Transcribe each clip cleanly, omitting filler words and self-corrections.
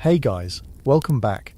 Hey guys, welcome back.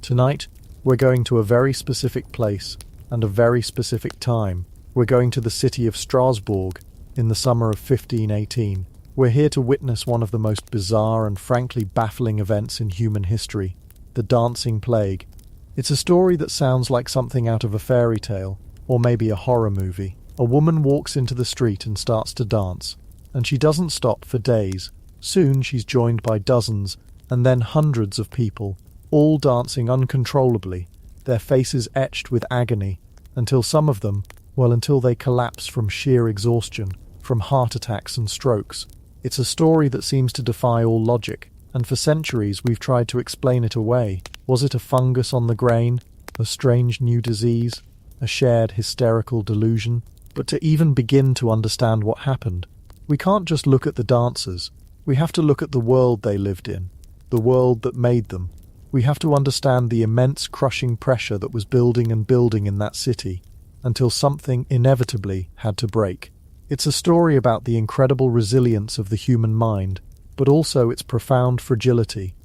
Tonight, we're going to a very specific place and a very specific time. We're going to the city of Strasbourg in the summer of 1518. We're here to witness one of the most bizarre and frankly baffling events in human history, the Dancing Plague. It's a story that sounds like something out of a fairy tale, or maybe a horror movie. A woman walks into the street and starts to dance, and she doesn't stop for days. Soon she's joined by dozens, and then hundreds of people, all dancing uncontrollably, their faces etched with agony, until some of them, until they collapse from sheer exhaustion, from heart attacks and strokes. It's a story that seems to defy all logic, and for centuries we've tried to explain it away. Was it a fungus on the grain? A strange new disease? A shared hysterical delusion? But to even begin to understand what happened, we can't just look at the dancers. We have to look at the world they lived in, the world that made them. We have to understand the immense crushing pressure that was building and building in that city, until something inevitably had to break. It's a story about the incredible resilience of the human mind, but also its profound fragility.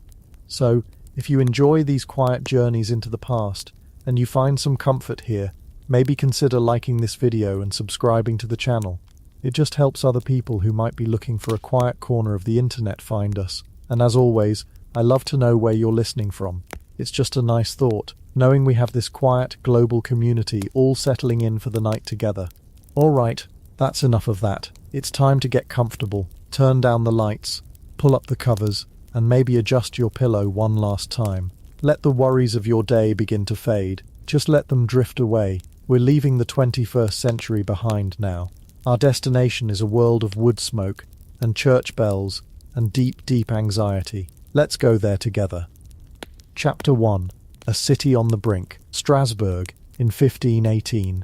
So, if you enjoy these quiet journeys into the past, and you find some comfort here, maybe consider liking this video and subscribing to the channel. It just helps other people who might be looking for a quiet corner of the internet find us. And as always, I love to know where you're listening from. It's just a nice thought, knowing we have this quiet, global community all settling in for the night together. Alright, that's enough of that. It's time to get comfortable, turn down the lights, pull up the covers, and maybe adjust your pillow one last time. Let the worries of your day begin to fade. Just let them drift away. We're leaving the 21st century behind now. Our destination is a world of wood smoke, and church bells, and deep, deep anxiety. Let's go there together. Chapter 1. A City on the Brink, Strasbourg, in 1518.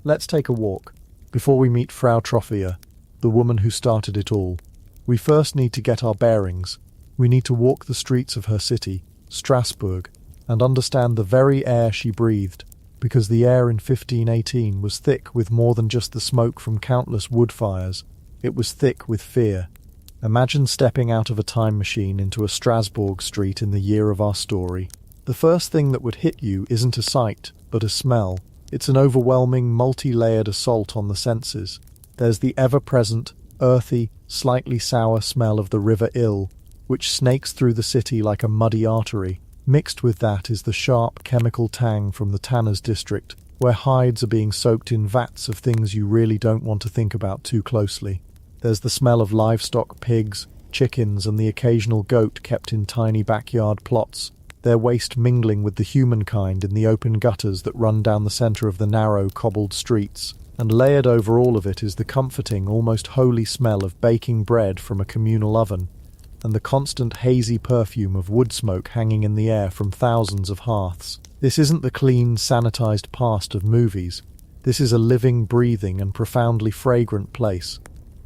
Let's take a walk. Before we meet Frau Troffea, the woman who started it all, we first need to get our bearings. We need to walk the streets of her city, Strasbourg, and understand the very air she breathed, because the air in 1518 was thick with more than just the smoke from countless wood fires. It was thick with fear. Imagine stepping out of a time machine into a Strasbourg street in the year of our story. The first thing that would hit you isn't a sight, but a smell. It's an overwhelming, multi-layered assault on the senses. There's the ever-present, earthy, slightly sour smell of the River Ill, which snakes through the city like a muddy artery. Mixed with that is the sharp chemical tang from the tanners district, where hides are being soaked in vats of things you really don't want to think about too closely. There's the smell of livestock, pigs, chickens, and the occasional goat kept in tiny backyard plots, their waste mingling with the humankind in the open gutters that run down the centre of the narrow, cobbled streets. And layered over all of it is the comforting, almost holy smell of baking bread from a communal oven, and the constant hazy perfume of wood smoke hanging in the air from thousands of hearths. This isn't the clean, sanitized past of movies. This is a living, breathing, and profoundly fragrant place.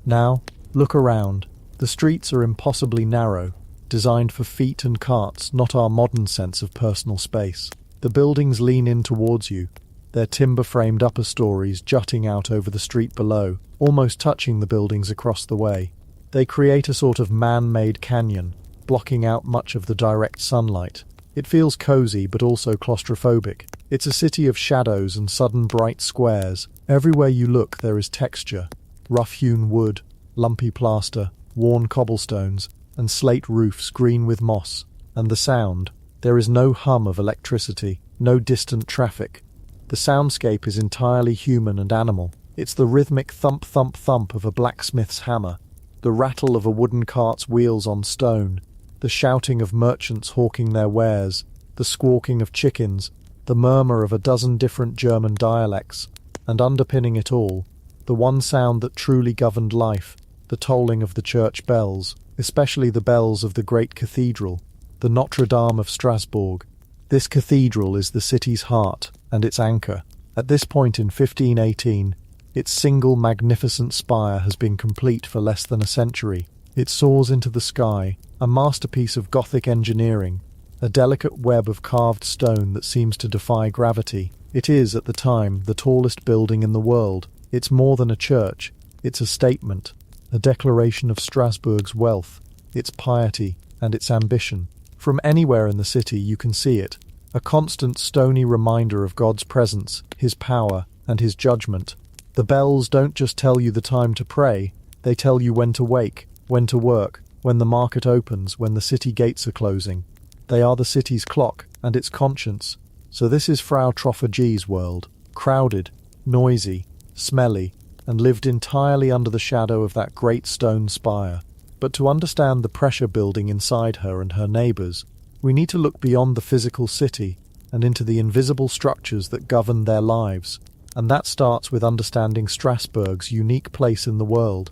Now, look around. The streets are impossibly narrow, designed for feet and carts, not our modern sense of personal space. The buildings lean in towards you, their timber-framed upper stories jutting out over the street below, almost touching the buildings across the way. They create a sort of man-made canyon, blocking out much of the direct sunlight. It feels cozy but also claustrophobic. It's a city of shadows and sudden bright squares. Everywhere you look there is texture. Rough-hewn wood, lumpy plaster, worn cobblestones, and slate roofs green with moss. And the sound. There is no hum of electricity, no distant traffic. The soundscape is entirely human and animal. It's the rhythmic thump-thump-thump of a blacksmith's hammer, the rattle of a wooden cart's wheels on stone, the shouting of merchants hawking their wares, the squawking of chickens, the murmur of a dozen different German dialects, and underpinning it all, the one sound that truly governed life, the tolling of the church bells, especially the bells of the great cathedral, the Notre Dame of Strasbourg. This cathedral is the city's heart and its anchor. At this point in 1518, its single magnificent spire has been complete for less than a century. It soars into the sky, a masterpiece of Gothic engineering, a delicate web of carved stone that seems to defy gravity. It is, at the time, the tallest building in the world. It's more than a church. It's a statement, a declaration of Strasbourg's wealth, its piety, and its ambition. From anywhere in the city you can see it, a constant stony reminder of God's presence, His power, and His judgment. The bells don't just tell you the time to pray, they tell you when to wake, when to work, when the market opens, when the city gates are closing. They are the city's clock and its conscience. So this is Frau Troffea's world, crowded, noisy, smelly, and lived entirely under the shadow of that great stone spire. But to understand the pressure building inside her and her neighbours, we need to look beyond the physical city and into the invisible structures that govern their lives. And that starts with understanding Strasbourg's unique place in the world.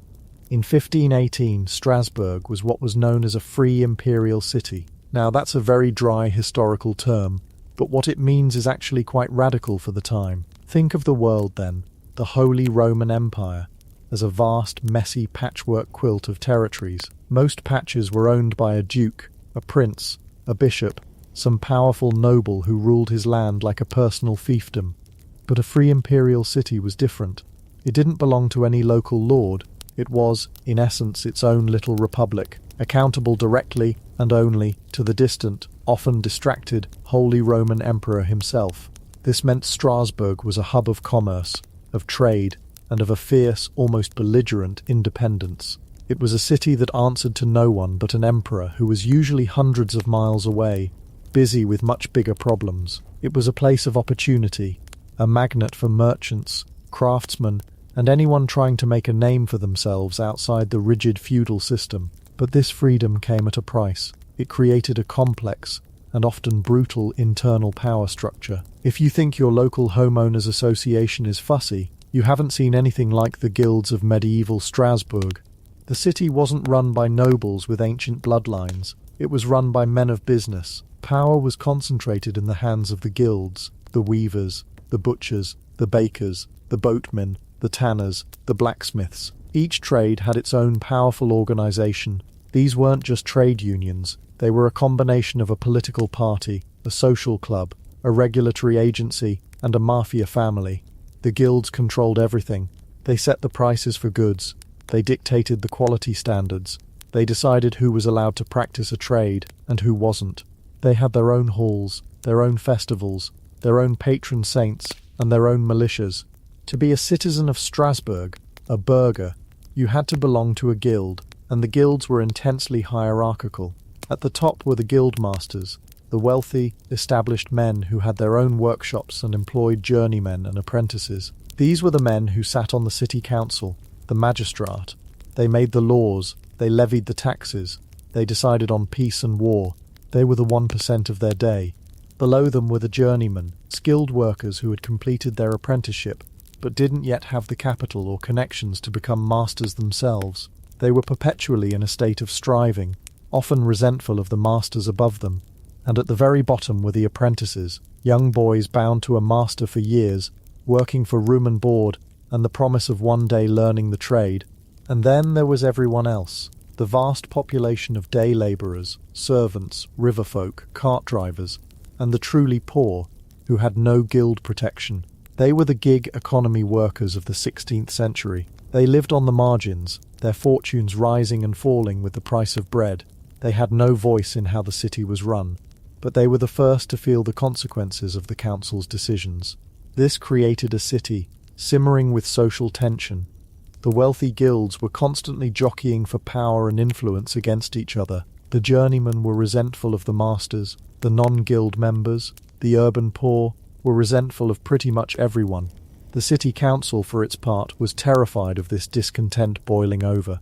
In 1518, Strasbourg was what was known as a free imperial city. Now that's a very dry historical term, but what it means is actually quite radical for the time. Think of the world then, the Holy Roman Empire, as a vast, messy patchwork quilt of territories. Most patches were owned by a duke, a prince, a bishop, some powerful noble who ruled his land like a personal fiefdom. But a free imperial city was different. It didn't belong to any local lord. It was, in essence, its own little republic, accountable directly and only to the distant, often distracted, Holy Roman Emperor himself. This meant Strasbourg was a hub of commerce, of trade, and of a fierce, almost belligerent independence. It was a city that answered to no one but an emperor who was usually hundreds of miles away, busy with much bigger problems. It was a place of opportunity, a magnet for merchants, craftsmen, and anyone trying to make a name for themselves outside the rigid feudal system. But this freedom came at a price. It created a complex and often brutal internal power structure. If you think your local homeowners association is fussy, you haven't seen anything like the guilds of medieval Strasbourg. The city wasn't run by nobles with ancient bloodlines. It was run by men of business. Power was concentrated in the hands of the guilds, the weavers, the butchers, the bakers, the boatmen, the tanners, the blacksmiths. Each trade had its own powerful organization. These weren't just trade unions. They were a combination of a political party, a social club, a regulatory agency, and a mafia family. The guilds controlled everything. They set the prices for goods. They dictated the quality standards. They decided who was allowed to practice a trade and who wasn't. They had their own halls, their own festivals, their own patron saints, and their own militias. To be a citizen of Strasbourg, a burgher, you had to belong to a guild, and the guilds were intensely hierarchical. At the top were the guild masters, the wealthy, established men who had their own workshops and employed journeymen and apprentices. These were the men who sat on the city council, the magistrate. They made the laws, they levied the taxes, they decided on peace and war. They were the 1% of their day. Below them were the journeymen, skilled workers who had completed their apprenticeship, but didn't yet have the capital or connections to become masters themselves. They were perpetually in a state of striving, often resentful of the masters above them. And at the very bottom were the apprentices, young boys bound to a master for years, working for room and board, and the promise of one day learning the trade. And then there was everyone else, the vast population of day labourers, servants, riverfolk, cart drivers, and the truly poor, who had no guild protection. They were the gig economy workers of the 16th century. They lived on the margins, their fortunes rising and falling with the price of bread. They had no voice in how the city was run, but they were the first to feel the consequences of the council's decisions. This created a city simmering with social tension. The wealthy guilds were constantly jockeying for power and influence against each other. The journeymen were resentful of the masters. The non-guild members, the urban poor, were resentful of pretty much everyone. The city council, for its part, was terrified of this discontent boiling over.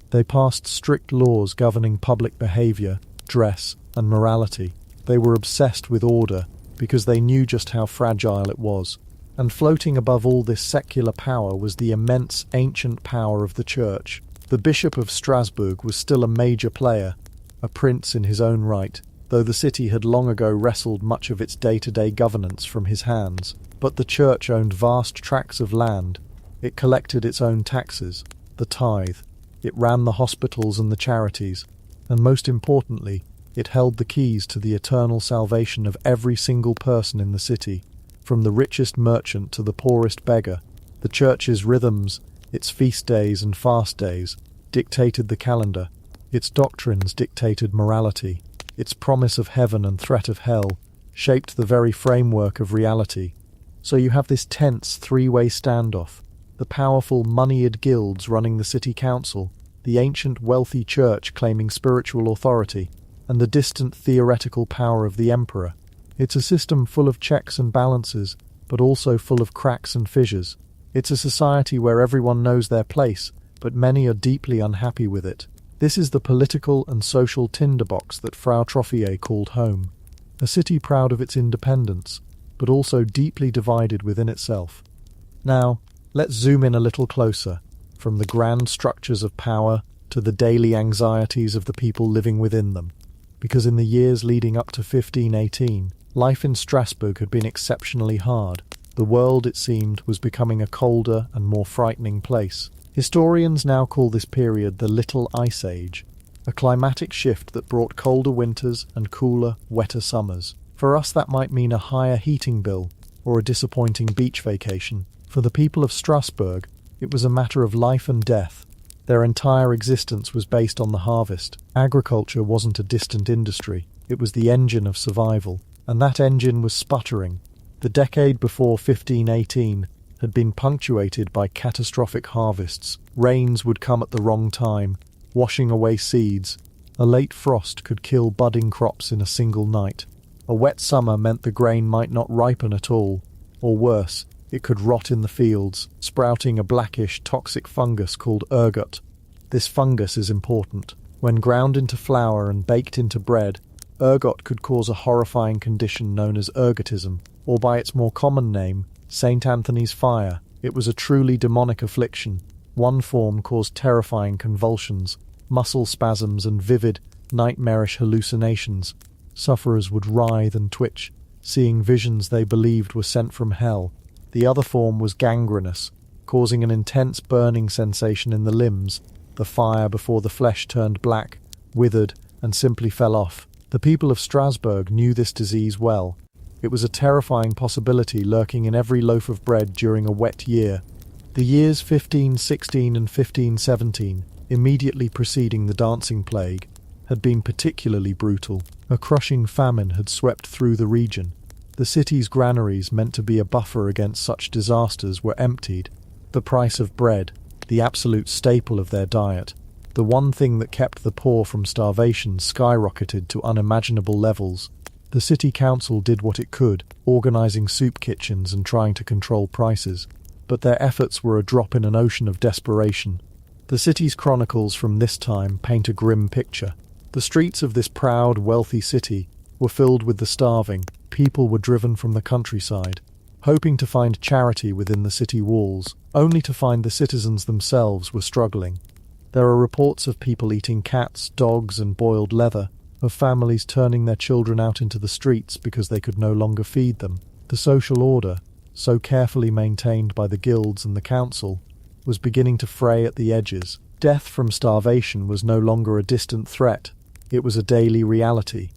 They passed strict laws governing public behaviour, dress, and morality. They were obsessed with order because they knew just how fragile it was. And floating above all this secular power was the immense ancient power of the church. The Bishop of Strasbourg was still a major player, a prince in his own right, though the city had long ago wrestled much of its day-to-day governance from his hands. But the church owned vast tracts of land. It collected its own taxes, the tithe. It ran the hospitals and the charities. And most importantly, it held the keys to the eternal salvation of every single person in the city. From the richest merchant to the poorest beggar, the church's rhythms, its feast days and fast days, dictated the calendar. Its doctrines dictated morality. its promise of heaven and threat of hell, shaped the very framework of reality. So you have this tense three-way standoff, the powerful moneyed guilds running the city council, the ancient wealthy church claiming spiritual authority, and the distant theoretical power of the emperor. It's a system full of checks and balances, but also full of cracks and fissures. It's a society where everyone knows their place, but many are deeply unhappy with it. This is the political and social tinderbox that Frau Troffea called home. A city proud of its independence, but also deeply divided within itself. Now, let's zoom in a little closer, from the grand structures of power to the daily anxieties of the people living within them. Because in the years leading up to 1518, life in Strasbourg had been exceptionally hard. The world, it seemed, was becoming a colder and more frightening place. Historians now call this period the Little Ice Age, a climatic shift that brought colder winters and cooler, wetter summers. For us, that might mean a higher heating bill or a disappointing beach vacation. For the people of Strasbourg, it was a matter of life and death. Their entire existence was based on the harvest. Agriculture wasn't a distant industry, it was the engine of survival, and that engine was sputtering. The decade before 1518 had been punctuated by catastrophic harvests. Rains would come at the wrong time, washing away seeds. A late frost could kill budding crops in a single night. A wet summer meant the grain might not ripen at all, or worse, it could rot in the fields, sprouting a blackish, toxic fungus called ergot. This fungus is important. When ground into flour and baked into bread, ergot could cause a horrifying condition known as ergotism, or by its more common name, St. Anthony's fire. It was a truly demonic affliction. One form caused terrifying convulsions, muscle spasms and vivid, nightmarish hallucinations. Sufferers would writhe and twitch, seeing visions they believed were sent from hell. The other form was gangrenous, causing an intense burning sensation in the limbs. The fire before the flesh turned black, withered, and simply fell off. The people of Strasbourg knew this disease well. It was a terrifying possibility lurking in every loaf of bread during a wet year. The years 1516 and 1517, immediately preceding the dancing plague, had been particularly brutal. A crushing famine had swept through the region. The city's granaries, meant to be a buffer against such disasters, were emptied. The price of bread, the absolute staple of their diet, the one thing that kept the poor from starvation, skyrocketed to unimaginable levels. The city council did what it could, organizing soup kitchens and trying to control prices, but their efforts were a drop in an ocean of desperation. The city's chronicles from this time paint a grim picture. The streets of this proud, wealthy city were filled with the starving. People were driven from the countryside, hoping to find charity within the city walls, only to find the citizens themselves were struggling. There are reports of people eating cats, dogs, and boiled leather, of families turning their children out into the streets because they could no longer feed them. The social order, so carefully maintained by the guilds and the council, was beginning to fray at the edges. Death from starvation was no longer a distant threat, it was a daily reality.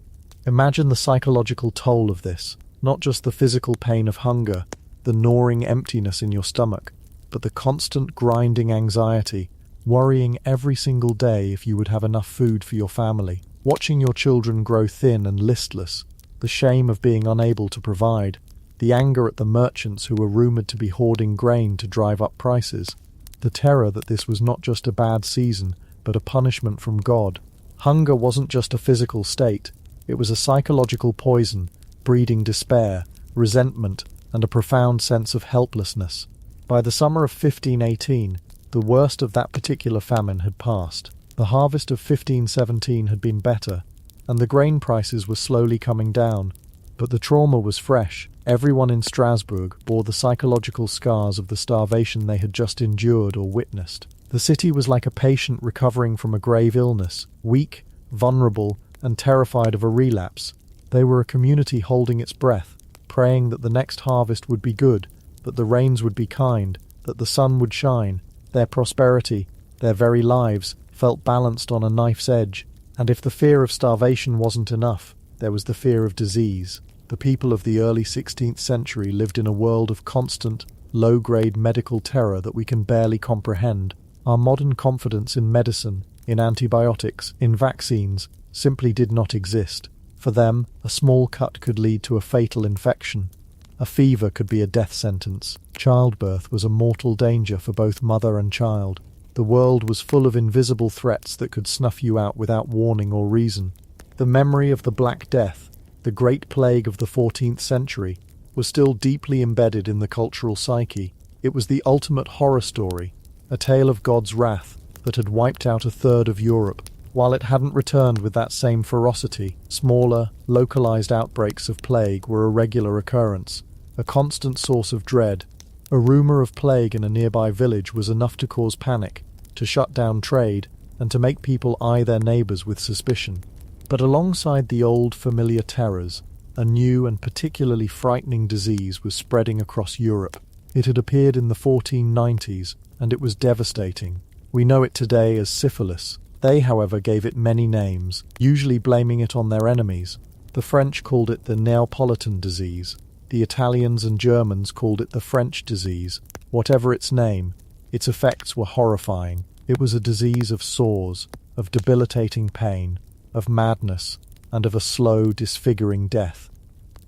Imagine the psychological toll of this, not just the physical pain of hunger, the gnawing emptiness in your stomach, but the constant grinding anxiety, worrying every single day if you would have enough food for your family, watching your children grow thin and listless, the shame of being unable to provide, the anger at the merchants who were rumoured to be hoarding grain to drive up prices, the terror that this was not just a bad season, but a punishment from God. Hunger wasn't just a physical state, it was a psychological poison, breeding despair, resentment, and a profound sense of helplessness. By the summer of 1518, the worst of that particular famine had passed. The harvest of 1517 had been better, and the grain prices were slowly coming down. But the trauma was fresh. Everyone in Strasbourg bore the psychological scars of the starvation they had just endured or witnessed. The city was like a patient recovering from a grave illness, weak, vulnerable, and terrified of a relapse. They were a community holding its breath, praying that the next harvest would be good, that the rains would be kind, that the sun would shine. Their prosperity, their very lives, felt balanced on a knife's edge. And if the fear of starvation wasn't enough, there was the fear of disease. The people of the early 16th century lived in a world of constant, low-grade medical terror that we can barely comprehend. Our modern confidence in medicine, in antibiotics, in vaccines, simply did not exist. For them, a small cut could lead to a fatal infection. A fever could be a death sentence. Childbirth was a mortal danger for both mother and child. The world was full of invisible threats that could snuff you out without warning or reason. The memory of the Black Death, the Great Plague of the 14th century, was still deeply embedded in the cultural psyche. It was the ultimate horror story, a tale of God's wrath that had wiped out a third of Europe. While it hadn't returned with that same ferocity, smaller, localized outbreaks of plague were a regular occurrence, a constant source of dread. A rumor of plague in a nearby village was enough to cause panic, to shut down trade, and to make people eye their neighbors with suspicion. But alongside the old familiar terrors, a new and particularly frightening disease was spreading across Europe. It had appeared in the 1490s, and it was devastating. We know it today as syphilis. They, however, gave it many names, usually blaming it on their enemies. The French called it the Neapolitan disease. The Italians and Germans called it the French disease. Whatever its name, its effects were horrifying. It was a disease of sores, of debilitating pain, of madness, and of a slow, disfiguring death.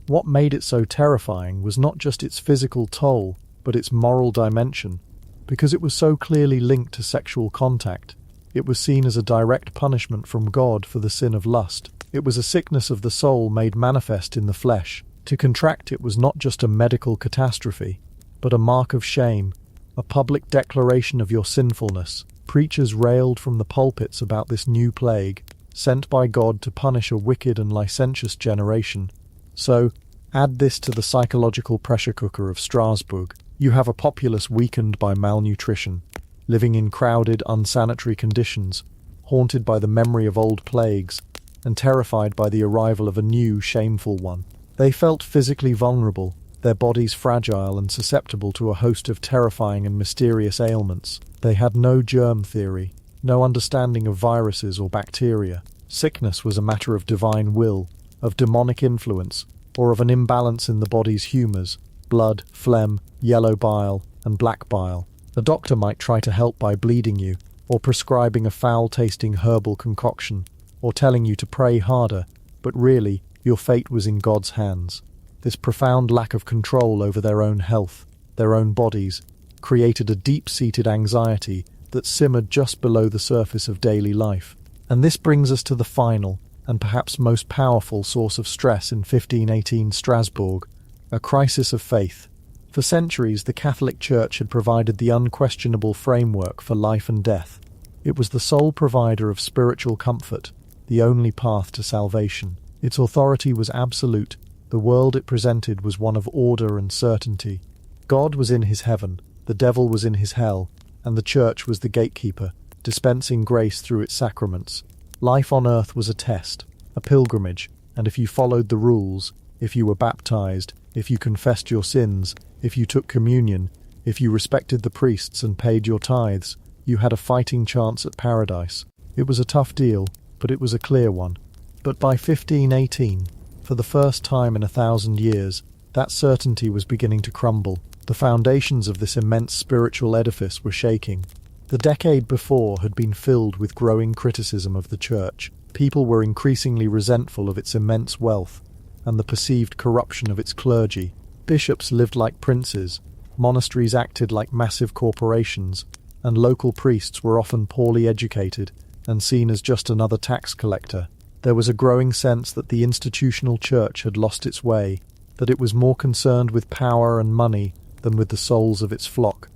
What made it so terrifying was not just its physical toll, but its moral dimension. Because it was so clearly linked to sexual contact, it was seen as a direct punishment from God for the sin of lust. It was a sickness of the soul made manifest in the flesh. To contract it was not just a medical catastrophe, but a mark of shame, a public declaration of your sinfulness. Preachers railed from the pulpits about this new plague, sent by God to punish a wicked and licentious generation. So, add this to the psychological pressure cooker of Strasbourg. You have a populace weakened by malnutrition, living in crowded, unsanitary conditions, haunted by the memory of old plagues, and terrified by the arrival of a new, shameful one. They felt physically vulnerable, their bodies fragile and susceptible to a host of terrifying and mysterious ailments. They had no germ theory, no understanding of viruses or bacteria. Sickness was a matter of divine will, of demonic influence, or of an imbalance in the body's humours: blood, phlegm, yellow bile, and black bile. A doctor might try to help by bleeding you, or prescribing a foul-tasting herbal concoction, or telling you to pray harder, but really, your fate was in God's hands. This profound lack of control over their own health, their own bodies, created a deep-seated anxiety that simmered just below the surface of daily life. And this brings us to the final, and perhaps most powerful source of stress in 1518 Strasbourg, a crisis of faith. For centuries, the Catholic Church had provided the unquestionable framework for life and death. It was the sole provider of spiritual comfort, the only path to salvation. Its authority was absolute. The world it presented was one of order and certainty. God was in his heaven, the devil was in his hell, and the Church was the gatekeeper, dispensing grace through its sacraments. Life on earth was a test, a pilgrimage, and if you followed the rules, if you were baptized, if you confessed your sins, if you took communion, if you respected the priests and paid your tithes, you had a fighting chance at paradise. It was a tough deal, but it was a clear one. But by 1518, for the first time in 1,000 years, that certainty was beginning to crumble. The foundations of this immense spiritual edifice were shaking. The decade before had been filled with growing criticism of the Church. People were increasingly resentful of its immense wealth and the perceived corruption of its clergy. Bishops lived like princes, monasteries acted like massive corporations, and local priests were often poorly educated and seen as just another tax collector. There was a growing sense that the institutional church had lost its way, that it was more concerned with power and money than with the souls of its flock.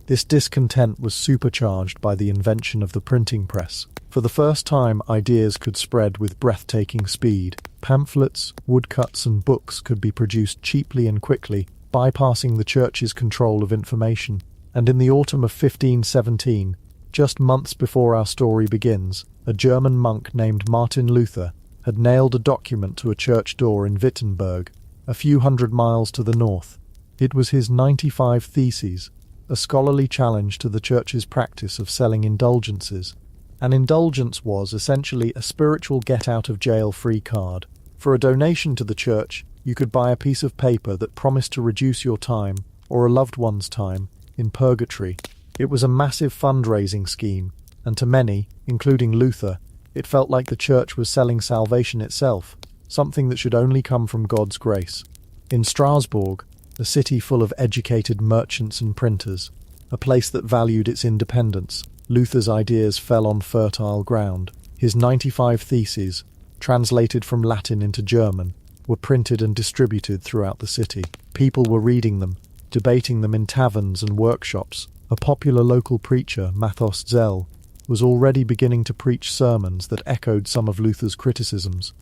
This discontent was supercharged by the invention of the printing press. For the first time, ideas could spread with breathtaking speed. Pamphlets, woodcuts, and books could be produced cheaply and quickly, bypassing the church's control of information. And in the autumn of 1517, just months before our story begins, a German monk named Martin Luther had nailed a document to a church door in Wittenberg, a few hundred miles to the north. It was his 95 Theses, a scholarly challenge to the church's practice of selling indulgences. An indulgence was essentially a spiritual get-out-of-jail-free card. For a donation to the church, you could buy a piece of paper that promised to reduce your time, or a loved one's time, in purgatory. It was a massive fundraising scheme, and to many, including Luther, It felt like the church was selling salvation itself, something that should only come from God's grace. In Strasbourg, a city full of educated merchants and printers, a place that valued its independence, Luther's ideas fell on fertile ground. His 95 theses, translated from Latin into German, were printed and distributed throughout the city. People were reading them, debating them in taverns and workshops. A popular local preacher, Mathos Zell, was already beginning to preach sermons that echoed some of Luther's criticisms.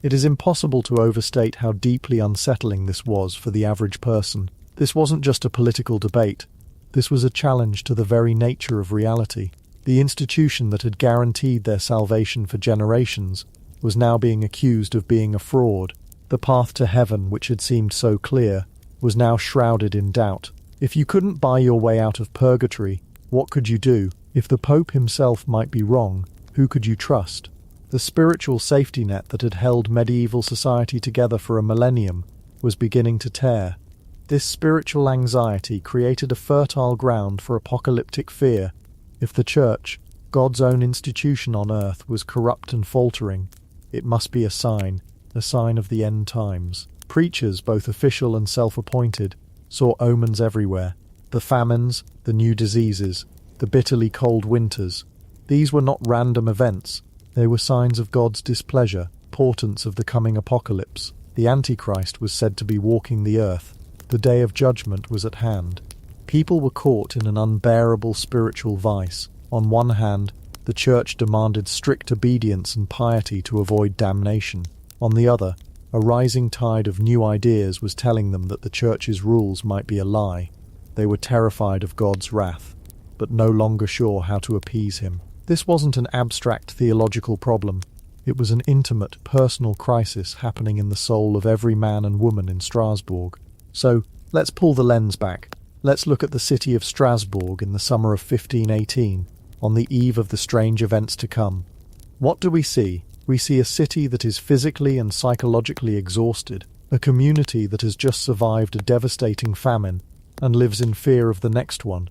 It is impossible to overstate how deeply unsettling this was for the average person. This wasn't just a political debate. This was a challenge to the very nature of reality. The institution that had guaranteed their salvation for generations was now being accused of being a fraud. The path to heaven, which had seemed so clear, was now shrouded in doubt. If you couldn't buy your way out of purgatory, what could you do? If the Pope himself might be wrong, who could you trust? The spiritual safety net that had held medieval society together for a millennium was beginning to tear. This spiritual anxiety created a fertile ground for apocalyptic fear. If the Church, God's own institution on earth, was corrupt and faltering, it must be a sign of the end times. Preachers, both official and self-appointed, saw omens everywhere. The famines, the new diseases, the bitterly cold winters. These were not random events. They were signs of God's displeasure, portents of the coming apocalypse. The Antichrist was said to be walking the earth. The day of judgment was at hand. People were caught in an unbearable spiritual vice. On one hand, the Church demanded strict obedience and piety to avoid damnation. On the other, a rising tide of new ideas was telling them that the Church's rules might be a lie. They were terrified of God's wrath, but no longer sure how to appease him. This wasn't an abstract theological problem. It was an intimate, personal crisis happening in the soul of every man and woman in Strasbourg. So, let's pull the lens back. Let's look at the city of Strasbourg in the summer of 1518, on the eve of the strange events to come. What do we see? We see a city that is physically and psychologically exhausted, a community that has just survived a devastating famine and lives in fear of the next one,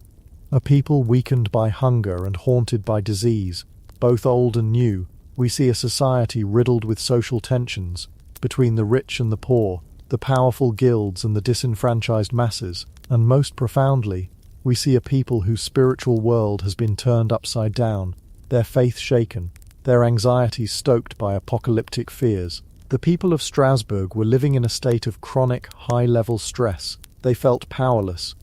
a people weakened by hunger and haunted by disease, both old and new. We see a society riddled with social tensions between the rich and the poor, the powerful guilds and the disenfranchised masses, and most profoundly, we see a people whose spiritual world has been turned upside down, their faith shaken, their anxieties stoked by apocalyptic fears. The people of Strasbourg were living in a state of chronic, high-level stress. They felt powerless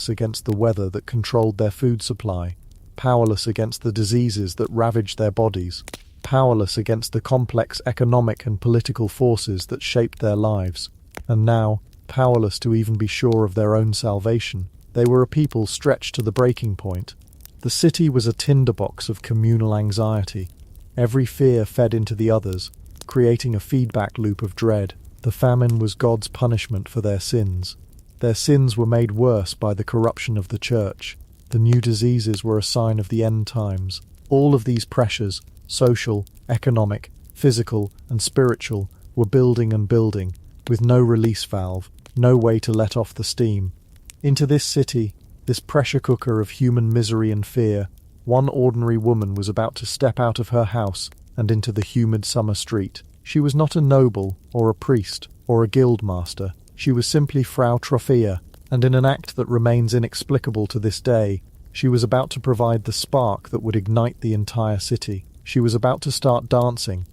against the weather that controlled their food supply, powerless against the diseases that ravaged their bodies, powerless against the complex economic and political forces that shaped their lives, and now powerless to even be sure of their own salvation. They were a people stretched to the breaking point. The city was a tinderbox of communal anxiety. Every fear fed into the others, creating a feedback loop of dread. The famine was God's punishment for their sins. Their sins were made worse by the corruption of the Church. The new diseases were a sign of the end times. All of these pressures, social, economic, physical, and spiritual, were building and building, with no release valve, no way to let off the steam. Into this city, this pressure cooker of human misery and fear, one ordinary woman was about to step out of her house and into the humid summer street. She was not a noble, or a priest, or a guild master. She was simply Frau Troffea, and in an act that remains inexplicable to this day, she was about to provide the spark that would ignite the entire city. She was about to start dancing.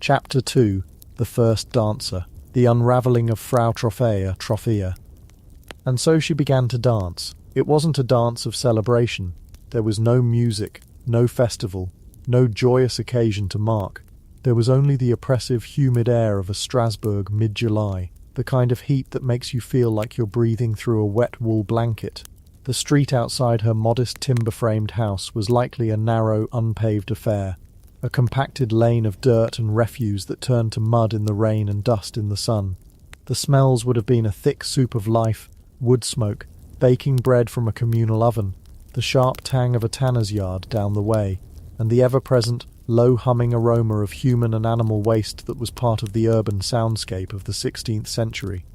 Chapter 2. The First Dancer. The Unravelling of Frau Troffea. And so she began to dance. It wasn't a dance of celebration. There was no music, no festival, no joyous occasion to mark. There was only the oppressive, humid air of a Strasbourg mid-July, the kind of heat that makes you feel like you're breathing through a wet wool blanket. The street outside her modest timber-framed house was likely a narrow, unpaved affair, a compacted lane of dirt and refuse that turned to mud in the rain and dust in the sun. The smells would have been a thick soup of life, wood smoke, baking bread from a communal oven, the sharp tang of a tanner's yard down the way, and the ever-present, low-humming aroma of human and animal waste that was part of the urban soundscape of the 16th century.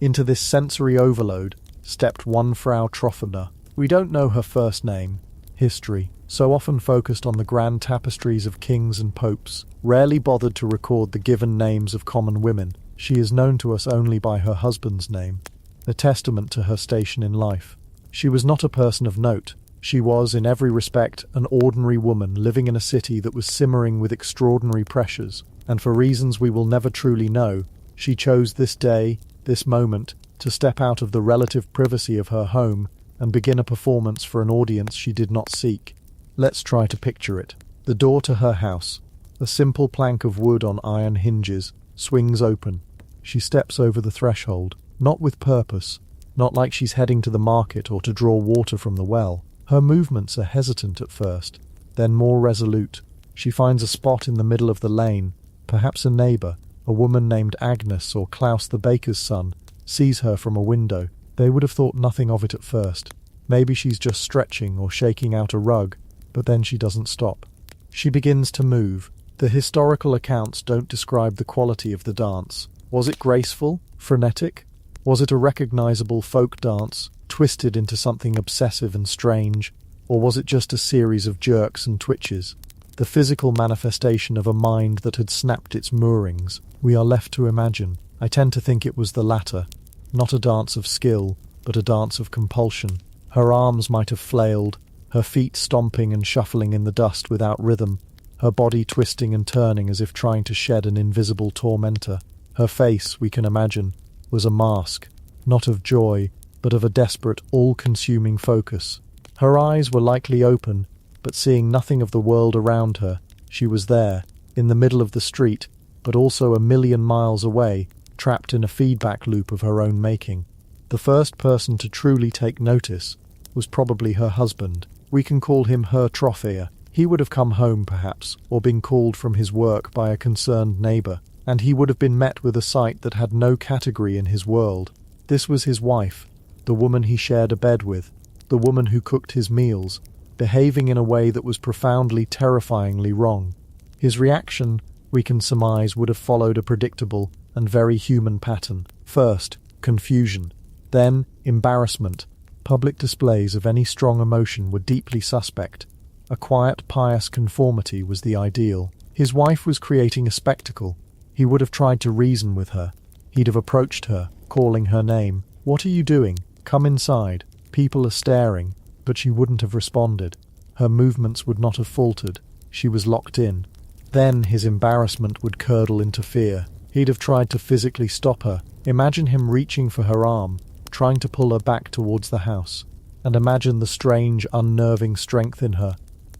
Into this sensory overload stepped one Frau Troffea. We don't know her first name, history, so often focused on the grand tapestries of kings and popes, rarely bothered to record the given names of common women. She is known to us only by her husband's name, a testament to her station in life. She was not a person of note. She was, in every respect, an ordinary woman living in a city that was simmering with extraordinary pressures, and for reasons we will never truly know, she chose this day, this moment, to step out of the relative privacy of her home and begin a performance for an audience she did not seek. Let's try to picture it. The door to her house, a simple plank of wood on iron hinges, swings open. She steps over the threshold, not with purpose, not like she's heading to the market or to draw water from the well. Her movements are hesitant at first, then more resolute. She finds a spot in the middle of the lane. Perhaps a neighbour, a woman named Agnes or Klaus the baker's son, sees her from a window. They would have thought nothing of it at first. Maybe she's just stretching or shaking out a rug, but then she doesn't stop. She begins to move. The historical accounts don't describe the quality of the dance. Was it graceful? Frenetic? Was it a recognizable folk dance, twisted into something obsessive and strange? Or was it just a series of jerks and twitches? The physical manifestation of a mind that had snapped its moorings. We are left to imagine. I tend to think it was the latter. Not a dance of skill, but a dance of compulsion. Her arms might have flailed, her feet stomping and shuffling in the dust without rhythm, her body twisting and turning as if trying to shed an invisible tormentor. Her face, we can imagine, was a mask, not of joy, but of a desperate, all-consuming focus. Her eyes were likely open, but seeing nothing of the world around her, she was there, in the middle of the street, but also a million miles away, trapped in a feedback loop of her own making. The first person to truly take notice was probably her husband. We can call him Frau Troffea. He would have come home, perhaps, or been called from his work by a concerned neighbour, and he would have been met with a sight that had no category in his world. This was his wife, the woman he shared a bed with, the woman who cooked his meals, behaving in a way that was profoundly, terrifyingly wrong. His reaction, we can surmise, would have followed a predictable and very human pattern. First, confusion. Then, embarrassment. Public displays of any strong emotion were deeply suspect. A quiet, pious conformity was the ideal. His wife was creating a spectacle. He would have tried to reason with her. He'd have approached her, calling her name. "What are you doing? Come inside. People are staring." But she wouldn't have responded. Her movements would not have faltered. She was locked in. Then his embarrassment would curdle into fear. He'd have tried to physically stop her. Imagine him reaching for her arm, trying to pull her back towards the house. And imagine the strange, unnerving strength in her,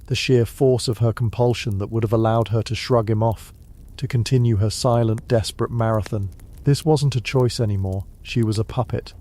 the sheer force of her compulsion that would have allowed her to shrug him off, to continue her silent, desperate marathon. This wasn't a choice anymore. She was a puppet.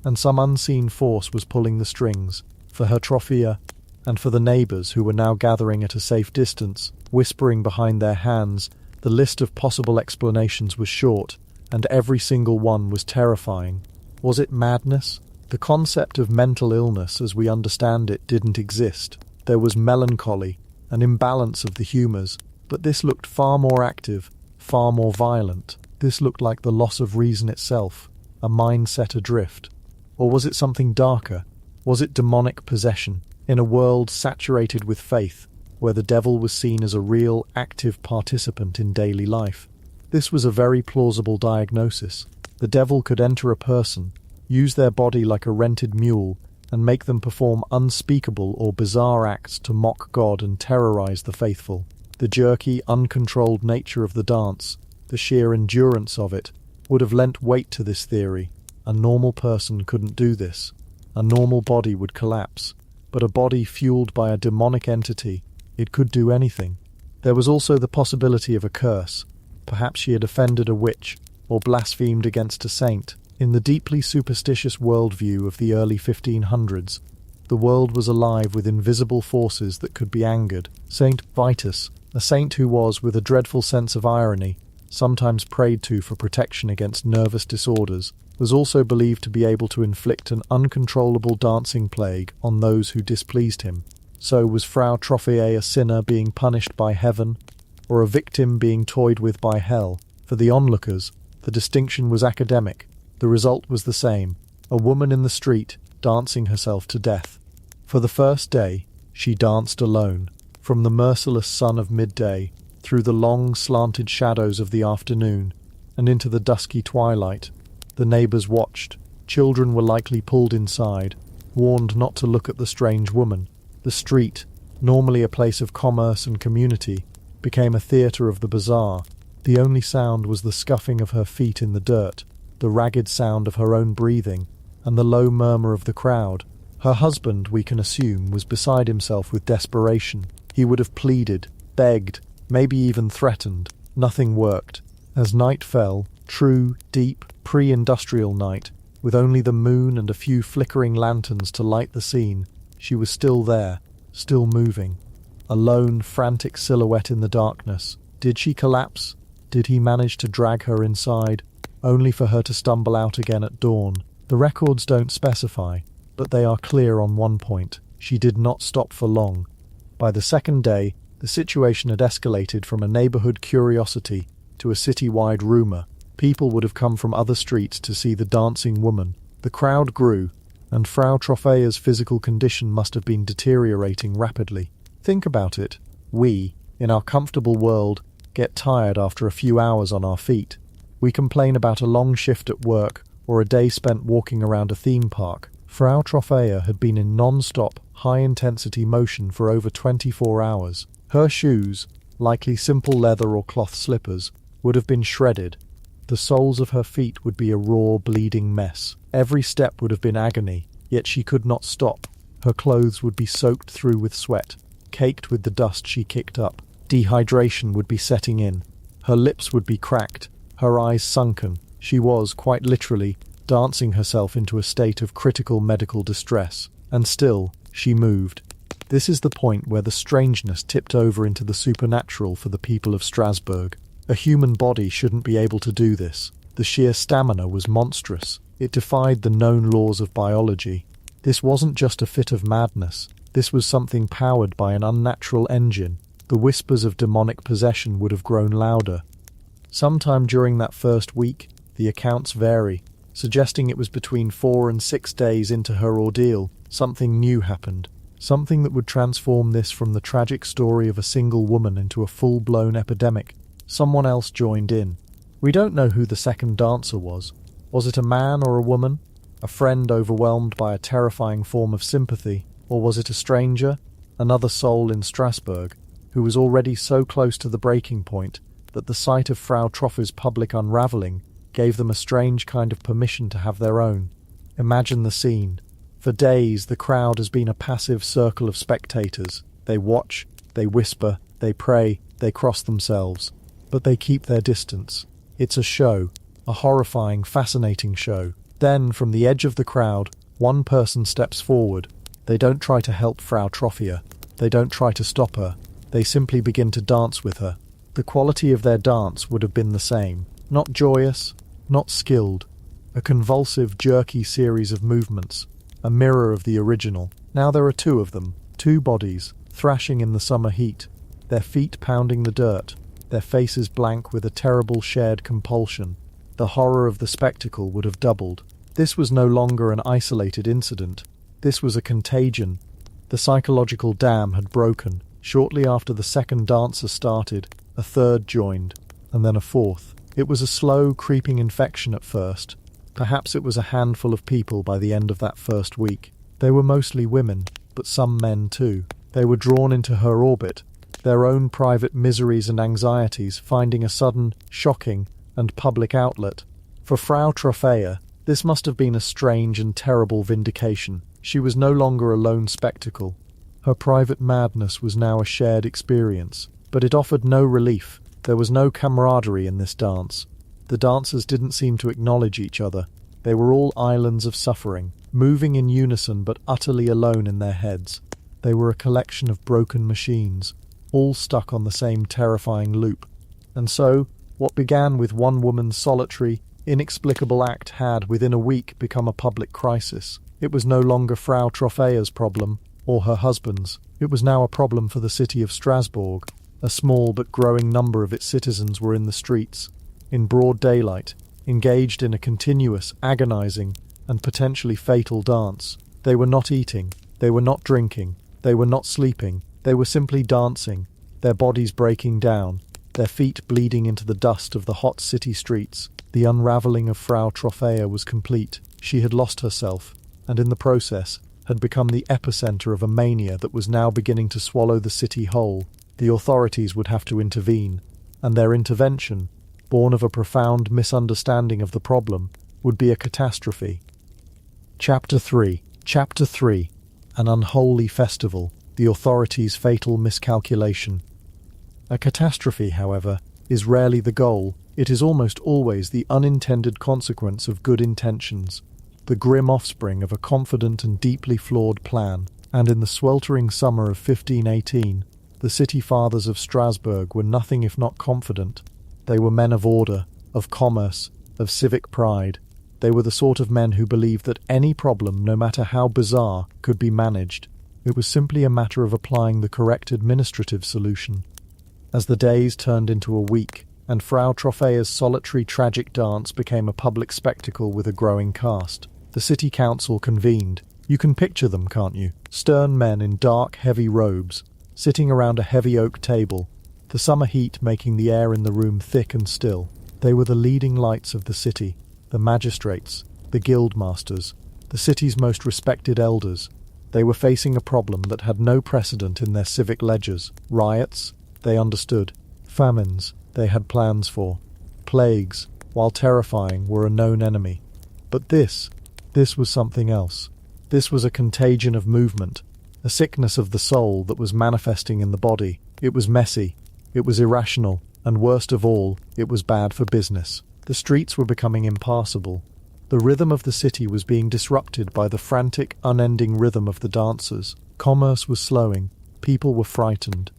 And some unseen force was pulling the strings, for her Troffea, and for the neighbours who were now gathering at a safe distance, whispering behind their hands. The list of possible explanations was short, and every single one was terrifying. Was it madness? The concept of mental illness as we understand it didn't exist. There was melancholy, an imbalance of the humours, but this looked far more active, far more violent. This looked like the loss of reason itself, a mind set adrift. Or was it something darker? Was it demonic possession? In a world saturated with faith, where the devil was seen as a real, active participant in daily life. This was a very plausible diagnosis. The devil could enter a person, use their body like a rented mule, and make them perform unspeakable or bizarre acts to mock God and terrorize the faithful. The jerky, uncontrolled nature of the dance, the sheer endurance of it, would have lent weight to this theory. A normal person couldn't do this. A normal body would collapse. But a body fueled by a demonic entity, it could do anything. There was also the possibility of a curse. Perhaps she had offended a witch, or blasphemed against a saint. In the deeply superstitious worldview of the early 1500s, the world was alive with invisible forces that could be angered. Saint Vitus, a saint who was, with a dreadful sense of irony, sometimes prayed to for protection against nervous disorders, was also believed to be able to inflict an uncontrollable dancing plague on those who displeased him. So was Frau Troffea a sinner being punished by heaven, or a victim being toyed with by hell? For the onlookers, the distinction was academic. The result was the same, a woman in the street dancing herself to death. For the first day, she danced alone. From the merciless sun of midday, through the long, slanted shadows of the afternoon, and into the dusky twilight, the neighbours watched. Children were likely pulled inside, warned not to look at the strange woman. The street, normally a place of commerce and community, became a theatre of the bizarre. The only sound was the scuffing of her feet in the dirt, the ragged sound of her own breathing, and the low murmur of the crowd. Her husband, we can assume, was beside himself with desperation. He would have pleaded, begged, maybe even threatened. Nothing worked. As night fell, true, deep, pre-industrial night, with only the moon and a few flickering lanterns to light the scene, she was still there, still moving. A lone, frantic silhouette in the darkness. Did she collapse? Did he manage to drag her inside, only for her to stumble out again at dawn? The records don't specify, but they are clear on one point. She did not stop for long. By the second day, the situation had escalated from a neighbourhood curiosity to a city-wide rumour. People would have come from other streets to see the dancing woman. The crowd grew, and Frau Troffea's physical condition must have been deteriorating rapidly. Think about it. We, in our comfortable world, get tired after a few hours on our feet. We complain about a long shift at work or a day spent walking around a theme park. Frau Troffea had been in non-stop, high-intensity motion for over 24 hours. Her shoes, likely simple leather or cloth slippers, would have been shredded. The soles of her feet would be a raw, bleeding mess. Every step would have been agony, yet she could not stop. Her clothes would be soaked through with sweat, caked with the dust she kicked up. Dehydration would be setting in. Her lips would be cracked, her eyes sunken. She was, quite literally, dancing herself into a state of critical medical distress. And still, she moved. This is the point where the strangeness tipped over into the supernatural for the people of Strasbourg. A human body shouldn't be able to do this. The sheer stamina was monstrous. It defied the known laws of biology. This wasn't just a fit of madness. This was something powered by an unnatural engine. The whispers of demonic possession would have grown louder. Sometime during that first week, the accounts vary, suggesting it was between 4 and 6 days into her ordeal, something new happened. Something that would transform this from the tragic story of a single woman into a full-blown epidemic. Someone else joined in. We don't know who the second dancer was. Was it a man or a woman? A friend overwhelmed by a terrifying form of sympathy? Or was it a stranger? Another soul in Strasbourg, who was already so close to the breaking point that the sight of Frau Troffea's public unravelling gave them a strange kind of permission to have their own. Imagine the scene. For days, the crowd has been a passive circle of spectators. They watch, they whisper, they pray, they cross themselves. But they keep their distance. It's a show, a horrifying, fascinating show. Then, from the edge of the crowd, one person steps forward. They don't try to help Frau Troffea. They don't try to stop her. They simply begin to dance with her. The quality of their dance would have been the same. Not joyous, not skilled. A convulsive, jerky series of movements. A mirror of the original. Now there are two of them. Two bodies, thrashing in the summer heat. Their feet pounding the dirt. Their faces blank with a terrible shared compulsion. The horror of the spectacle would have doubled. This was no longer an isolated incident. This was a contagion. The psychological dam had broken. Shortly after the second dancer started, a third joined, and then a fourth. It was a slow, creeping infection at first. Perhaps it was a handful of people by the end of that first week. They were mostly women, but some men too. They were drawn into her orbit, their own private miseries and anxieties finding a sudden, shocking, and public outlet. For Frau Troffea, this must have been a strange and terrible vindication. She was no longer a lone spectacle. Her private madness was now a shared experience. But it offered no relief. There was no camaraderie in this dance. The dancers didn't seem to acknowledge each other. They were all islands of suffering, moving in unison but utterly alone in their heads. They were a collection of broken machines, all stuck on the same terrifying loop. And so, what began with one woman's solitary, inexplicable act had, within a week, become a public crisis. It was no longer Frau Troffea's problem, or her husband's. It was now a problem for the city of Strasbourg. A small but growing number of its citizens were in the streets, in broad daylight, engaged in a continuous, agonizing, and potentially fatal dance. They were not eating, they were not drinking, They were not sleeping, they were simply dancing, their bodies breaking down, their feet bleeding into the dust of the hot city streets. The unravelling of Frau Troffea was complete. She had lost herself, and in the process had become the epicenter of a mania that was now beginning to swallow the city whole. The authorities would have to intervene, and their intervention, born of a profound misunderstanding of the problem, would be a catastrophe. Chapter 3. An unholy festival, the authorities' fatal miscalculation. A catastrophe, however, is rarely the goal. It is almost always the unintended consequence of good intentions, the grim offspring of a confident and deeply flawed plan. And in the sweltering summer of 1518, the city fathers of Strasbourg were nothing if not confident. They were men of order, of commerce, of civic pride. They were the sort of men who believed that any problem, no matter how bizarre, could be managed. It was simply a matter of applying the correct administrative solution. As the days turned into a week, and Frau Troffea's solitary tragic dance became a public spectacle with a growing cast, the city council convened. You can picture them, can't you? Stern men in dark, heavy robes, sitting around a heavy oak table, the summer heat making the air in the room thick and still. They were the leading lights of the city, the magistrates, the guildmasters, the city's most respected elders. They were facing a problem that had no precedent in their civic ledgers. Riots, they understood. Famines, they had plans for. Plagues, while terrifying, were a known enemy. But this was something else. This was a contagion of movement, a sickness of the soul that was manifesting in the body. It was messy, it was irrational, and worst of all, it was bad for business. The streets were becoming impassable. The rhythm of the city was being disrupted by the frantic, unending rhythm of the dancers. Commerce was slowing, people were frightened.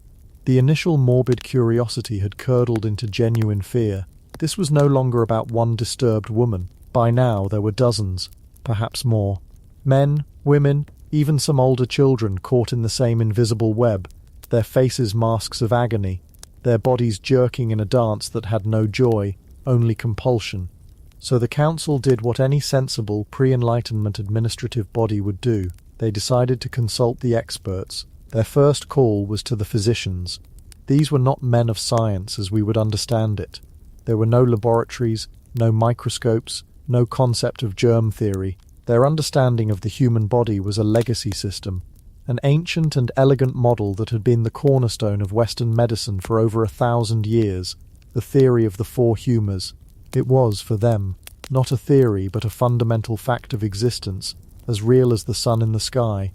The initial morbid curiosity had curdled into genuine fear. This was no longer about one disturbed woman. By now there were dozens, perhaps more. Men, women, even some older children caught in the same invisible web, their faces masks of agony, their bodies jerking in a dance that had no joy, only compulsion. So the council did what any sensible pre-Enlightenment administrative body would do. They decided to consult the experts. Their first call was to the physicians. These were not men of science as we would understand it. There were no laboratories, no microscopes, no concept of germ theory. Their understanding of the human body was a legacy system, an ancient and elegant model that had been the cornerstone of Western medicine for over 1,000 years, the theory of the four humours. It was, for them, not a theory but a fundamental fact of existence, as real as the sun in the sky.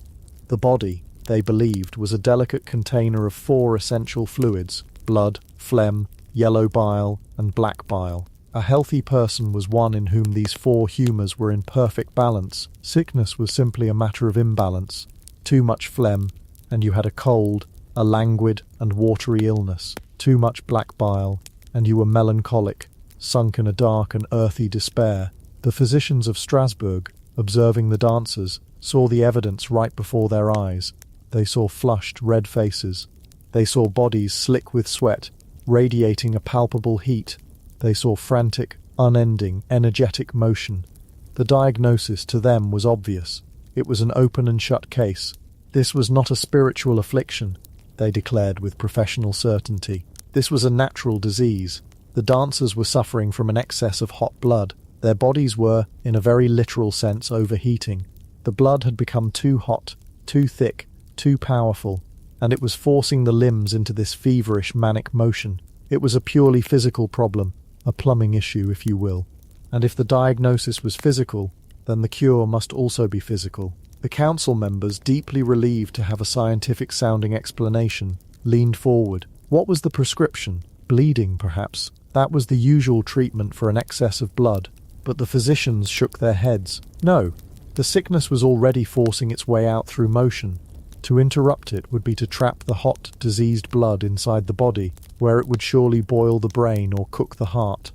The body, they believed, was a delicate container of four essential fluids: blood, phlegm, yellow bile, and black bile. A healthy person was one in whom these four humours were in perfect balance. Sickness was simply a matter of imbalance. Too much phlegm, and you had a cold, a languid and watery illness. Too much black bile, and you were melancholic, sunk in a dark and earthy despair. The physicians of Strasbourg, observing the dancers, saw the evidence right before their eyes. They saw flushed, red faces. They saw bodies slick with sweat, radiating a palpable heat. They saw frantic, unending, energetic motion. The diagnosis to them was obvious. It was an open and shut case. This was not a spiritual affliction, they declared with professional certainty. This was a natural disease. The dancers were suffering from an excess of hot blood. Their bodies were, in a very literal sense, overheating. The blood had become too hot, too thick, too powerful, and it was forcing the limbs into this feverish, manic motion. It was a purely physical problem, a plumbing issue, if you will. And if the diagnosis was physical, then the cure must also be physical. The council members, deeply relieved to have a scientific-sounding explanation, leaned forward. What was the prescription? Bleeding, perhaps. That was the usual treatment for an excess of blood. But the physicians shook their heads. No, the sickness was already forcing its way out through motion. To interrupt it would be to trap the hot, diseased blood inside the body, where it would surely boil the brain or cook the heart.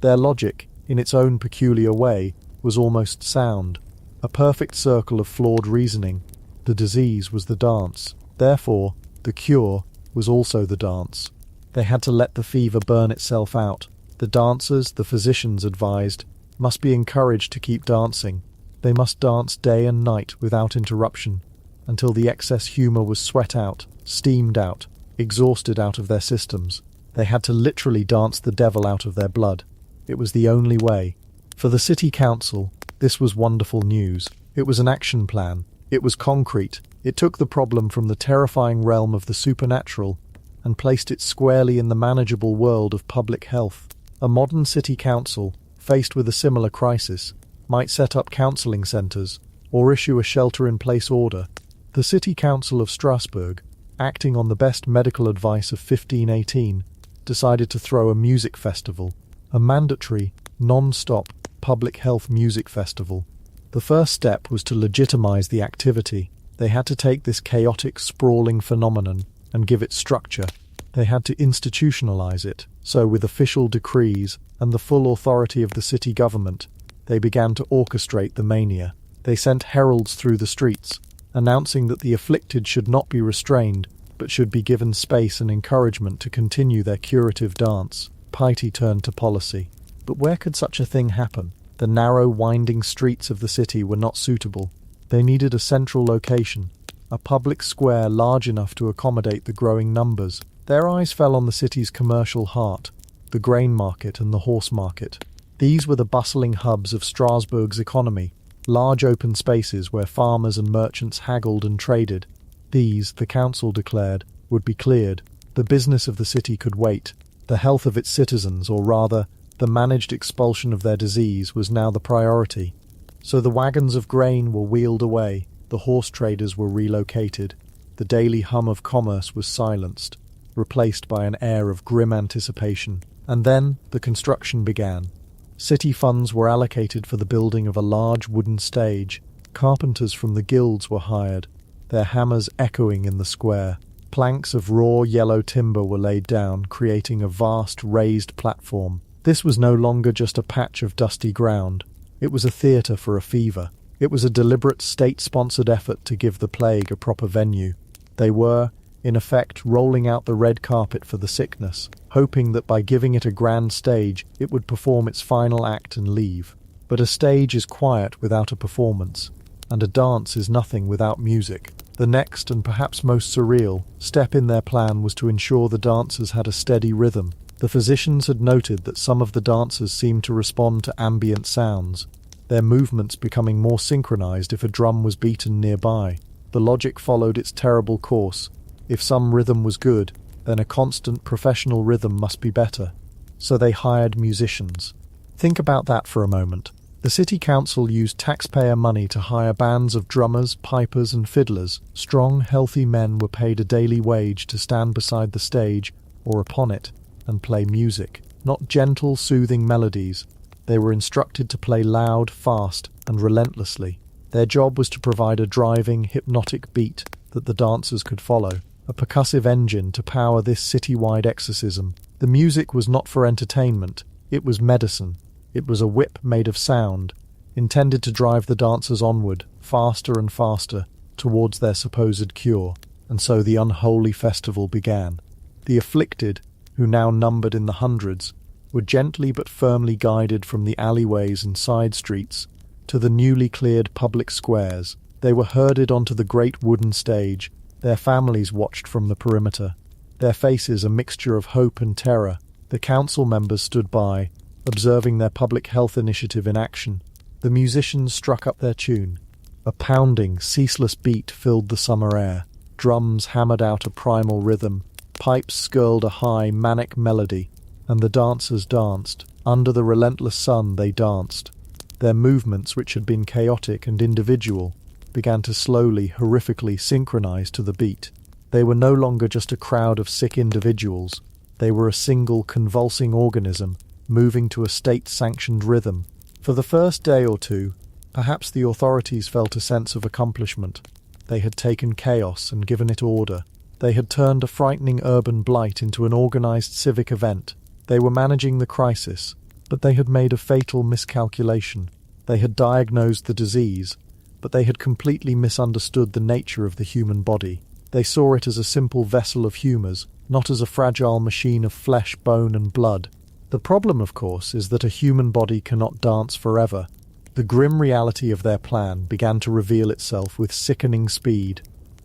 Their logic, in its own peculiar way, was almost sound, a perfect circle of flawed reasoning. The disease was the dance. Therefore, the cure was also the dance. They had to let the fever burn itself out. The dancers, the physicians advised, must be encouraged to keep dancing. They must dance day and night without interruption. until the excess humor was sweat out, steamed out, exhausted out of their systems. They had to literally dance the devil out of their blood. It was the only way. For the city council, this was wonderful news. It was an action plan. It was concrete. It took the problem from the terrifying realm of the supernatural and placed it squarely in the manageable world of public health. A modern city council, faced with a similar crisis, might set up counselling centres or issue a shelter-in-place order. The City Council of Strasbourg, acting on the best medical advice of 1518, decided to throw a music festival, a mandatory, non-stop public health music festival. The first step was to legitimise the activity. They had to take this chaotic, sprawling phenomenon and give it structure. They had to institutionalise it. So, with official decrees and the full authority of the city government, they began to orchestrate the mania. They sent heralds through the streets, announcing that the afflicted should not be restrained, but should be given space and encouragement to continue their curative dance. Piety turned to policy. But where could such a thing happen? The narrow, winding streets of the city were not suitable. They needed a central location, a public square large enough to accommodate the growing numbers. Their eyes fell on the city's commercial heart, the grain market and the horse market. These were the bustling hubs of Strasbourg's economy, large open spaces where farmers and merchants haggled and traded. These, the council declared, would be cleared. The business of the city could wait. The health of its citizens, or rather, the managed expulsion of their disease, was now the priority. So the wagons of grain were wheeled away, the horse traders were relocated, the daily hum of commerce was silenced, replaced by an air of grim anticipation. And then the construction began. City funds were allocated for the building of a large wooden stage. Carpenters from the guilds were hired, their hammers echoing in the square. Planks of raw yellow timber were laid down, creating a vast raised platform. This was no longer just a patch of dusty ground. It was a theatre for a fever. It was a deliberate state-sponsored effort to give the plague a proper venue. They were, in effect, rolling out the red carpet for the sickness, hoping that by giving it a grand stage it would perform its final act and leave. But a stage is quiet without a performance, and a dance is nothing without music. The next, and perhaps most surreal, step in their plan was to ensure the dancers had a steady rhythm. The physicians had noted that some of the dancers seemed to respond to ambient sounds, their movements becoming more synchronized if a drum was beaten nearby. The logic followed its terrible course. If some rhythm was good, then a constant professional rhythm must be better. So they hired musicians. Think about that for a moment. The city council used taxpayer money to hire bands of drummers, pipers, and fiddlers. Strong, healthy men were paid a daily wage to stand beside the stage, or upon it, and play music. Not gentle, soothing melodies. They were instructed to play loud, fast, and relentlessly. Their job was to provide a driving, hypnotic beat that the dancers could follow, a percussive engine to power this citywide exorcism. The music was not for entertainment, it was medicine. It was a whip made of sound, intended to drive the dancers onward, faster and faster, towards their supposed cure. And so the unholy festival began. The afflicted, who now numbered in the hundreds, were gently but firmly guided from the alleyways and side streets to the newly cleared public squares. They were herded onto the great wooden stage. Their families watched from the perimeter, their faces a mixture of hope and terror. The council members stood by, observing their public health initiative in action. The musicians struck up their tune. A pounding, ceaseless beat filled the summer air. Drums hammered out a primal rhythm. Pipes skirled a high, manic melody. And the dancers danced. Under the relentless sun they danced. Their movements, which had been chaotic and individual, began to slowly, horrifically synchronize to the beat. They were no longer just a crowd of sick individuals. They were a single, convulsing organism, moving to a state-sanctioned rhythm. For the first day or two, perhaps the authorities felt a sense of accomplishment. They had taken chaos and given it order. They had turned a frightening urban blight into an organized civic event. They were managing the crisis, but they had made a fatal miscalculation. They had diagnosed the disease, but they had completely misunderstood the nature of the human body. They saw it as a simple vessel of humours, not as a fragile machine of flesh, bone and blood. The problem, of course, is that a human body cannot dance forever. The grim reality of their plan began to reveal itself with sickening speed.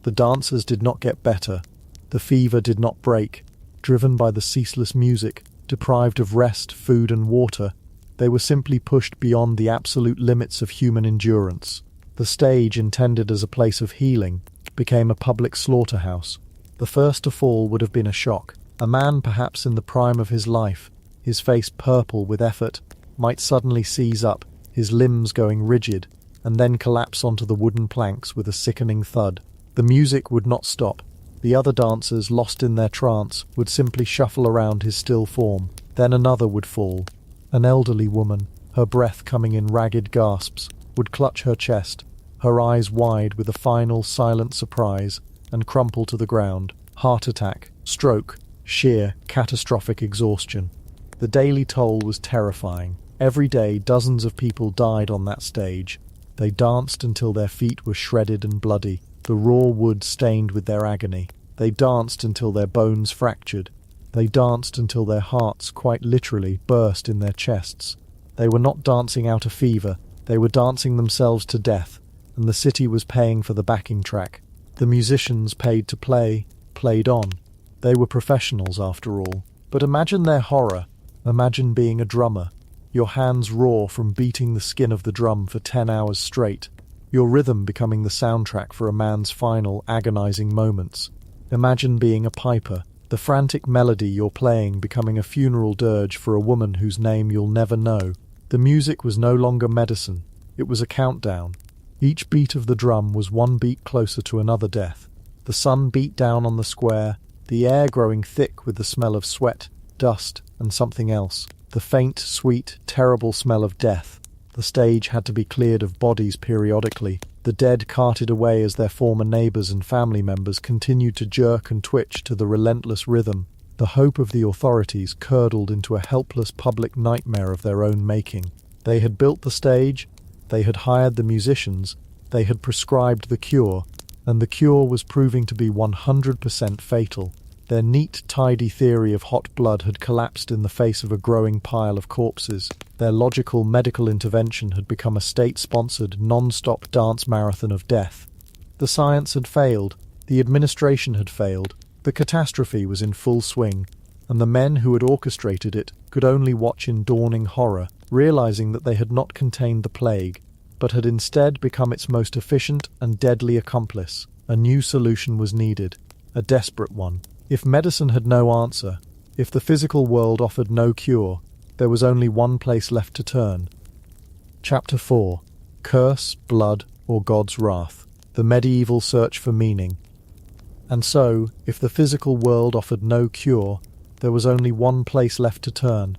The dancers did not get better. The fever did not break. Driven by the ceaseless music, deprived of rest, food and water, they were simply pushed beyond the absolute limits of human endurance. The stage, intended as a place of healing, became a public slaughterhouse. The first to fall would have been a shock. A man perhaps in the prime of his life, his face purple with effort, might suddenly seize up, his limbs going rigid, and then collapse onto the wooden planks with a sickening thud. The music would not stop. The other dancers, lost in their trance, would simply shuffle around his still form. Then another would fall. An elderly woman, her breath coming in ragged gasps, would clutch her chest, her eyes wide with a final silent surprise, and crumple to the ground. Heart attack, stroke, sheer, catastrophic exhaustion. The daily toll was terrifying. Every day dozens of people died on that stage. They danced until their feet were shredded and bloody, the raw wood stained with their agony. They danced until their bones fractured. They danced until their hearts quite literally burst in their chests. They were not dancing out a fever, they were dancing themselves to death, and the city was paying for the backing track. The musicians paid to play, played on. They were professionals after all. But imagine their horror. Imagine being a drummer. Your hands raw from beating the skin of the drum for 10 hours straight. Your rhythm becoming the soundtrack for a man's final, agonizing moments. Imagine being a piper. The frantic melody you're playing becoming a funeral dirge for a woman whose name you'll never know. The music was no longer medicine. It was a countdown. Each beat of the drum was one beat closer to another death. The sun beat down on the square, the air growing thick with the smell of sweat, dust, and something else. The faint, sweet, terrible smell of death. The stage had to be cleared of bodies periodically. The dead carted away as their former neighbours and family members continued to jerk and twitch to the relentless rhythm. The hope of the authorities curdled into a helpless public nightmare of their own making. They had built the stage, they had hired the musicians, they had prescribed the cure, and the cure was proving to be 100% fatal. Their neat, tidy theory of hot blood had collapsed in the face of a growing pile of corpses. Their logical medical intervention had become a state-sponsored, non-stop dance marathon of death. The science had failed, the administration had failed, the catastrophe was in full swing, and the men who had orchestrated it could only watch in dawning horror, realizing that they had not contained the plague, but had instead become its most efficient and deadly accomplice. A new solution was needed, a desperate one. If medicine had no answer, if the physical world offered no cure, there was only one place left to turn. Chapter 4. Curse, Blood, or God's Wrath. The medieval search for meaning. And so, if the physical world offered no cure, there was only one place left to turn.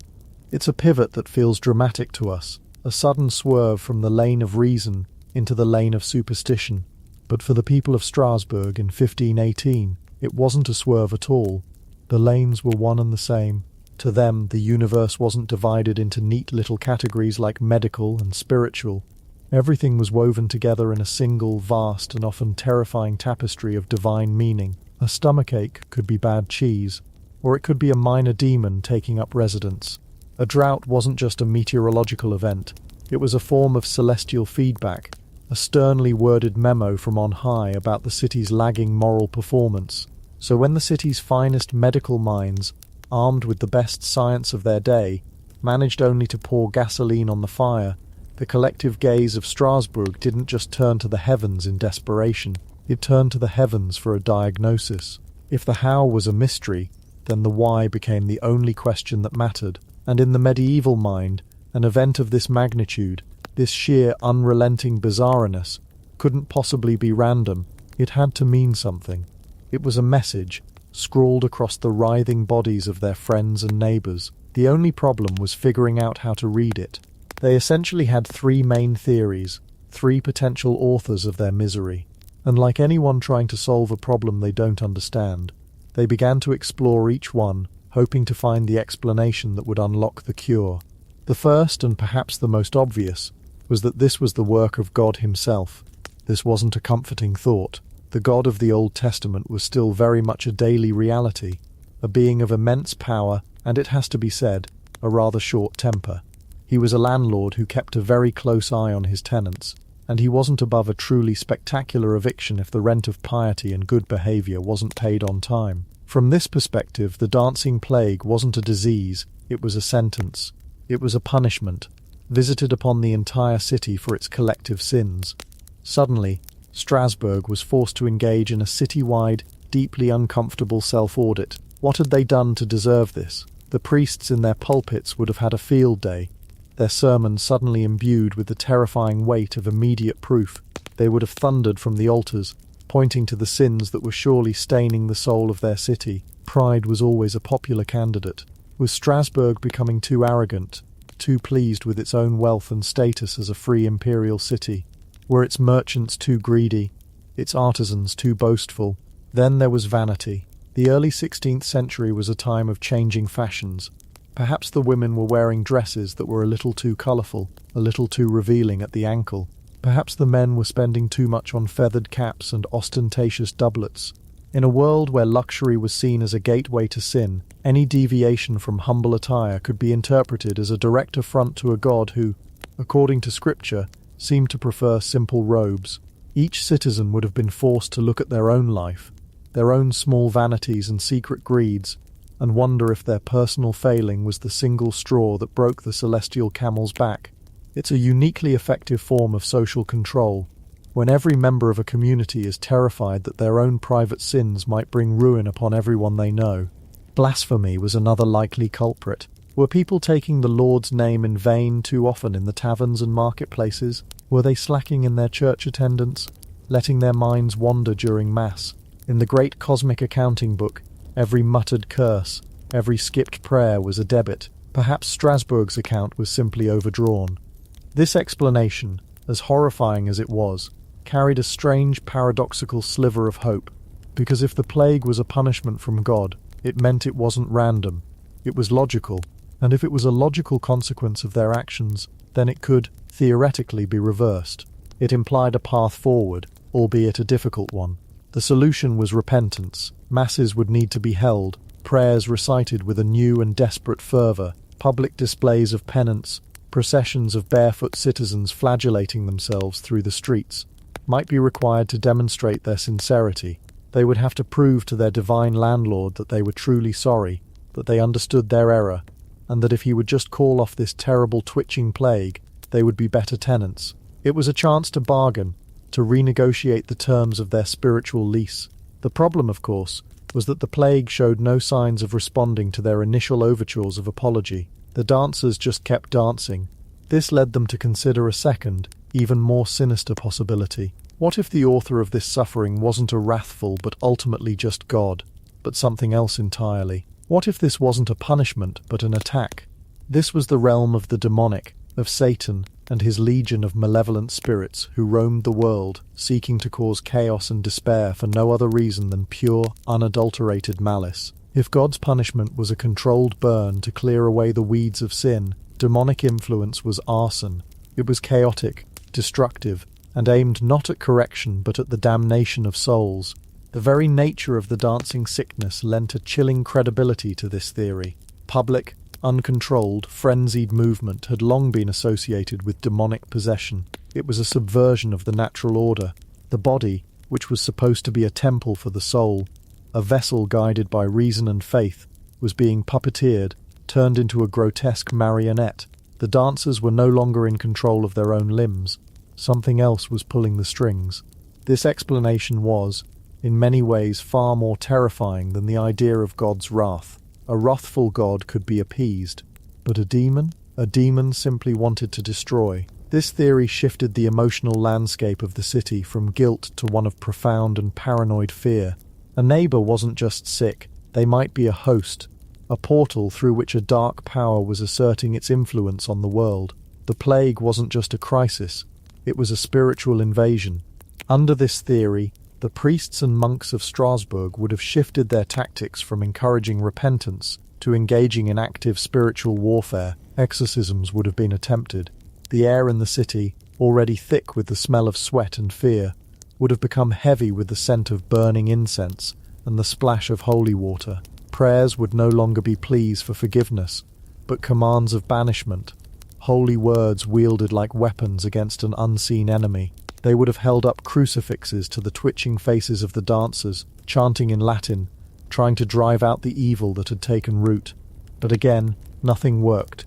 It's a pivot that feels dramatic to us, a sudden swerve from the lane of reason into the lane of superstition. But for the people of Strasbourg in 1518, it wasn't a swerve at all. The lanes were one and the same. To them, the universe wasn't divided into neat little categories like medical and spiritual. Everything was woven together in a single, vast, and often terrifying tapestry of divine meaning. A stomachache could be bad cheese, or it could be a minor demon taking up residence. A drought wasn't just a meteorological event. It was a form of celestial feedback, a sternly worded memo from on high about the city's lagging moral performance. So when the city's finest medical minds, armed with the best science of their day, managed only to pour gasoline on the fire, the collective gaze of Strasbourg didn't just turn to the heavens in desperation, it turned to the heavens for a diagnosis. If the how was a mystery, then the why became the only question that mattered. And in the medieval mind, an event of this magnitude, this sheer unrelenting bizarreness, couldn't possibly be random. It had to mean something. It was a message, scrawled across the writhing bodies of their friends and neighbours. The only problem was figuring out how to read it. They essentially had three main theories, three potential authors of their misery. And like anyone trying to solve a problem they don't understand, they began to explore each one, hoping to find the explanation that would unlock the cure. The first, and perhaps the most obvious, was that this was the work of God himself. This wasn't a comforting thought. The God of the Old Testament was still very much a daily reality, a being of immense power, and it has to be said, a rather short temper. He was a landlord who kept a very close eye on his tenants. and he wasn't above a truly spectacular eviction if the rent of piety and good behavior wasn't paid on time. From this perspective, the dancing plague wasn't a disease, it was a sentence. It was a punishment, visited upon the entire city for its collective sins. Suddenly, Strasbourg was forced to engage in a city-wide, deeply uncomfortable self-audit. What had they done to deserve this? The priests in their pulpits would have had a field day, their sermons suddenly imbued with the terrifying weight of immediate proof. They would have thundered from the altars, pointing to the sins that were surely staining the soul of their city. Pride was always a popular candidate. Was Strasbourg becoming too arrogant, too pleased with its own wealth and status as a free imperial city? Were its merchants too greedy, its artisans too boastful? Then there was vanity. The early 16th century was a time of changing fashions. Perhaps the women were wearing dresses that were a little too colourful, a little too revealing at the ankle. Perhaps the men were spending too much on feathered caps and ostentatious doublets. In a world where luxury was seen as a gateway to sin, any deviation from humble attire could be interpreted as a direct affront to a god who, according to scripture, seemed to prefer simple robes. Each citizen would have been forced to look at their own life, their own small vanities and secret greeds, and wonder if their personal failing was the single straw that broke the celestial camel's back. It's a uniquely effective form of social control, when every member of a community is terrified that their own private sins might bring ruin upon everyone they know. Blasphemy was another likely culprit. Were people taking the Lord's name in vain too often in the taverns and marketplaces? Were they slacking in their church attendance, letting their minds wander during Mass? In the great cosmic accounting book, every muttered curse, every skipped prayer was a debit. Perhaps Strasbourg's account was simply overdrawn. This explanation, as horrifying as it was, carried a strange paradoxical sliver of hope, because if the plague was a punishment from God, it meant it wasn't random, it was logical, and if it was a logical consequence of their actions, then it could, theoretically, be reversed. It implied a path forward, albeit a difficult one. The solution was repentance. Masses would need to be held, prayers recited with a new and desperate fervour, public displays of penance, processions of barefoot citizens flagellating themselves through the streets, might be required to demonstrate their sincerity. They would have to prove to their divine landlord that they were truly sorry, that they understood their error, and that if he would just call off this terrible twitching plague, they would be better tenants. It was a chance to bargain, to renegotiate the terms of their spiritual lease. The problem, of course, was that the plague showed no signs of responding to their initial overtures of apology. The dancers just kept dancing. This led them to consider a second, even more sinister possibility. What if the author of this suffering wasn't a wrathful but ultimately just God, but something else entirely? What if this wasn't a punishment but an attack? This was the realm of the demonic, of Satan and his legion of malevolent spirits who roamed the world, seeking to cause chaos and despair for no other reason than pure, unadulterated malice. If God's punishment was a controlled burn to clear away the weeds of sin, demonic influence was arson. It was chaotic, destructive, and aimed not at correction but at the damnation of souls. The very nature of the dancing sickness lent a chilling credibility to this theory. Public, uncontrolled, frenzied movement had long been associated with demonic possession. It was a subversion of the natural order. The body, which was supposed to be a temple for the soul, a vessel guided by reason and faith, was being puppeteered, turned into a grotesque marionette. The dancers were no longer in control of their own limbs. Something else was pulling the strings. This explanation was, in many ways, far more terrifying than the idea of God's wrath. A wrathful God could be appeased, but a demon? A demon simply wanted to destroy. This theory shifted the emotional landscape of the city from guilt to one of profound and paranoid fear. A neighbour wasn't just sick, they might be a host, a portal through which a dark power was asserting its influence on the world. The plague wasn't just a crisis, it was a spiritual invasion. Under this theory, the priests and monks of Strasbourg would have shifted their tactics from encouraging repentance to engaging in active spiritual warfare. Exorcisms would have been attempted. The air in the city, already thick with the smell of sweat and fear, would have become heavy with the scent of burning incense and the splash of holy water. Prayers would no longer be pleas for forgiveness, but commands of banishment. holy words wielded like weapons against an unseen enemy. They would have held up crucifixes to the twitching faces of the dancers, chanting in Latin, trying to drive out the evil that had taken root. But again, nothing worked.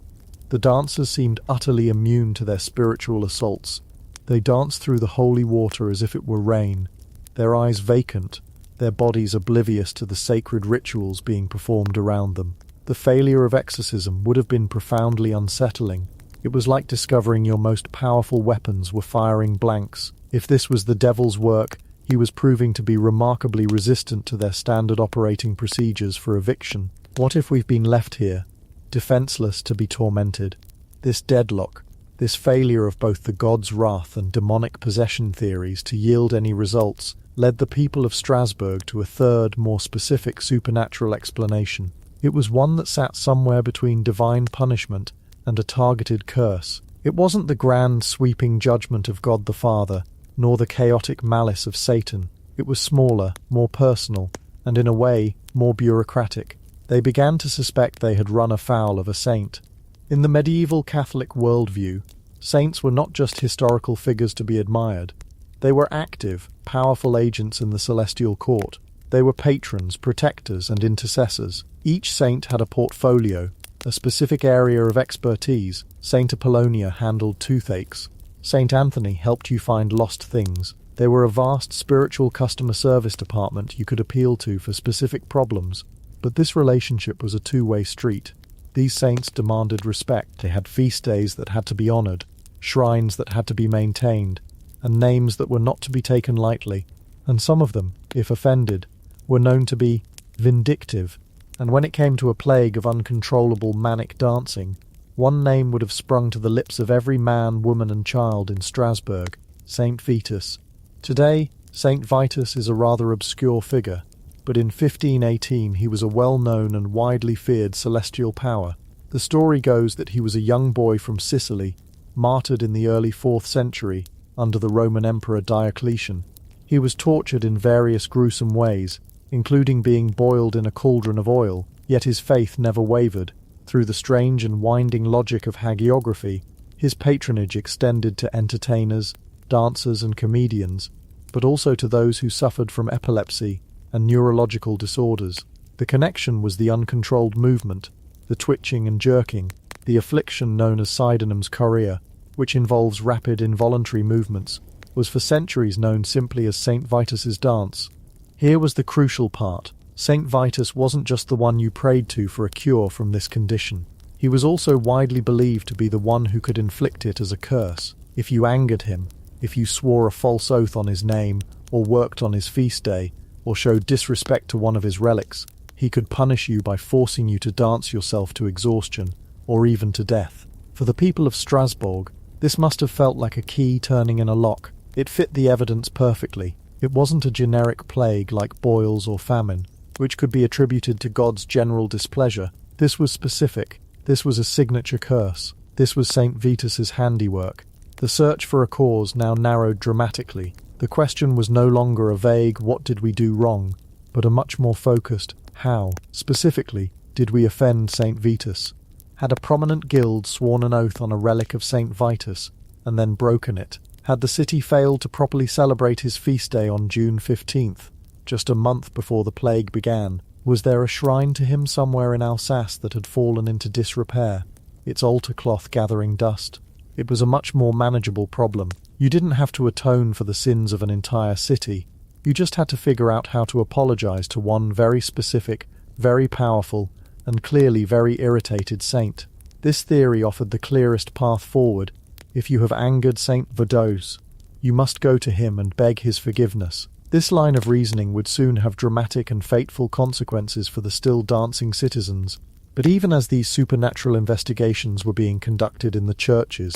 The dancers seemed utterly immune to their spiritual assaults. They danced through the holy water as if it were rain, their eyes vacant, their bodies oblivious to the sacred rituals being performed around them. The failure of exorcism would have been profoundly unsettling. It was like discovering your most powerful weapons were firing blanks. If this was the devil's work, he was proving to be remarkably resistant to their standard operating procedures for eviction. What if we've been left here, defenseless, to be tormented? This deadlock, this failure of both the god's wrath and demonic possession theories to yield any results, led the people of Strasbourg to a third, more specific supernatural explanation. It was one that sat somewhere between divine punishment and a targeted curse. It wasn't the grand, sweeping judgment of God the Father, nor the chaotic malice of Satan. It was smaller, more personal, and in a way, more bureaucratic. They began to suspect they had run afoul of a saint. In the medieval Catholic worldview, saints were not just historical figures to be admired. They were active, powerful agents in the celestial court. They were patrons, protectors, and intercessors. Each saint had a portfolio, a specific area of expertise. Saint Apollonia handled toothaches. Saint Anthony helped you find lost things. They were a vast spiritual customer service department you could appeal to for specific problems. But this relationship was a two-way street. These saints demanded respect. They had feast days that had to be honored, shrines that had to be maintained, and names that were not to be taken lightly. And some of them, if offended, were known to be vindictive. And when it came to a plague of uncontrollable manic dancing, one name would have sprung to the lips of every man, woman, and child in Strasbourg: Saint Vitus. Today, Saint Vitus is a rather obscure figure, but in 1518 he was a well-known and widely feared celestial power. The story goes that he was a young boy from Sicily, martyred in the early 4th century under the Roman Emperor Diocletian. He was tortured in various gruesome ways, including being boiled in a cauldron of oil, yet his faith never wavered. Through the strange and winding logic of hagiography, his patronage extended to entertainers, dancers, and comedians, but also to those who suffered from epilepsy and neurological disorders. The connection was the uncontrolled movement, the twitching and jerking, the affliction known as Sydenham's chorea, which involves rapid involuntary movements, was for centuries known simply as Saint Vitus's dance. Here was the crucial part. Saint Vitus wasn't just the one you prayed to for a cure from this condition. He was also widely believed to be the one who could inflict it as a curse. If you angered him, if you swore a false oath on his name, or worked on his feast day, or showed disrespect to one of his relics, he could punish you by forcing you to dance yourself to exhaustion, or even to death. For the people of Strasbourg, this must have felt like a key turning in a lock. It fit the evidence perfectly. It wasn't a generic plague like boils or famine, which could be attributed to God's general displeasure. This was specific. This was a signature curse. This was Saint Vitus's handiwork. The search for a cause now narrowed dramatically. The question was no longer a vague "what did we do wrong?" but a much more focused "how?" Specifically, did we offend Saint Vitus? Had a prominent guild sworn an oath on a relic of Saint Vitus and then broken it? Had the city failed to properly celebrate his feast day on June 15th, just a month before the plague began? Was there a shrine to him somewhere in Alsace that had fallen into disrepair, its altar cloth gathering dust? It was a much more manageable problem. You didn't have to atone for the sins of an entire city. You just had to figure out how to apologize to one very specific, very powerful, and clearly very irritated saint. This theory offered the clearest path forward. If you have angered Saint Vitus, you must go to him and beg his forgiveness. This line of reasoning would soon have dramatic and fateful consequences for the still dancing citizens. But even as these supernatural investigations were being conducted in the churches,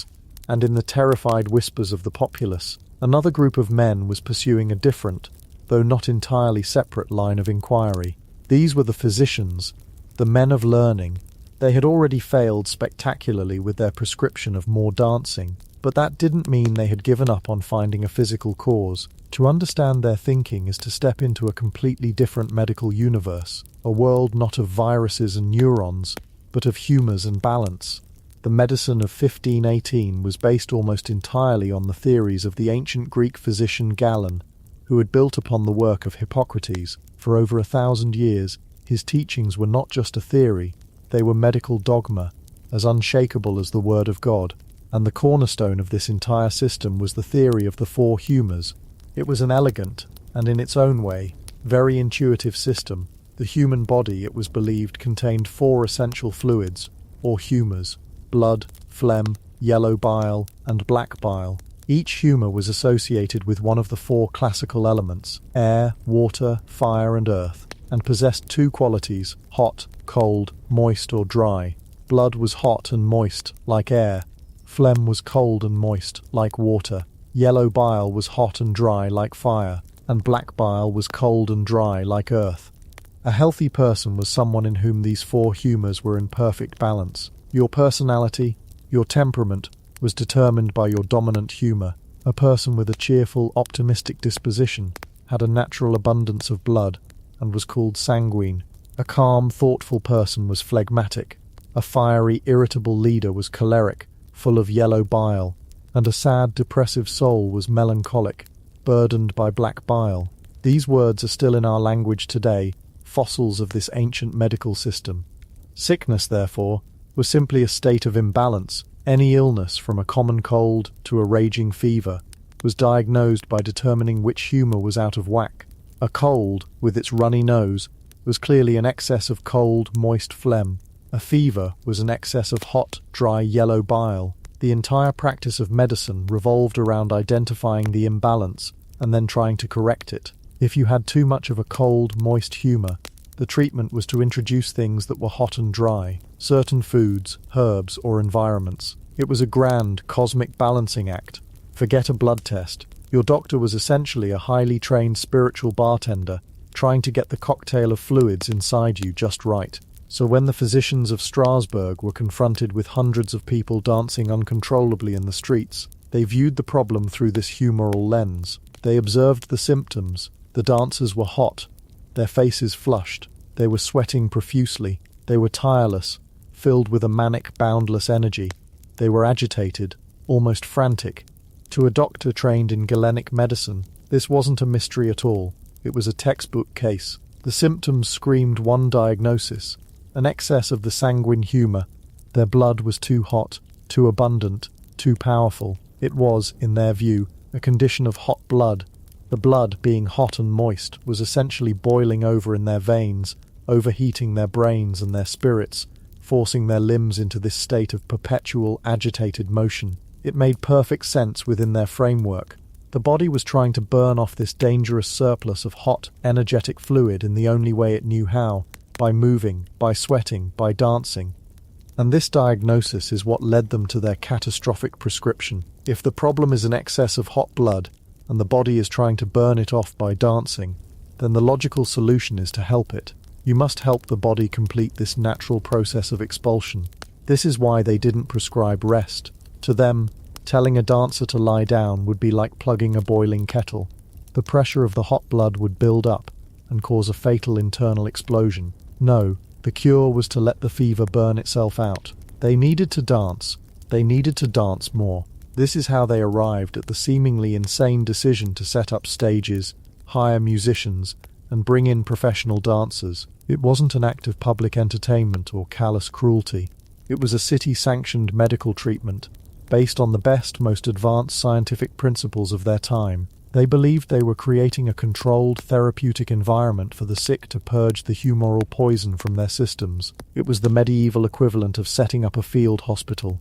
and in the terrified whispers of the populace, another group of men was pursuing a different, though not entirely separate line of inquiry. These were the physicians, the men of learning. They had already failed spectacularly with their prescription of more dancing, but that didn't mean they had given up on finding a physical cause. To understand their thinking is to step into a completely different medical universe, a world not of viruses and neurons, but of humours and balance. The medicine of 1518 was based almost entirely on the theories of the ancient Greek physician Galen, who had built upon the work of Hippocrates. For over 1,000 years, his teachings were not just a theory, they were medical dogma, as unshakable as the Word of God, and the cornerstone of this entire system was the theory of the four humours. It was an elegant, and in its own way, very intuitive system. The human body, it was believed, contained four essential fluids, or humours: blood, phlegm, yellow bile, and black bile. Each humour was associated with one of the four classical elements, air, water, fire, and earth, and possessed two qualities, hot, cold, moist or dry. Blood was hot and moist, like air. Phlegm was cold and moist, like water. Yellow bile was hot and dry, like fire. And black bile was cold and dry, like earth. A healthy person was someone in whom these four humours were in perfect balance. Your personality, your temperament, was determined by your dominant humour. A person with a cheerful, optimistic disposition had a natural abundance of blood and was called sanguine. A calm, thoughtful person was phlegmatic. A fiery, irritable leader was choleric, full of yellow bile. And a sad, depressive soul was melancholic, burdened by black bile. These words are still in our language today, fossils of this ancient medical system. Sickness, therefore, was simply a state of imbalance. Any illness, from a common cold to a raging fever, was diagnosed by determining which humour was out of whack. A cold, with its runny nose, was clearly an excess of cold, moist phlegm. A fever was an excess of hot, dry, yellow bile. The entire practice of medicine revolved around identifying the imbalance and then trying to correct it. If you had too much of a cold, moist humour, the treatment was to introduce things that were hot and dry, certain foods, herbs, or environments. It was a grand, cosmic balancing act. Forget a blood test. Your doctor was essentially a highly trained spiritual bartender, trying to get the cocktail of fluids inside you just right. So when the physicians of Strasbourg were confronted with hundreds of people dancing uncontrollably in the streets, they viewed the problem through this humoral lens. They observed the symptoms. The dancers were hot, their faces flushed, they were sweating profusely, they were tireless, filled with a manic, boundless energy. They were agitated, almost frantic. To a doctor trained in Galenic medicine, this wasn't a mystery at all. It was a textbook case. The symptoms screamed one diagnosis: an excess of the sanguine humour. Their blood was too hot, too abundant, too powerful. It was, in their view, a condition of hot blood. The blood, being hot and moist, was essentially boiling over in their veins, overheating their brains and their spirits, forcing their limbs into this state of perpetual, agitated motion. It made perfect sense within their framework. The body was trying to burn off this dangerous surplus of hot, energetic fluid in the only way it knew how: by moving, by sweating, by dancing. And this diagnosis is what led them to their catastrophic prescription. If the problem is an excess of hot blood, and the body is trying to burn it off by dancing, then the logical solution is to help it. You must help the body complete this natural process of expulsion. This is why they didn't prescribe rest. To them, telling a dancer to lie down would be like plugging a boiling kettle. The pressure of the hot blood would build up and cause a fatal internal explosion. No, the cure was to let the fever burn itself out. They needed to dance. They needed to dance more. This is how they arrived at the seemingly insane decision to set up stages, hire musicians, and bring in professional dancers. It wasn't an act of public entertainment or callous cruelty. It was a city-sanctioned medical treatment, based on the best, most advanced scientific principles of their time. They believed they were creating a controlled, therapeutic environment for the sick to purge the humoral poison from their systems. It was the medieval equivalent of setting up a field hospital.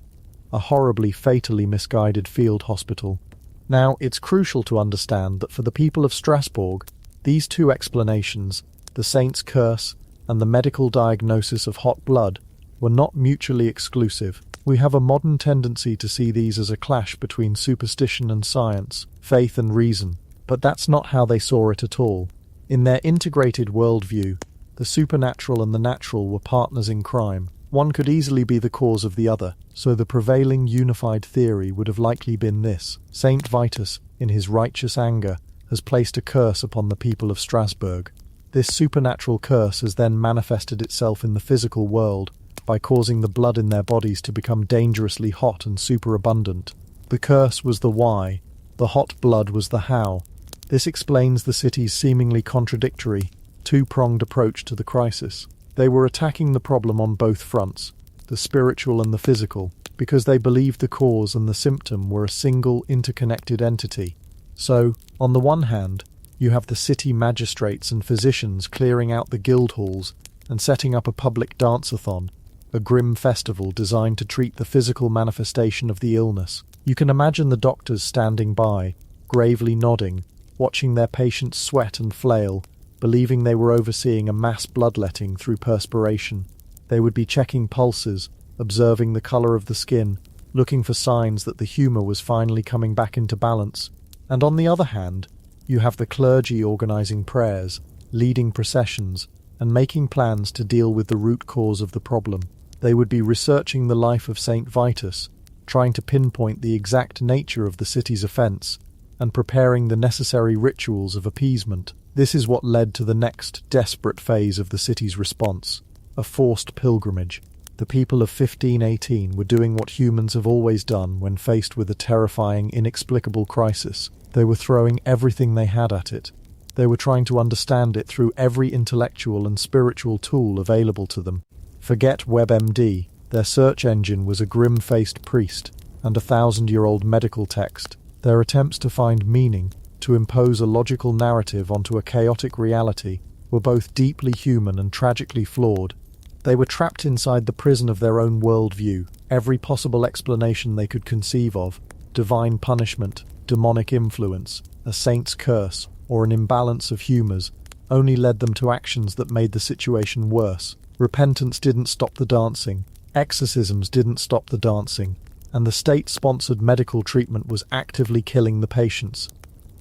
A horribly, fatally misguided field hospital. Now, it's crucial to understand that for the people of Strasbourg, these two explanations, the saint's curse and the medical diagnosis of hot blood, were not mutually exclusive. We have a modern tendency to see these as a clash between superstition and science, faith and reason, but that's not how they saw it at all. In their integrated worldview, the supernatural and the natural were partners in crime. One could easily be the cause of the other, so the prevailing unified theory would have likely been this: Saint Vitus, in his righteous anger, has placed a curse upon the people of Strasbourg. This supernatural curse has then manifested itself in the physical world, by causing the blood in their bodies to become dangerously hot and superabundant. The curse was the why, the hot blood was the how. This explains the city's seemingly contradictory, two-pronged approach to the crisis. They were attacking the problem on both fronts, the spiritual and the physical, because they believed the cause and the symptom were a single interconnected entity. So, on the one hand, you have the city magistrates and physicians clearing out the guild halls and setting up a public dance-a-thon, a grim festival designed to treat the physical manifestation of the illness. You can imagine the doctors standing by, gravely nodding, watching their patients sweat and flail, believing they were overseeing a mass bloodletting through perspiration. They would be checking pulses, observing the colour of the skin, looking for signs that the humour was finally coming back into balance. And on the other hand, you have the clergy organising prayers, leading processions, and making plans to deal with the root cause of the problem. They would be researching the life of Saint Vitus, trying to pinpoint the exact nature of the city's offence, and preparing the necessary rituals of appeasement. This is what led to the next desperate phase of the city's response, a forced pilgrimage. The people of 1518 were doing what humans have always done when faced with a terrifying, inexplicable crisis. They were throwing everything they had at it. They were trying to understand it through every intellectual and spiritual tool available to them. Forget WebMD. Their search engine was a grim-faced priest and a 1,000-year-old medical text. Their attempts to find meaning, to impose a logical narrative onto a chaotic reality, were both deeply human and tragically flawed. They were trapped inside the prison of their own worldview. Every possible explanation they could conceive of, divine punishment, demonic influence, a saint's curse, or an imbalance of humours, only led them to actions that made the situation worse. Repentance didn't stop the dancing, exorcisms didn't stop the dancing, and the state-sponsored medical treatment was actively killing the patients.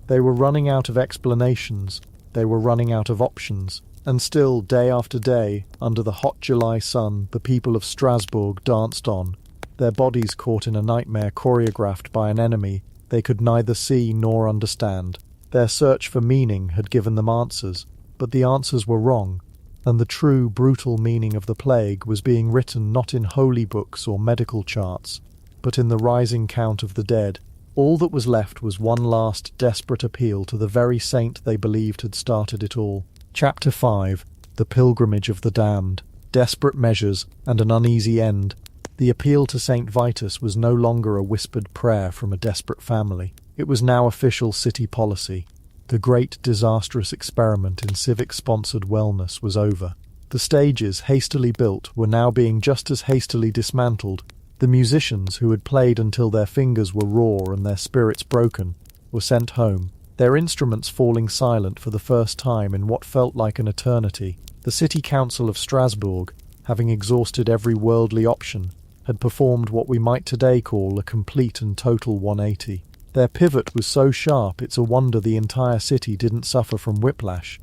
They were running out of explanations, they were running out of options, and still, day after day, under the hot July sun, the people of Strasbourg danced on, their bodies caught in a nightmare choreographed by an enemy they could neither see nor understand. Their search for meaning had given them answers, but the answers were wrong, and the true, brutal meaning of the plague was being written not in holy books or medical charts, but in the rising count of the dead. All that was left was one last desperate appeal to the very saint they believed had started it all. Chapter 5. The Pilgrimage of the Damned. Desperate measures and an uneasy end. The appeal to Saint Vitus was no longer a whispered prayer from a desperate family. It was now official city policy. The great disastrous experiment in civic-sponsored wellness was over. The stages, hastily built, were now being just as hastily dismantled. The musicians, who had played until their fingers were raw and their spirits broken, were sent home, their instruments falling silent for the first time in what felt like an eternity. The City Council of Strasbourg, having exhausted every worldly option, had performed what we might today call a complete and total 180. Their pivot was so sharp it's a wonder the entire city didn't suffer from whiplash.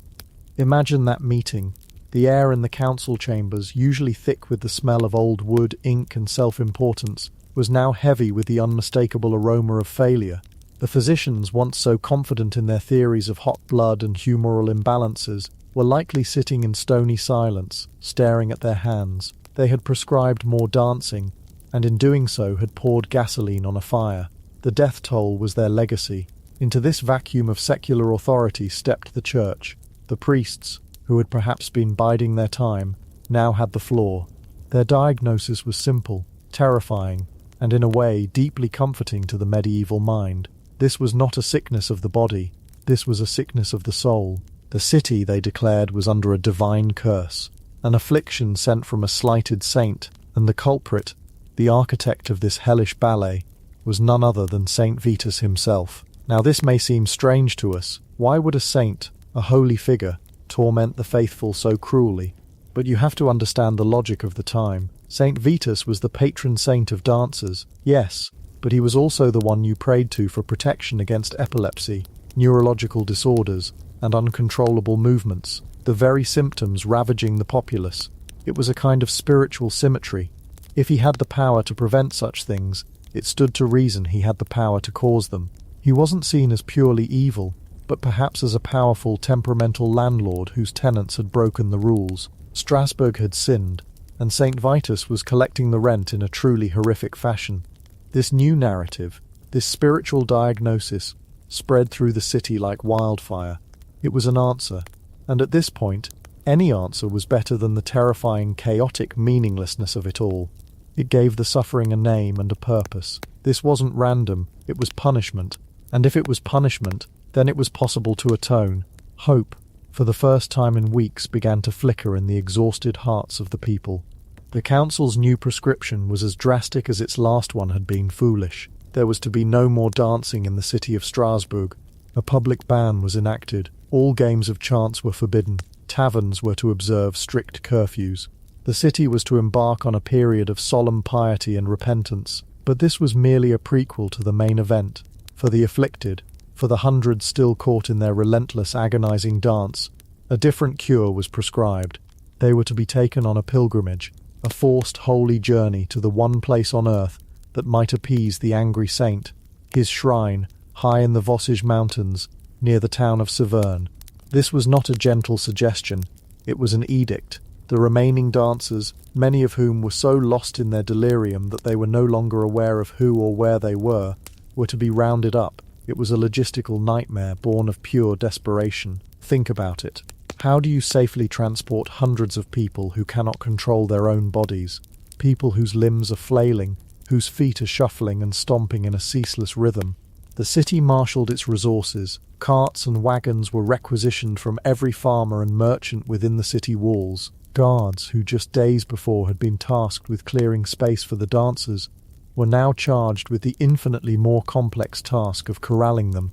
Imagine that meeting. The air in the council chambers, usually thick with the smell of old wood, ink and self-importance, was now heavy with the unmistakable aroma of failure. The physicians, once so confident in their theories of hot blood and humoral imbalances, were likely sitting in stony silence, staring at their hands. They had prescribed more dancing, and in doing so had poured gasoline on a fire. The death toll was their legacy. Into this vacuum of secular authority stepped the church. The priests, who had perhaps been biding their time, now had the floor. Their diagnosis was simple, terrifying, and in a way deeply comforting to the medieval mind. This was not a sickness of the body, this was a sickness of the soul. The city, they declared, was under a divine curse, an affliction sent from a slighted saint, and the culprit, the architect of this hellish ballet, was none other than Saint Vitus himself. Now this may seem strange to us. Why would a saint, a holy figure, torment the faithful so cruelly? But you have to understand the logic of the time. Saint Vitus was the patron saint of dancers, yes, but he was also the one you prayed to for protection against epilepsy, neurological disorders, and uncontrollable movements, the very symptoms ravaging the populace. It was a kind of spiritual symmetry. If he had the power to prevent such things, it stood to reason he had the power to cause them. He wasn't seen as purely evil, but perhaps as a powerful, temperamental landlord whose tenants had broken the rules. Strasbourg had sinned, and St. Vitus was collecting the rent in a truly horrific fashion. This new narrative, this spiritual diagnosis, spread through the city like wildfire. It was an answer, and at this point, any answer was better than the terrifying, chaotic meaninglessness of it all. It gave the suffering a name and a purpose. This wasn't random, it was punishment. And if it was punishment, then it was possible to atone. Hope, for the first time in weeks, began to flicker in the exhausted hearts of the people. The council's new prescription was as drastic as its last one had been foolish. There was to be no more dancing in the city of Strasbourg. A public ban was enacted. All games of chance were forbidden. Taverns were to observe strict curfews. The city was to embark on a period of solemn piety and repentance. But this was merely a prequel to the main event. For the afflicted, for the hundreds still caught in their relentless, agonizing dance, a different cure was prescribed. They were to be taken on a pilgrimage, a forced holy journey to the one place on earth that might appease the angry saint, his shrine, high in the Vosges mountains, near the town of Saverne. This was not a gentle suggestion, it was an edict. The remaining dancers, many of whom were so lost in their delirium that they were no longer aware of who or where they were to be rounded up. It was a logistical nightmare born of pure desperation. Think about it. How do you safely transport hundreds of people who cannot control their own bodies? People whose limbs are flailing, whose feet are shuffling and stomping in a ceaseless rhythm. The city marshalled its resources. Carts and wagons were requisitioned from every farmer and merchant within the city walls. Guards, who just days before had been tasked with clearing space for the dancers, were now charged with the infinitely more complex task of corralling them.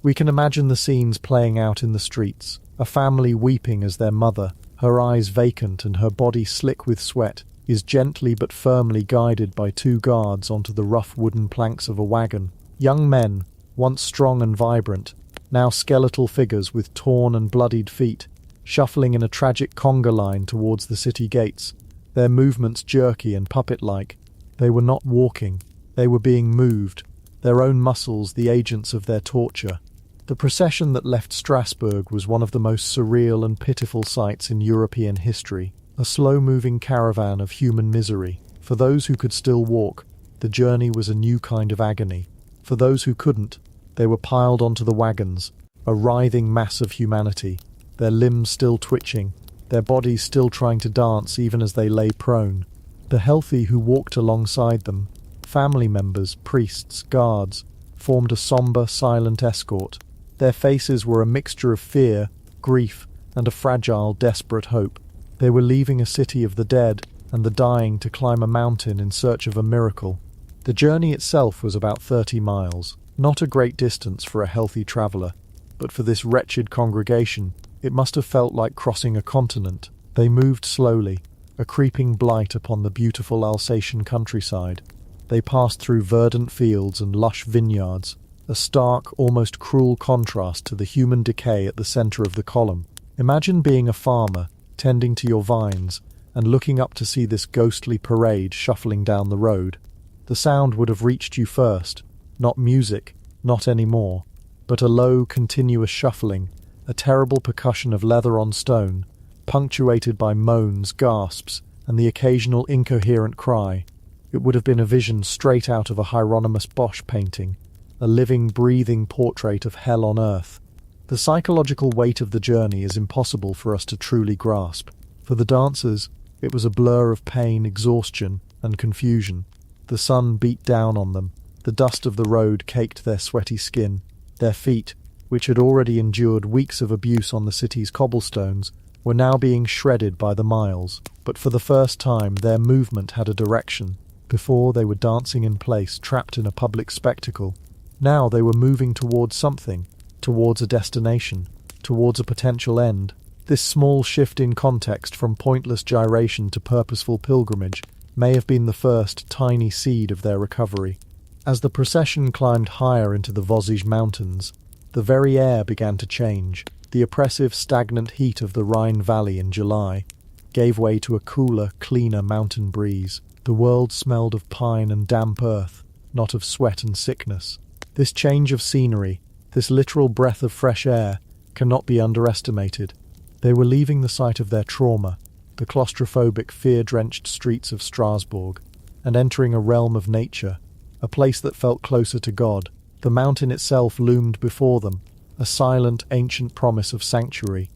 We can imagine the scenes playing out in the streets. A family weeping as their mother, her eyes vacant and her body slick with sweat, is gently but firmly guided by two guards onto the rough wooden planks of a wagon. Young men, once strong and vibrant, now skeletal figures with torn and bloodied feet, shuffling in a tragic conga line towards the city gates, their movements jerky and puppet-like. They were not walking, they were being moved, their own muscles the agents of their torture. The procession that left Strasbourg was one of the most surreal and pitiful sights in European history, a slow-moving caravan of human misery. For those who could still walk, the journey was a new kind of agony. For those who couldn't, they were piled onto the wagons, a writhing mass of humanity, their limbs still twitching, their bodies still trying to dance even as they lay prone. The healthy who walked alongside them, family members, priests, guards, formed a somber, silent escort. Their faces were a mixture of fear, grief, and a fragile, desperate hope. They were leaving a city of the dead and the dying to climb a mountain in search of a miracle. The journey itself was about 30 miles, not a great distance for a healthy traveller, but for this wretched congregation, it must have felt like crossing a continent. They moved slowly, a creeping blight upon the beautiful Alsatian countryside. They passed through verdant fields and lush vineyards, a stark, almost cruel contrast to the human decay at the centre of the column. Imagine being a farmer, tending to your vines, and looking up to see this ghostly parade shuffling down the road. The sound would have reached you first, not music, not anymore, but a low, continuous shuffling, a terrible percussion of leather on stone, punctuated by moans, gasps, and the occasional incoherent cry. It would have been a vision straight out of a Hieronymus Bosch painting, a living, breathing portrait of hell on earth. The psychological weight of the journey is impossible for us to truly grasp. For the dancers, it was a blur of pain, exhaustion, and confusion. The sun beat down on them. The dust of the road caked their sweaty skin. Their feet, which had already endured weeks of abuse on the city's cobblestones, were now being shredded by the miles. But for the first time, their movement had a direction. Before, they were dancing in place, trapped in a public spectacle. Now they were moving towards something, towards a destination, towards a potential end. This small shift in context from pointless gyration to purposeful pilgrimage may have been the first tiny seed of their recovery. As the procession climbed higher into the Vosges mountains, the very air began to change. The oppressive, stagnant heat of the Rhine Valley in July gave way to a cooler, cleaner mountain breeze. The world smelled of pine and damp earth, not of sweat and sickness. This change of scenery, this literal breath of fresh air, cannot be underestimated. They were leaving the site of their trauma, the claustrophobic, fear-drenched streets of Strasbourg, and entering a realm of nature, a place that felt closer to God. The mountain itself loomed before them, a silent, ancient promise of sanctuary.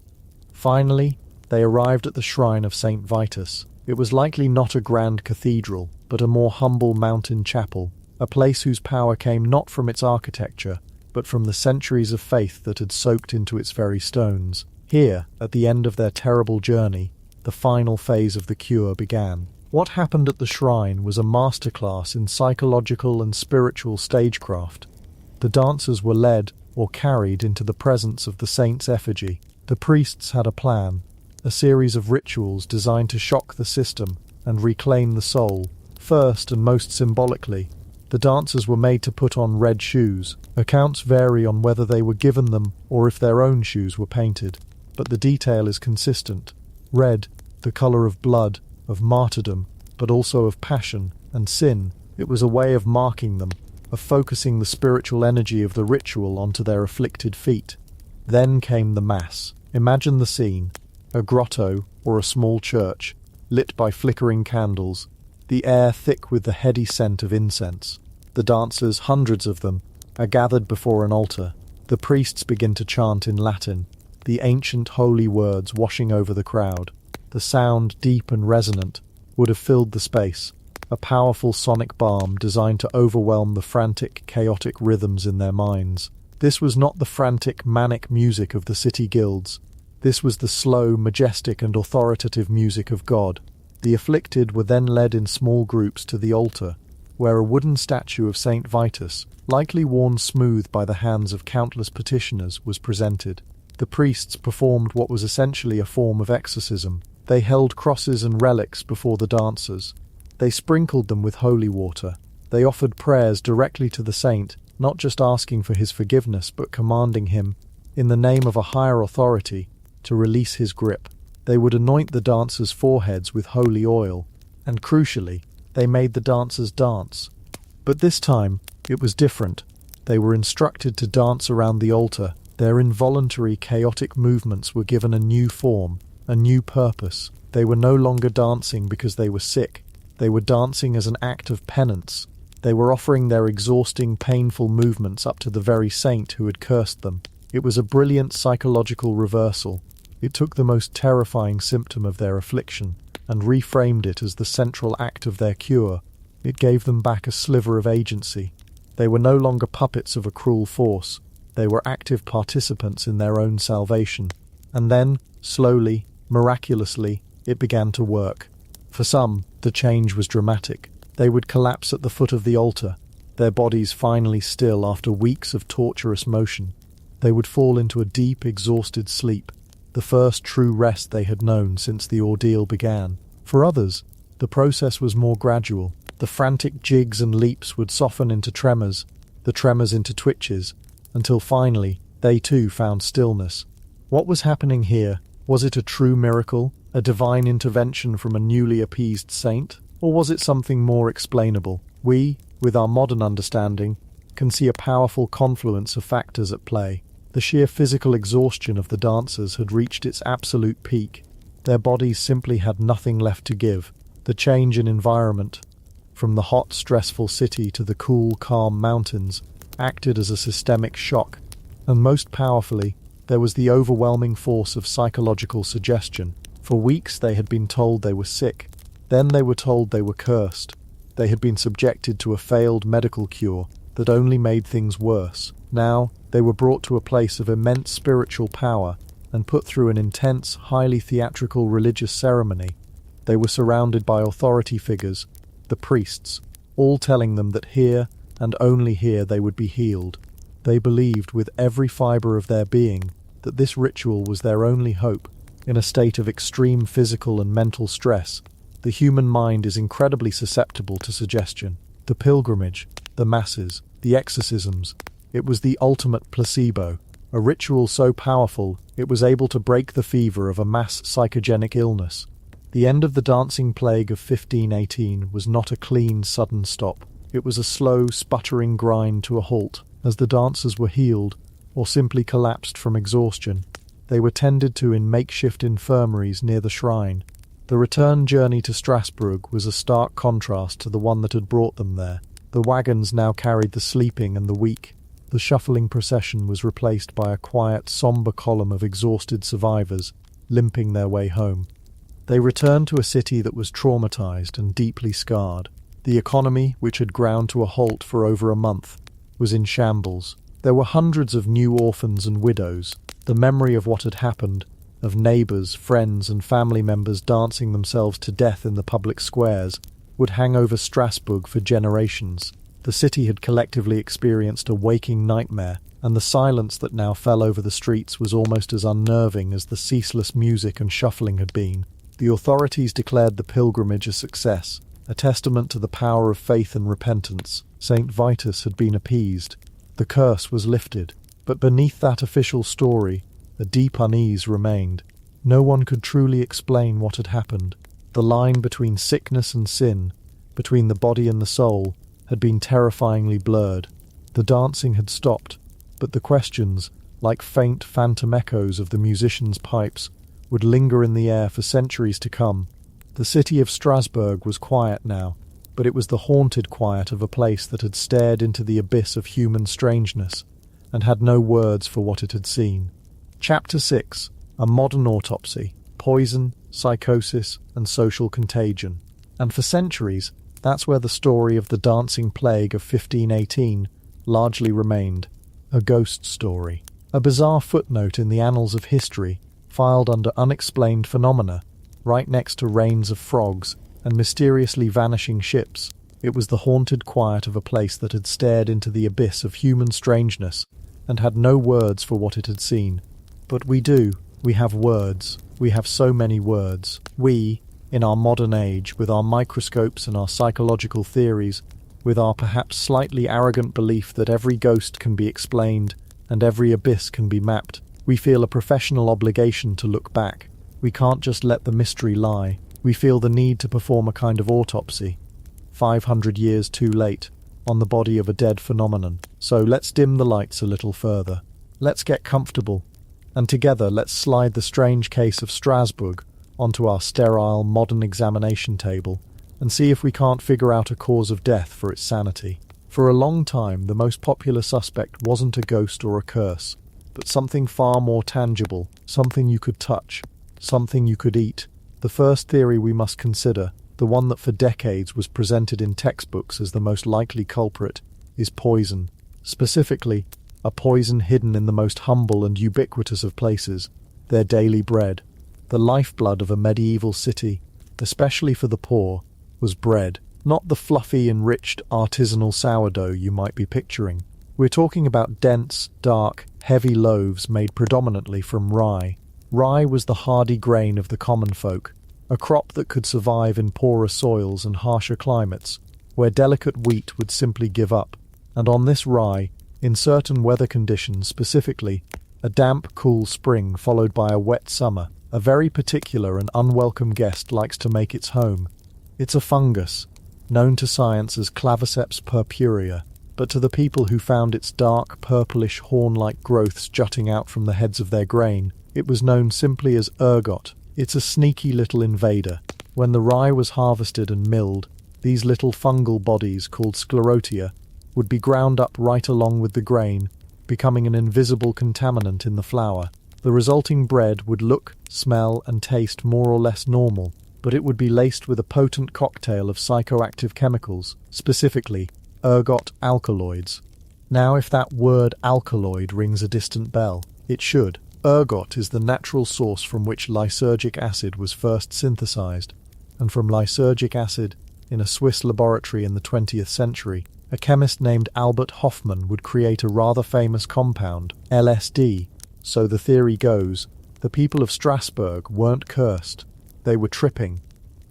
Finally, they arrived at the shrine of Saint Vitus. It was likely not a grand cathedral, but a more humble mountain chapel, a place whose power came not from its architecture, but from the centuries of faith that had soaked into its very stones. Here, at the end of their terrible journey, the final phase of the cure began. What happened at the shrine was a masterclass in psychological and spiritual stagecraft. The dancers were led, or carried, into the presence of the saint's effigy. The priests had a plan, a series of rituals designed to shock the system and reclaim the soul. First, and most symbolically, the dancers were made to put on red shoes. Accounts vary on whether they were given them or if their own shoes were painted, but the detail is consistent. Red, the colour of blood, of martyrdom, but also of passion and sin. It was a way of marking them, of focusing the spiritual energy of the ritual onto their afflicted feet. Then came the Mass. Imagine the scene: a grotto or a small church, lit by flickering candles, the air thick with the heady scent of incense. The dancers, hundreds of them, are gathered before an altar. The priests begin to chant in Latin, the ancient holy words washing over the crowd. The sound, deep and resonant, would have filled the space, a powerful sonic balm designed to overwhelm the frantic, chaotic rhythms in their minds. This was not the frantic, manic music of the city guilds. This was the slow, majestic and authoritative music of God. The afflicted were then led in small groups to the altar, where a wooden statue of Saint Vitus, likely worn smooth by the hands of countless petitioners, was presented. The priests performed what was essentially a form of exorcism. They held crosses and relics before the dancers. They sprinkled them with holy water. They offered prayers directly to the saint, not just asking for his forgiveness, but commanding him, in the name of a higher authority, to release his grip. They would anoint the dancers' foreheads with holy oil, and crucially, they made the dancers dance. But this time, it was different. They were instructed to dance around the altar. Their involuntary, chaotic movements were given a new form, a new purpose. They were no longer dancing because they were sick. They were dancing as an act of penance. They were offering their exhausting, painful movements up to the very saint who had cursed them. It was a brilliant psychological reversal. It took the most terrifying symptom of their affliction and reframed it as the central act of their cure. It gave them back a sliver of agency. They were no longer puppets of a cruel force. They were active participants in their own salvation. And then, slowly, miraculously, it began to work. For some, the change was dramatic. They would collapse at the foot of the altar, their bodies finally still after weeks of torturous motion. They would fall into a deep, exhausted sleep, the first true rest they had known since the ordeal began. For others, the process was more gradual. The frantic jigs and leaps would soften into tremors, the tremors into twitches, until finally, they too found stillness. What was happening here? Was it a true miracle, a divine intervention from a newly appeased saint? Or was it something more explainable? We, with our modern understanding, can see a powerful confluence of factors at play. The sheer physical exhaustion of the dancers had reached its absolute peak. Their bodies simply had nothing left to give. The change in environment, from the hot, stressful city to the cool, calm mountains, acted as a systemic shock. And most powerfully, there was the overwhelming force of psychological suggestion. For weeks they had been told they were sick. Then they were told they were cursed. They had been subjected to a failed medical cure that only made things worse. Now, they were brought to a place of immense spiritual power and put through an intense, highly theatrical religious ceremony. They were surrounded by authority figures, the priests, all telling them that here, and only here, they would be healed. They believed with every fibre of their being that this ritual was their only hope. In a state of extreme physical and mental stress, the human mind is incredibly susceptible to suggestion. The pilgrimage, the masses, the exorcisms, it was the ultimate placebo, a ritual so powerful it was able to break the fever of a mass psychogenic illness. The end of the dancing plague of 1518 was not a clean, sudden stop. It was a slow, sputtering grind to a halt. As the dancers were healed, or simply collapsed from exhaustion, they were tended to in makeshift infirmaries near the shrine. The return journey to Strasbourg was a stark contrast to the one that had brought them there. The wagons now carried the sleeping and the weak. The shuffling procession was replaced by a quiet, sombre column of exhausted survivors, limping their way home. They returned to a city that was traumatized and deeply scarred. The economy, which had ground to a halt for over a month, was in shambles. There were hundreds of new orphans and widows. The memory of what had happened, of neighbours, friends and family members dancing themselves to death in the public squares, would hang over Strasbourg for generations. The city had collectively experienced a waking nightmare, and the silence that now fell over the streets was almost as unnerving as the ceaseless music and shuffling had been. The authorities declared the pilgrimage a success, a testament to the power of faith and repentance. Saint Vitus had been appeased. The curse was lifted. But beneath that official story, a deep unease remained. No one could truly explain what had happened. The line between sickness and sin, between the body and the soul, had been terrifyingly blurred. The dancing had stopped, but the questions, like faint phantom echoes of the musicians' pipes, would linger in the air for centuries to come. The city of Strasbourg was quiet now, but it was the haunted quiet of a place that had stared into the abyss of human strangeness and had no words for what it had seen. Chapter 6. A Modern Autopsy. Poison, Psychosis, and Social Contagion. And for centuries, that's where the story of the dancing plague of 1518 largely remained. A ghost story. A bizarre footnote in the annals of history, filed under unexplained phenomena, right next to rains of frogs and mysteriously vanishing ships. It was the haunted quiet of a place that had stared into the abyss of human strangeness and had no words for what it had seen. But we do. We have words. We have so many words. We, in our modern age, with our microscopes and our psychological theories, with our perhaps slightly arrogant belief that every ghost can be explained and every abyss can be mapped, we feel a professional obligation to look back. We can't just let the mystery lie. We feel the need to perform a kind of autopsy, 500 years too late, on the body of a dead phenomenon. So let's dim the lights a little further. Let's get comfortable. And together let's slide the strange case of Strasbourg onto our sterile modern examination table and see if we can't figure out a cause of death for its sanity. For a long time, the most popular suspect wasn't a ghost or a curse, but something far more tangible, something you could touch, something you could eat. The first theory we must consider, the one that for decades was presented in textbooks as the most likely culprit, is poison. Specifically, a poison hidden in the most humble and ubiquitous of places, their daily bread. The lifeblood of a medieval city, especially for the poor, was bread, not the fluffy, enriched, artisanal sourdough you might be picturing. We're talking about dense, dark, heavy loaves made predominantly from rye. Rye was the hardy grain of the common folk, a crop that could survive in poorer soils and harsher climates, where delicate wheat would simply give up. And on this rye, in certain weather conditions specifically, a damp, cool spring followed by a wet summer, a very particular and unwelcome guest likes to make its home. It's a fungus, known to science as Claviceps purpurea, but to the people who found its dark, purplish, horn-like growths jutting out from the heads of their grain, it was known simply as ergot. It's a sneaky little invader. When the rye was harvested and milled, these little fungal bodies, called sclerotia, would be ground up right along with the grain, becoming an invisible contaminant in the flour. The resulting bread would look, smell, and taste more or less normal, but it would be laced with a potent cocktail of psychoactive chemicals, specifically ergot alkaloids. Now, if that word alkaloid rings a distant bell, it should. Ergot is the natural source from which lysergic acid was first synthesized, and from lysergic acid, in a Swiss laboratory in the 20th century, a chemist named Albert Hofmann would create a rather famous compound, LSD. So the theory goes, the people of Strasbourg weren't cursed. They were tripping.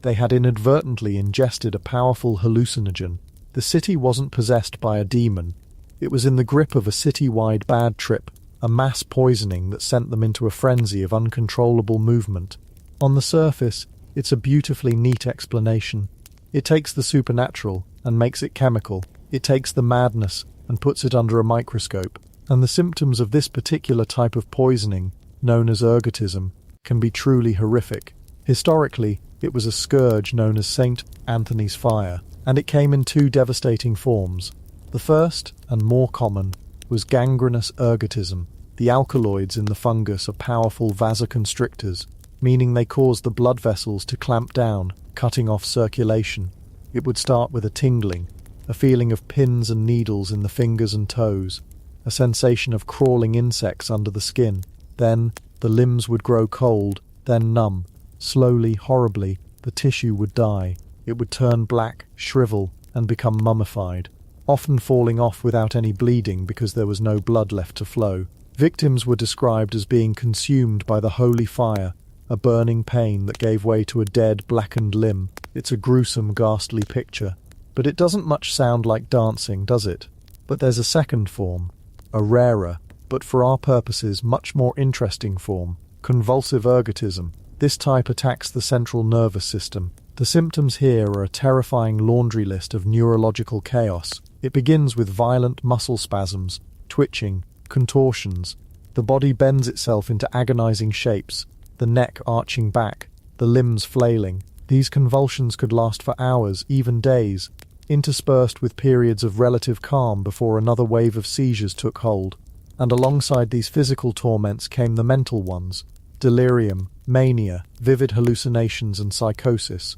They had inadvertently ingested a powerful hallucinogen. The city wasn't possessed by a demon. It was in the grip of a city-wide bad trip, a mass poisoning that sent them into a frenzy of uncontrollable movement. On the surface, it's a beautifully neat explanation. It takes the supernatural and makes it chemical. It takes the madness and puts it under a microscope. And the symptoms of this particular type of poisoning, known as ergotism, can be truly horrific. Historically, It was a scourge known as St. Anthony's fire, and it came in two devastating forms. The first, and more common, was gangrenous ergotism. The alkaloids in the fungus are powerful vasoconstrictors, meaning they cause the blood vessels to clamp down, cutting off circulation. It would start with a tingling, a feeling of pins and needles in the fingers and toes, a sensation of crawling insects under the skin. Then, the limbs would grow cold, then numb. Slowly, horribly, the tissue would die. It would turn black, shrivel, and become mummified, often falling off without any bleeding because there was no blood left to flow. Victims were described as being consumed by the holy fire, a burning pain that gave way to a dead, blackened limb. It's a gruesome, ghastly picture. But it doesn't much sound like dancing, does it? But there's a second form, a rarer, but for our purposes much more interesting form, convulsive ergotism. This type attacks the central nervous system. The symptoms here are a terrifying laundry list of neurological chaos. It begins with violent muscle spasms, twitching, contortions. The body bends itself into agonizing shapes, the neck arching back, the limbs flailing. These convulsions could last for hours, even days, interspersed with periods of relative calm before another wave of seizures took hold. And alongside these physical torments came the mental ones: delirium, mania, vivid hallucinations and psychosis.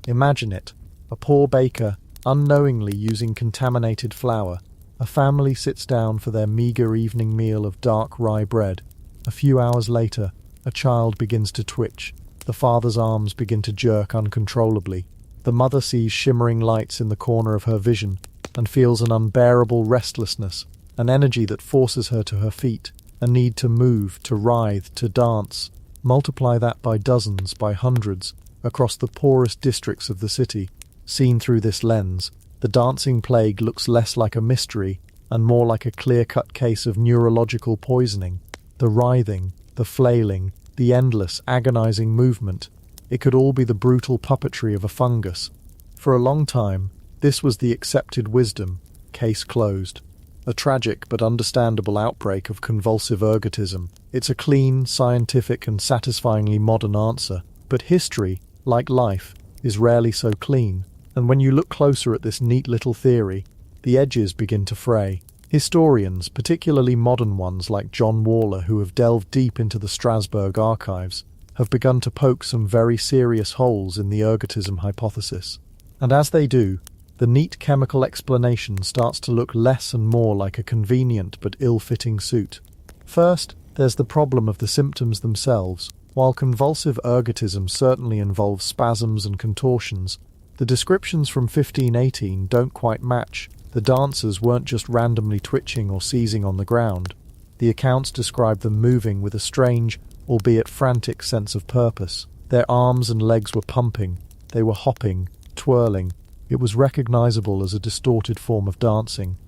Imagine it, a poor baker unknowingly using contaminated flour. A family sits down for their meagre evening meal of dark rye bread. A few hours later, a child begins to twitch. The father's arms begin to jerk uncontrollably. The mother sees shimmering lights in the corner of her vision and feels an unbearable restlessness, an energy that forces her to her feet, a need to move, to writhe, to dance. Multiply that by dozens, by hundreds, across the poorest districts of the city. Seen through this lens, the dancing plague looks less like a mystery and more like a clear-cut case of neurological poisoning. The writhing, the flailing, the endless, agonizing movement, it could all be the brutal puppetry of a fungus. For a long time, this was the accepted wisdom. Case closed. A tragic but understandable outbreak of convulsive ergotism. It's a clean, scientific and satisfyingly modern answer. But history, like life, is rarely so clean. And when you look closer at this neat little theory, the edges begin to fray. Historians, particularly modern ones like John Waller, who have delved deep into the Strasbourg archives, have begun to poke some very serious holes in the ergotism hypothesis. And as they do, the neat chemical explanation starts to look less and more like a convenient but ill-fitting suit. First, there's the problem of the symptoms themselves. While convulsive ergotism certainly involves spasms and contortions, the descriptions from 1518 don't quite match. The dancers weren't just randomly twitching or seizing on the ground. The accounts describe them moving with a strange, albeit frantic sense of purpose. Their arms and legs were pumping. They were hopping, twirling. It was recognizable as a distorted form of dancing.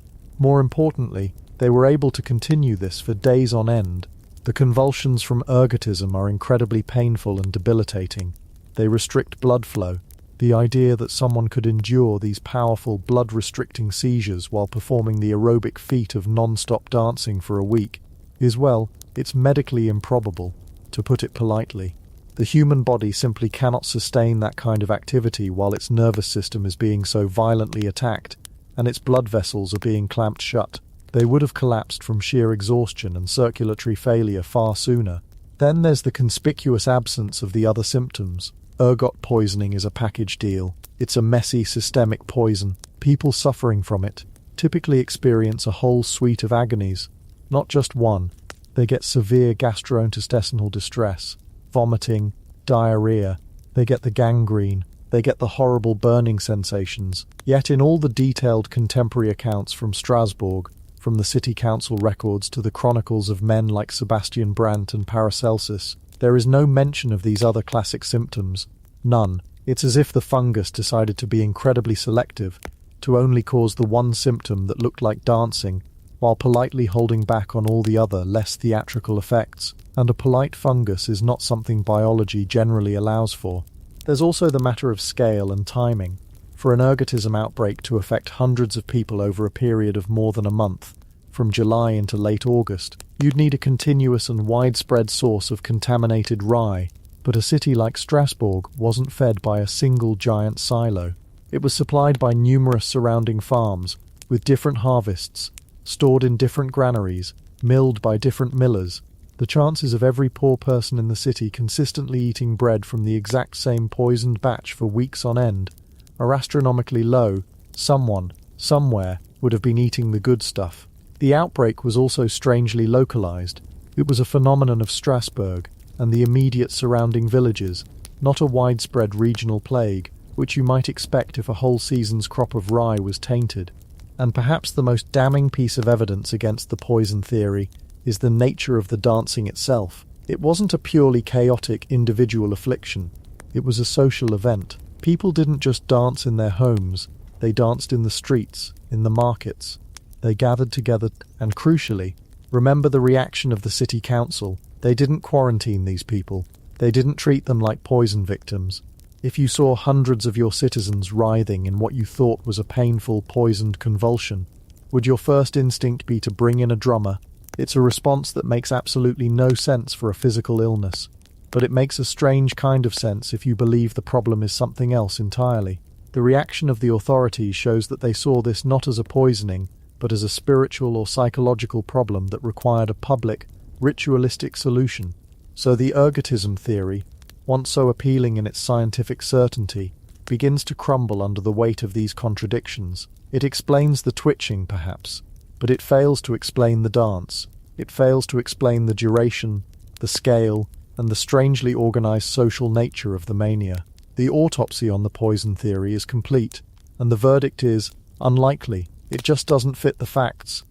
More importantly, they were able to continue this for days on end. The convulsions from ergotism are incredibly painful and debilitating. They restrict blood flow. The idea that someone could endure these powerful blood-restricting seizures while performing the aerobic feat of non-stop dancing for a week is, well, it's medically improbable, to put it politely. The human body simply cannot sustain that kind of activity while its nervous system is being so violently attacked and its blood vessels are being clamped shut. They would have collapsed from sheer exhaustion and circulatory failure far sooner. Then there's the conspicuous absence of the other symptoms. Ergot poisoning is a package deal. It's a messy, systemic poison. People suffering from it typically experience a whole suite of agonies, not just one. They get severe gastrointestinal distress, vomiting, diarrhea. They get the gangrene. They get the horrible burning sensations. Yet in all the detailed contemporary accounts from Strasbourg, from the city council records to the chronicles of men like Sebastian Brandt and Paracelsus, there is no mention of these other classic symptoms. None. It's as if the fungus decided to be incredibly selective, to only cause the one symptom that looked like dancing, while politely holding back on all the other, less theatrical effects. And a polite fungus is not something biology generally allows for. There's also the matter of scale and timing. For an ergotism outbreak to affect hundreds of people over a period of more than a month, from July into late August, you'd need a continuous and widespread source of contaminated rye, But a city like Strasbourg wasn't fed by a single giant silo. It was supplied by numerous surrounding farms, with different harvests, stored in different granaries, milled by different millers. The chances of every poor person in the city consistently eating bread from the exact same poisoned batch for weeks on end are astronomically low. Someone, somewhere, would have been eating the good stuff. The outbreak was also strangely localized. It was a phenomenon of Strasbourg and the immediate surrounding villages, not a widespread regional plague, which you might expect if a whole season's crop of rye was tainted. And perhaps the most damning piece of evidence against the poison theory is the nature of the dancing itself. It wasn't a purely chaotic individual affliction. It was a social event. People didn't just dance in their homes, they danced in the streets, in the markets. They gathered together, and crucially, remember the reaction of the city council. They didn't quarantine these people. They didn't treat them like poison victims. If you saw hundreds of your citizens writhing in what you thought was a painful, poisoned convulsion, would your first instinct be to bring in a drummer? It's a response that makes absolutely no sense for a physical illness, but it makes a strange kind of sense if you believe the problem is something else entirely. The reaction of the authorities shows that they saw this not as a poisoning, but as a spiritual or psychological problem that required a public, ritualistic solution. So the ergotism theory, once so appealing in its scientific certainty, begins to crumble under the weight of these contradictions. It explains the twitching, perhaps, but it fails to explain the dance. It fails to explain the duration, the scale, and the strangely organized social nature of the mania. The autopsy on the poison theory is complete, and the verdict is unlikely. It just doesn't fit the facts.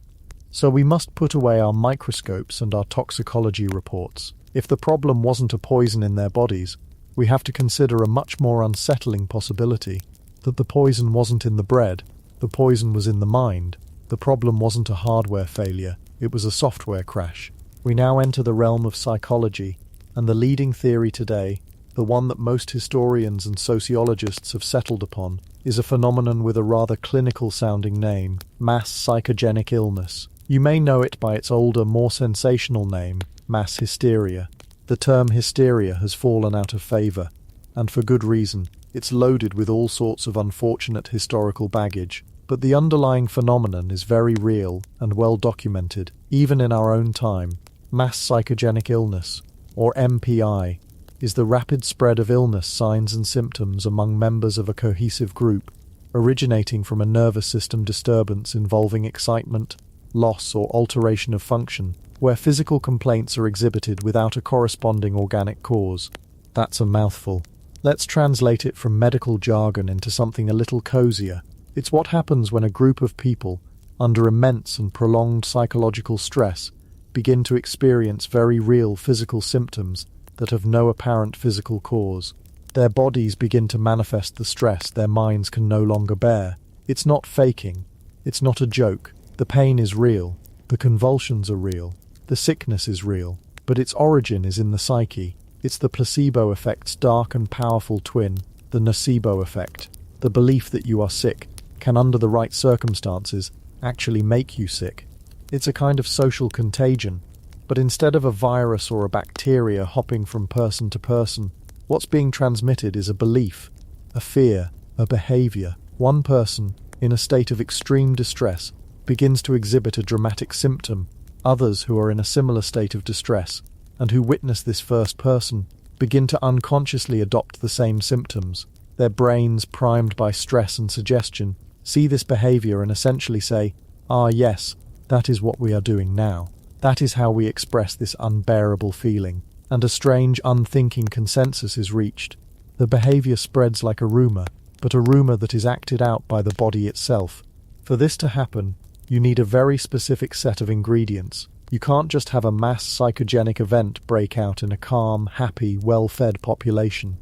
So we must put away our microscopes and our toxicology reports. If the problem wasn't a poison in their bodies, we have to consider a much more unsettling possibility, that the poison wasn't in the bread, the poison was in the mind. The problem wasn't a hardware failure, it was a software crash. We now enter the realm of psychology, and the leading theory today, the one that most historians and sociologists have settled upon, is a phenomenon with a rather clinical-sounding name, mass psychogenic illness. You may know it by its older, more sensational name, mass hysteria. The term hysteria has fallen out of favour, and for good reason. It's loaded with all sorts of unfortunate historical baggage. But the underlying phenomenon is very real and well documented, even in our own time. Mass psychogenic illness, or MPI, is the rapid spread of illness signs and symptoms among members of a cohesive group, originating from a nervous system disturbance involving excitement, loss, or alteration of function, where physical complaints are exhibited without a corresponding organic cause. That's a mouthful. Let's translate it from medical jargon into something a little cozier. It's what happens when a group of people, under immense and prolonged psychological stress, begin to experience very real physical symptoms that have no apparent physical cause. Their bodies begin to manifest the stress their minds can no longer bear. It's not faking. It's not a joke. The pain is real. The convulsions are real. The sickness is real. But its origin is in the psyche. It's the placebo effect's dark and powerful twin, the nocebo effect. The belief that you are sick can, under the right circumstances, actually make you sick. It's a kind of social contagion, but instead of a virus or a bacteria hopping from person to person, what's being transmitted is a belief, a fear, a behavior. One person, in a state of extreme distress, begins to exhibit a dramatic symptom. Others who are in a similar state of distress, and who witness this first person, begin to unconsciously adopt the same symptoms. Their brains, primed by stress and suggestion, see this behavior and essentially say, "Ah yes, that is what we are doing now. That is how we express this unbearable feeling." And a strange, unthinking consensus is reached. The behavior spreads like a rumor, but a rumor that is acted out by the body itself. For this to happen, you need a very specific set of ingredients. You can't just have a mass psychogenic event break out in a calm, happy, well-fed population.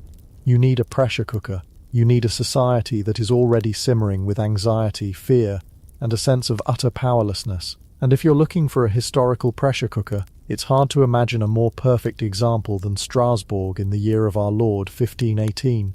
You need a pressure cooker. You need a society that is already simmering with anxiety, fear, and a sense of utter powerlessness. And if you're looking for a historical pressure cooker, it's hard to imagine a more perfect example than Strasbourg in the year of our Lord 1518.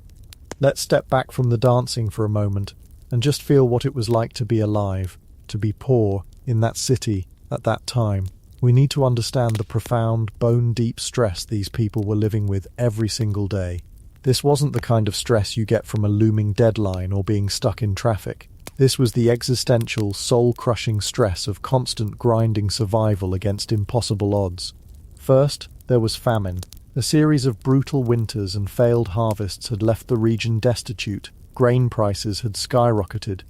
Let's step back from the dancing for a moment and just feel what it was like to be alive, to be poor, in that city, at that time. we need to understand the profound, bone-deep stress these people were living with every single day. This wasn't the kind of stress you get from a looming deadline or being stuck in traffic. This was the existential, soul-crushing stress of constant grinding survival against impossible odds. First, there was famine. A series of brutal winters and failed harvests had left the region destitute. Grain prices had skyrocketed.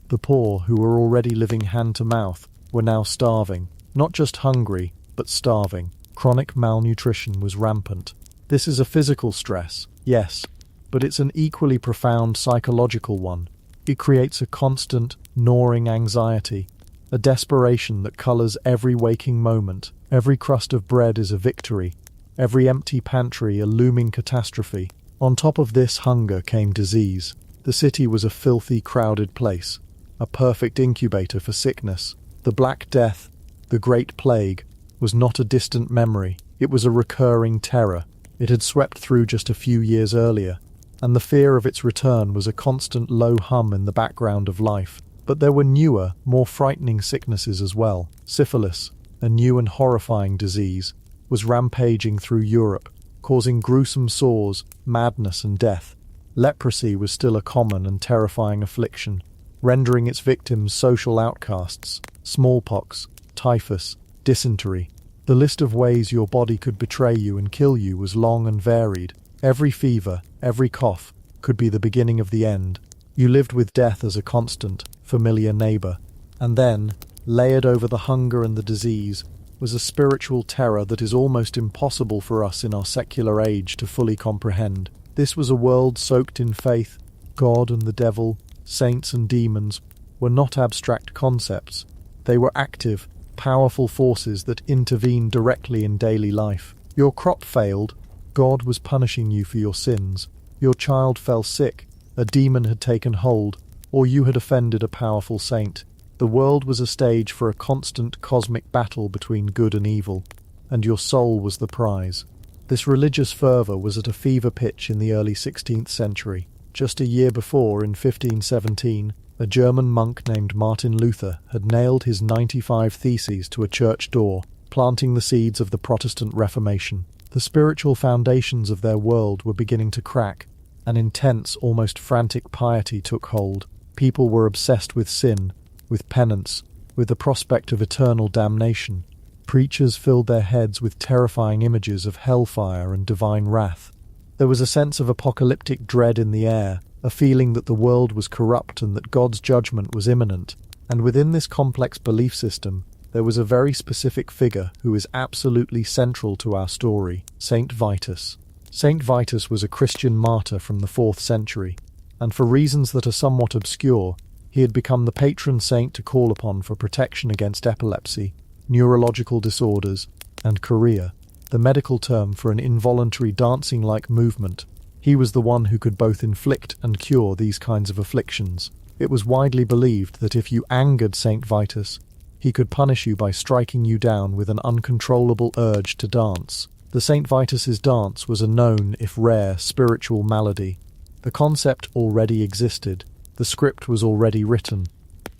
The poor, who were already living hand-to-mouth, were now starving. Not just hungry, but starving. Chronic malnutrition was rampant. This is a physical stress, yes, but it's an equally profound psychological one. It creates a constant, gnawing anxiety, a desperation that colors every waking moment. Every crust of bread is a victory, every empty pantry a looming catastrophe. On top of this hunger came disease. The city was a filthy, crowded place, a perfect incubator for sickness. The Black Death, the Great Plague, was not a distant memory. It was a recurring terror. It had swept through just a few years earlier, and the fear of its return was a constant low hum in the background of life. But there were newer, more frightening sicknesses as well. Syphilis, a new and horrifying disease, was rampaging through Europe, causing gruesome sores, madness and death. Leprosy was still a common and terrifying affliction, rendering its victims social outcasts. Smallpox, typhus, dysentery. The list of ways your body could betray you and kill you was long and varied. Every fever, every cough, could be the beginning of the end. You lived with death as a constant, familiar neighbor. And then, layered over the hunger and the disease, was a spiritual terror that is almost impossible for us in our secular age to fully comprehend. This was a world soaked in faith. God and the devil, saints and demons, were not abstract concepts. They were active, powerful forces that intervened directly in daily life. Your crop failed, God was punishing you for your sins. Your child fell sick, a demon had taken hold, or you had offended a powerful saint. The world was a stage for a constant cosmic battle between good and evil, and your soul was the prize. This religious fervour was at a fever pitch in the early 16th century. Just a year before, in 1517, a German monk named Martin Luther had nailed his 95 theses to a church door, planting the seeds of the Protestant Reformation. The spiritual foundations of their world were beginning to crack. An intense, almost frantic piety took hold. People were obsessed with sin, with penance, with the prospect of eternal damnation. Preachers filled their heads with terrifying images of hellfire and divine wrath. There was a sense of apocalyptic dread in the air, a feeling that the world was corrupt and that God's judgment was imminent. And within this complex belief system, there was a very specific figure who is absolutely central to our story, Saint Vitus. Saint Vitus was a Christian martyr from the 4th century, and for reasons that are somewhat obscure, he had become the patron saint to call upon for protection against epilepsy, neurological disorders, and chorea, the medical term for an involuntary dancing-like movement. He was the one who could both inflict and cure these kinds of afflictions. It was widely believed that if you angered Saint Vitus, he could punish you by striking you down with an uncontrollable urge to dance. The Saint Vitus's dance was a known, if rare, spiritual malady. The concept already existed. The script was already written.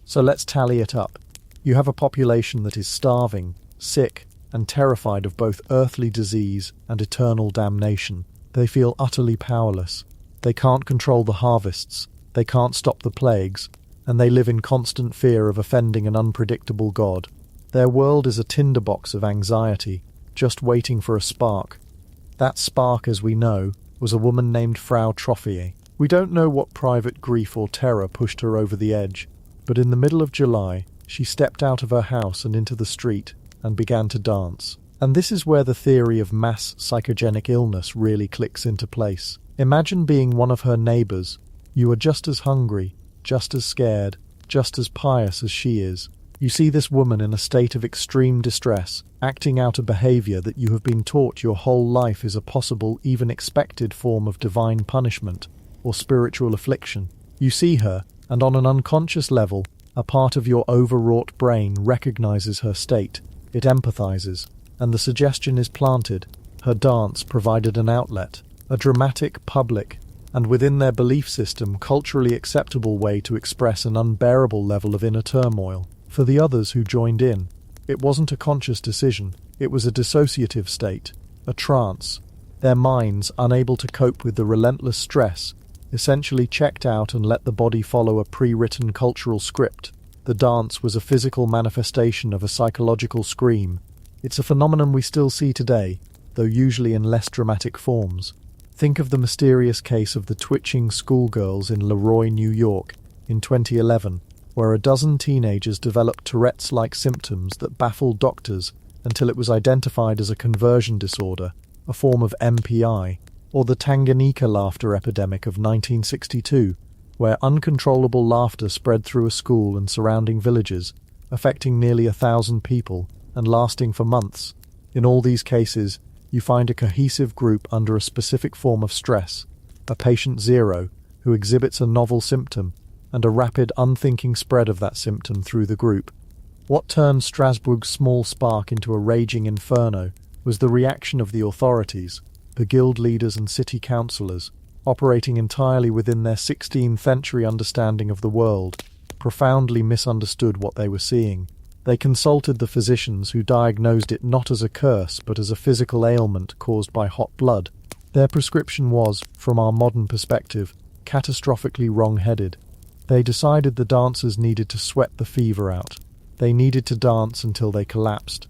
So let's tally it up. You have a population that is starving, sick, and terrified of both earthly disease and eternal damnation. They feel utterly powerless. They can't control the harvests. They can't stop the plagues. And they live in constant fear of offending an unpredictable God. Their world is a tinderbox of anxiety, just waiting for a spark. That spark, as we know, was a woman named Frau Troffea. We don't know what private grief or terror pushed her over the edge, but in the middle of July, she stepped out of her house and into the street and began to dance. And this is where the theory of mass psychogenic illness really clicks into place. Imagine being one of her neighbours. You are just as hungry, just as scared, just as pious as she is. You see this woman in a state of extreme distress, acting out a behaviour that you have been taught your whole life is a possible, even expected form of divine punishment or spiritual affliction. You see her, and on an unconscious level, a part of your overwrought brain recognises her state. It empathises, and the suggestion is planted. Her dance provided an outlet, a dramatic, public, and within their belief system culturally acceptable way to express an unbearable level of inner turmoil. For the others who joined in, It wasn't a conscious decision, it was a dissociative state, a trance. Their minds, unable to cope with the relentless stress, essentially checked out and let the body follow a pre-written cultural script. The dance was a physical manifestation of a psychological scream. It's a phenomenon we still see today, though usually in less dramatic forms. Think of the mysterious case of the twitching schoolgirls in Leroy, New York, in 2011, where a dozen teenagers developed Tourette's-like symptoms that baffled doctors until it was identified as a conversion disorder, a form of MPI, or the Tanganyika laughter epidemic of 1962, where uncontrollable laughter spread through a school and surrounding villages, affecting nearly 1,000 people and lasting for months. In all these cases, you find a cohesive group under a specific form of stress, a patient zero who exhibits a novel symptom, and a rapid, unthinking spread of that symptom through the group. What turned Strasbourg's small spark into a raging inferno was the reaction of the authorities, the guild leaders and city councillors, operating entirely within their 16th century understanding of the world, profoundly misunderstood what they were seeing. They consulted the physicians who diagnosed it not as a curse but as a physical ailment caused by hot blood. Their prescription was, from our modern perspective, catastrophically wrong-headed. They decided the dancers needed to sweat the fever out. They needed to dance until they collapsed.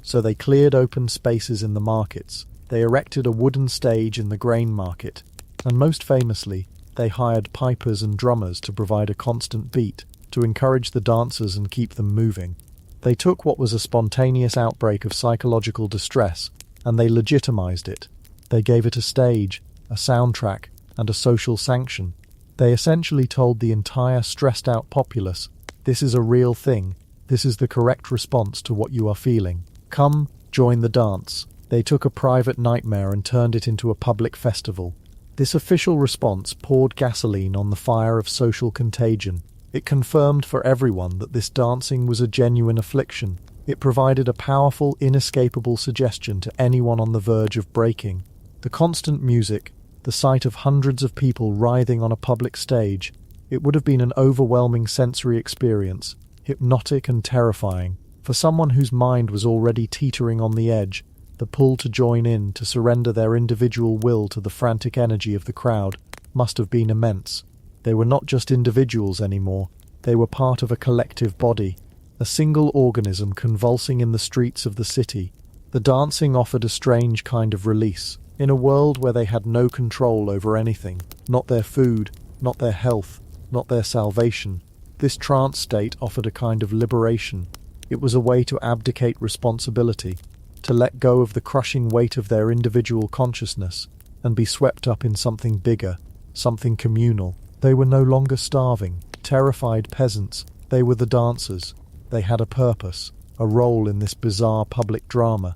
So they cleared open spaces in the markets. They erected a wooden stage in the grain market. And most famously, they hired pipers and drummers to provide a constant beat, to encourage the dancers and keep them moving. They took what was a spontaneous outbreak of psychological distress, and they legitimized it. They gave it a stage, a soundtrack, and a social sanction. They essentially told the entire stressed-out populace, this is a real thing, this is the correct response to what you are feeling. Come, join the dance. They took a private nightmare and turned it into a public festival. This official response poured gasoline on the fire of social contagion. It confirmed for everyone that this dancing was a genuine affliction. It provided a powerful, inescapable suggestion to anyone on the verge of breaking. The constant music, the sight of hundreds of people writhing on a public stage, it would have been an overwhelming sensory experience, hypnotic and terrifying. For someone whose mind was already teetering on the edge, the pull to join in, to surrender their individual will to the frantic energy of the crowd, must have been immense. They were not just individuals anymore, they were part of a collective body, a single organism convulsing in the streets of the city. The dancing offered a strange kind of release, in a world where they had no control over anything, not their food, not their health, not their salvation. This trance state offered a kind of liberation. It was a way to abdicate responsibility, to let go of the crushing weight of their individual consciousness and be swept up in something bigger, something communal. They were no longer starving, terrified peasants. They were the dancers. They had a purpose, a role in this bizarre public drama.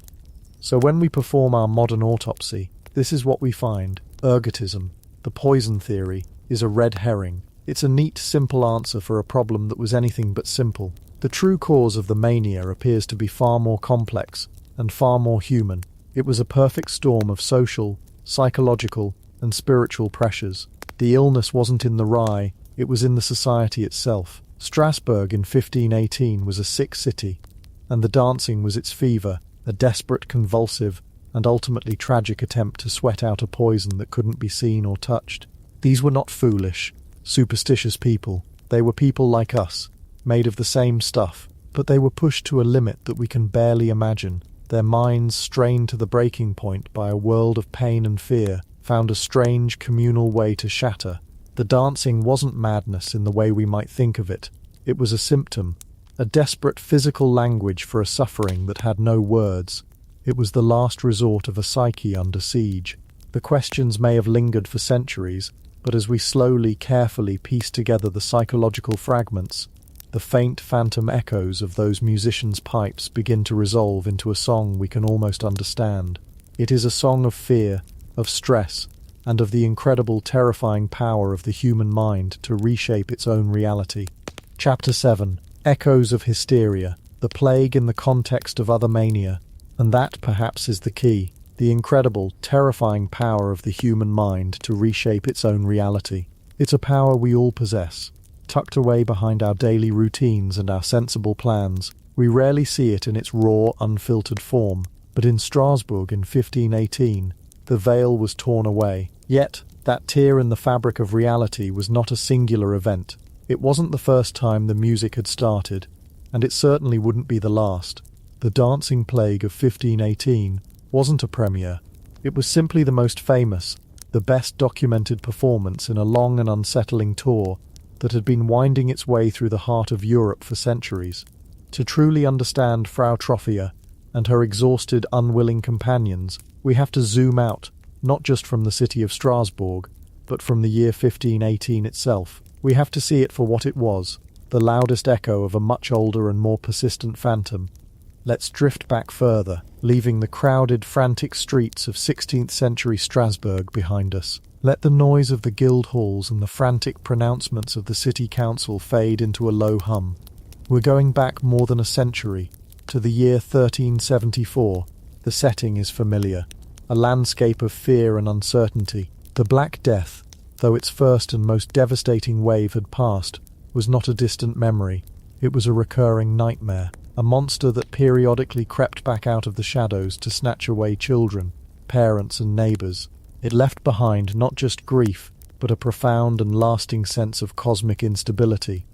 So when we perform our modern autopsy, this is what we find. Ergotism, the poison theory, is a red herring. It's a neat, simple answer for a problem that was anything but simple. The true cause of the mania appears to be far more complex and far more human. It was a perfect storm of social, psychological, and spiritual pressures. The illness wasn't in the rye, it was in the society itself. Strasbourg in 1518 was a sick city, and the dancing was its fever, a desperate, convulsive, and ultimately tragic attempt to sweat out a poison that couldn't be seen or touched. These were not foolish, superstitious people. They were people like us, made of the same stuff, but they were pushed to a limit that we can barely imagine. Their minds, strained to the breaking point by a world of pain and fear, found a strange communal way to shatter. The dancing wasn't madness in the way we might think of it. It was a symptom, a desperate physical language for a suffering that had no words. It was the last resort of a psyche under siege. The questions may have lingered for centuries, but as we slowly, carefully piece together the psychological fragments, the faint phantom echoes of those musicians' pipes begin to resolve into a song we can almost understand. It is a song of fear, of stress, and of the incredible, terrifying power of the human mind to reshape its own reality. Chapter 7. Echoes of Hysteria, the plague in the context of other mania. And that, perhaps, is the key, the incredible, terrifying power of the human mind to reshape its own reality. It's a power we all possess, tucked away behind our daily routines and our sensible plans. We rarely see it in its raw, unfiltered form, but in Strasbourg in 1518, the veil was torn away. Yet, that tear in the fabric of reality was not a singular event. It wasn't the first time the music had started, and it certainly wouldn't be the last. The Dancing Plague of 1518 wasn't a premiere. It was simply the most famous, the best documented performance in a long and unsettling tour that had been winding its way through the heart of Europe for centuries. To truly understand Frau Troffea and her exhausted, unwilling companions, we have to zoom out, not just from the city of Strasbourg, but from the year 1518 itself. We have to see it for what it was, the loudest echo of a much older and more persistent phantom. Let's drift back further, leaving the crowded, frantic streets of 16th century Strasbourg behind us. Let the noise of the guild halls and the frantic pronouncements of the city council fade into a low hum. We're going back more than a century, to the year 1374. The setting is familiar, a landscape of fear and uncertainty. The Black Death, though its first and most devastating wave had passed, was not a distant memory. It was a recurring nightmare, a monster that periodically crept back out of the shadows to snatch away children, parents and neighbours. It left behind not just grief, but a profound and lasting sense of cosmic instability.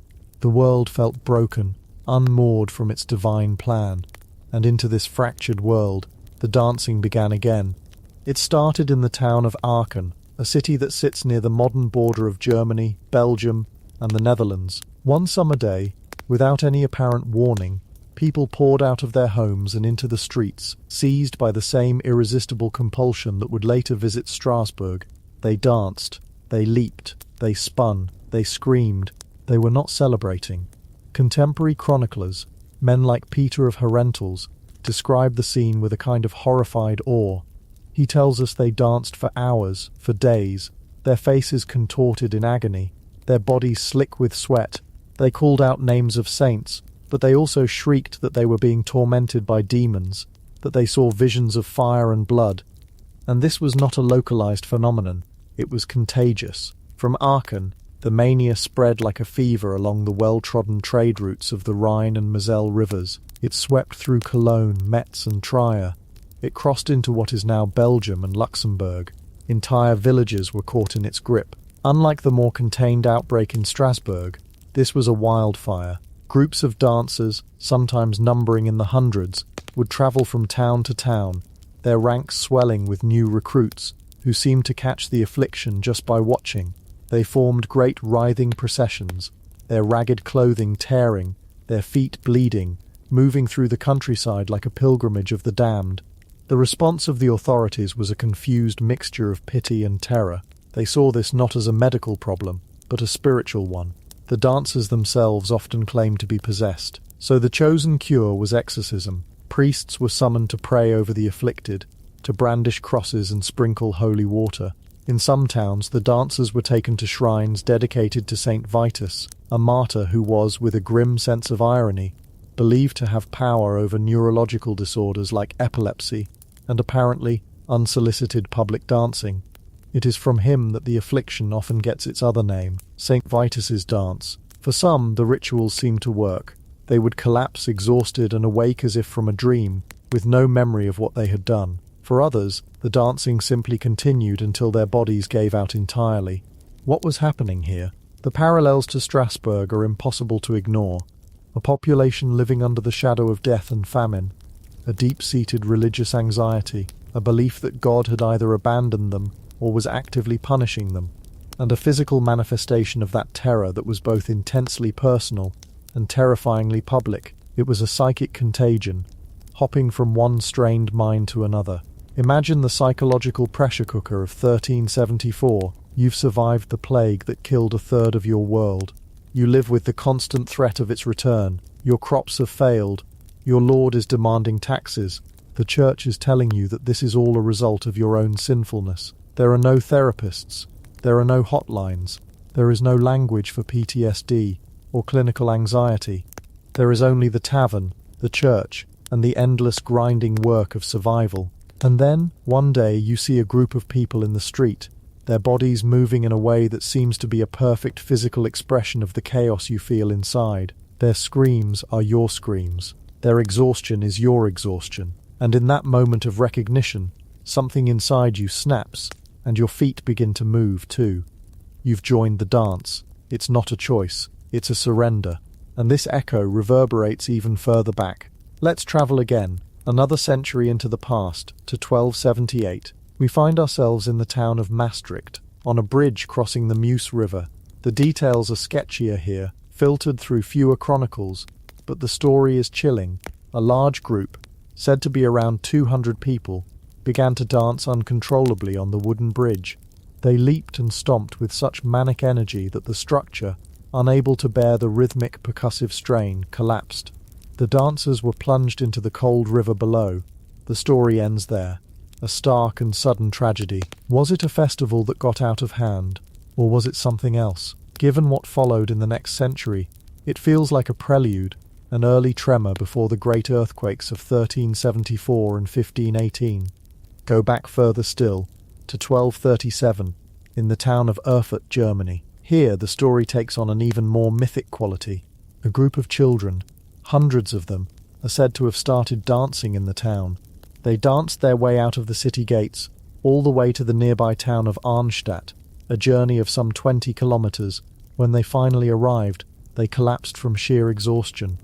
The world felt broken, unmoored from its divine plan, and into this fractured world, the dancing began again. It started in the town of Aachen, a city that sits near the modern border of Germany, Belgium, and the Netherlands. One summer day, without any apparent warning, people poured out of their homes and into the streets, seized by the same irresistible compulsion that would later visit Strasbourg. They danced, they leaped, they spun, they screamed. They were not celebrating. Contemporary chroniclers, men like Peter of Herentals, describe the scene with a kind of horrified awe. He tells us they danced for hours, for days, their faces contorted in agony, their bodies slick with sweat. They called out names of saints, but they also shrieked that they were being tormented by demons, that they saw visions of fire and blood. And this was not a localized phenomenon, it was contagious. From Aachen, the mania spread like a fever along the well-trodden trade routes of the Rhine and Moselle rivers. It swept through Cologne, Metz and Trier. It crossed into what is now Belgium and Luxembourg. Entire villages were caught in its grip. Unlike the more contained outbreak in Strasbourg, this was a wildfire. Groups of dancers, sometimes numbering in the hundreds, would travel from town to town, their ranks swelling with new recruits, who seemed to catch the affliction just by watching. They formed great writhing processions, their ragged clothing tearing, their feet bleeding, moving through the countryside like a pilgrimage of the damned. The response of the authorities was a confused mixture of pity and terror. They saw this not as a medical problem, but a spiritual one. The dancers themselves often claimed to be possessed, so the chosen cure was exorcism. Priests were summoned to pray over the afflicted, to brandish crosses and sprinkle holy water. In some towns, the dancers were taken to shrines dedicated to Saint Vitus, a martyr who was, with a grim sense of irony, believed to have power over neurological disorders like epilepsy and apparently unsolicited public dancing. It is from him that the affliction often gets its other name, Saint Vitus's dance. For some, the rituals seemed to work. They would collapse exhausted and awake as if from a dream, with no memory of what they had done. For others, the dancing simply continued until their bodies gave out entirely. What was happening here? The parallels to Strasbourg are impossible to ignore. A population living under the shadow of death and famine, a deep-seated religious anxiety, a belief that God had either abandoned them or was actively punishing them, and a physical manifestation of that terror that was both intensely personal and terrifyingly public. It was a psychic contagion, hopping from one strained mind to another. Imagine the psychological pressure cooker of 1374. You've survived the plague that killed a third of your world. You live with the constant threat of its return. Your crops have failed. Your lord is demanding taxes. The church is telling you that this is all a result of your own sinfulness. There are no therapists. There are no hotlines. There is no language for PTSD or clinical anxiety. There is only the tavern, the church, and the endless grinding work of survival. And then, one day, you see a group of people in the street, their bodies moving in a way that seems to be a perfect physical expression of the chaos you feel inside. Their screams are your screams. Their exhaustion is your exhaustion, and in that moment of recognition, something inside you snaps, and your feet begin to move too. You've joined the dance. It's not a choice, it's a surrender, and this echo reverberates even further back. Let's travel again, another century into the past, to 1278. We find ourselves in the town of Maastricht, on a bridge crossing the Meuse River. The details are sketchier here, filtered through fewer chronicles, but the story is chilling. A large group, said to be around 200 people, began to dance uncontrollably on the wooden bridge. They leaped and stomped with such manic energy that the structure, unable to bear the rhythmic percussive strain, collapsed. The dancers were plunged into the cold river below. The story ends there. A stark and sudden tragedy. Was it a festival that got out of hand, or was it something else? Given what followed in the next century, it feels like a prelude, an early tremor before the great earthquakes of 1374 and 1518. Go back further still, to 1237, in the town of Erfurt, Germany. Here the story takes on an even more mythic quality. A group of children, hundreds of them, are said to have started dancing in the town. They danced their way out of the city gates, all the way to the nearby town of Arnstadt, a journey of some 20 kilometers. When they finally arrived, they collapsed from sheer exhaustion.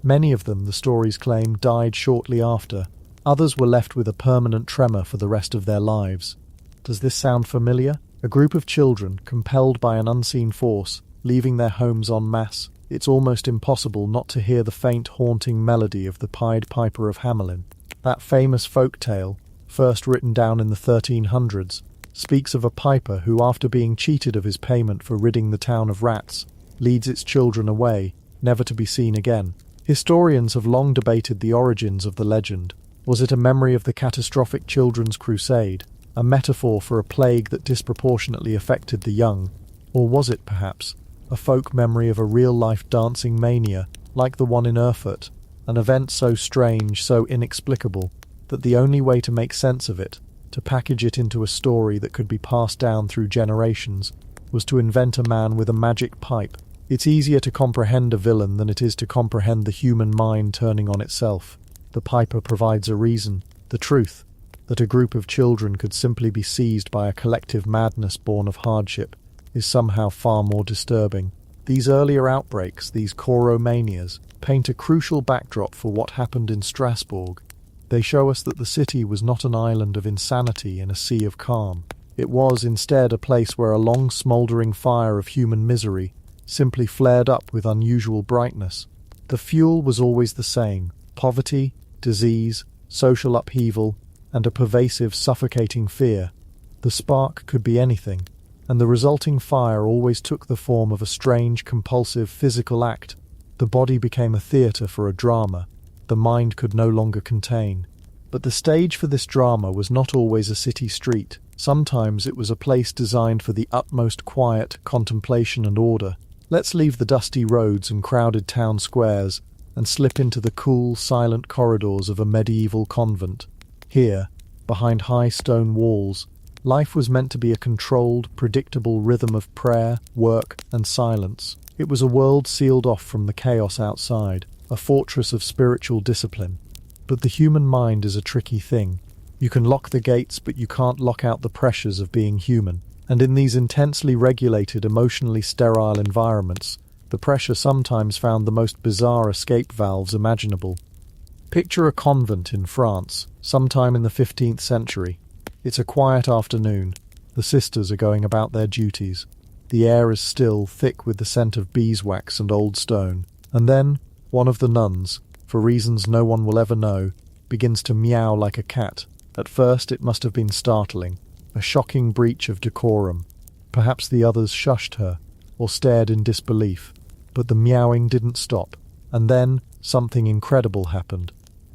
Many of them, the stories claim, died shortly after. Others were left with a permanent tremor for the rest of their lives. Does this sound familiar? A group of children, compelled by an unseen force, leaving their homes en masse. It's almost impossible not to hear the faint, haunting melody of the Pied Piper of Hamelin. That famous folk tale, first written down in the 1300s, speaks of a piper who, after being cheated of his payment for ridding the town of rats, leads its children away, never to be seen again. Historians have long debated the origins of the legend. Was it a memory of the catastrophic children's crusade, a metaphor for a plague that disproportionately affected the young? Or was it, perhaps, a folk memory of a real-life dancing mania, like the one in Erfurt, an event so strange, so inexplicable, that the only way to make sense of it, to package it into a story that could be passed down through generations, was to invent a man with a magic pipe? It's easier to comprehend a villain than it is to comprehend the human mind turning on itself. The piper provides a reason, the truth, that a group of children could simply be seized by a collective madness born of hardship, is somehow far more disturbing. These earlier outbreaks, these choromanias, paint a crucial backdrop for what happened in Strasbourg. They show us that the city was not an island of insanity in a sea of calm. It was instead a place where a long smouldering fire of human misery simply flared up with unusual brightness. The fuel was always the same: poverty, disease, social upheaval, and a pervasive, suffocating fear. The spark could be anything, and the resulting fire always took the form of a strange, compulsive physical act. The body became a theatre for a drama the mind could no longer contain. But the stage for this drama was not always a city street. Sometimes it was a place designed for the utmost quiet, contemplation and order. Let's leave the dusty roads and crowded town squares and slip into the cool, silent corridors of a medieval convent. Here, behind high stone walls, life was meant to be a controlled, predictable rhythm of prayer, work, and silence. It was a world sealed off from the chaos outside, a fortress of spiritual discipline. But the human mind is a tricky thing. You can lock the gates, but you can't lock out the pressures of being human. And in these intensely regulated, emotionally sterile environments, the pressure sometimes found the most bizarre escape valves imaginable. Picture a convent in France, sometime in the 15th century. It's a quiet afternoon. The sisters are going about their duties. The air is still, thick with the scent of beeswax and old stone. And then, one of the nuns, for reasons no one will ever know, begins to meow like a cat. At first it must have been startling, a shocking breach of decorum. Perhaps the others shushed her, or stared in disbelief. But the meowing didn't stop. And then something incredible happened.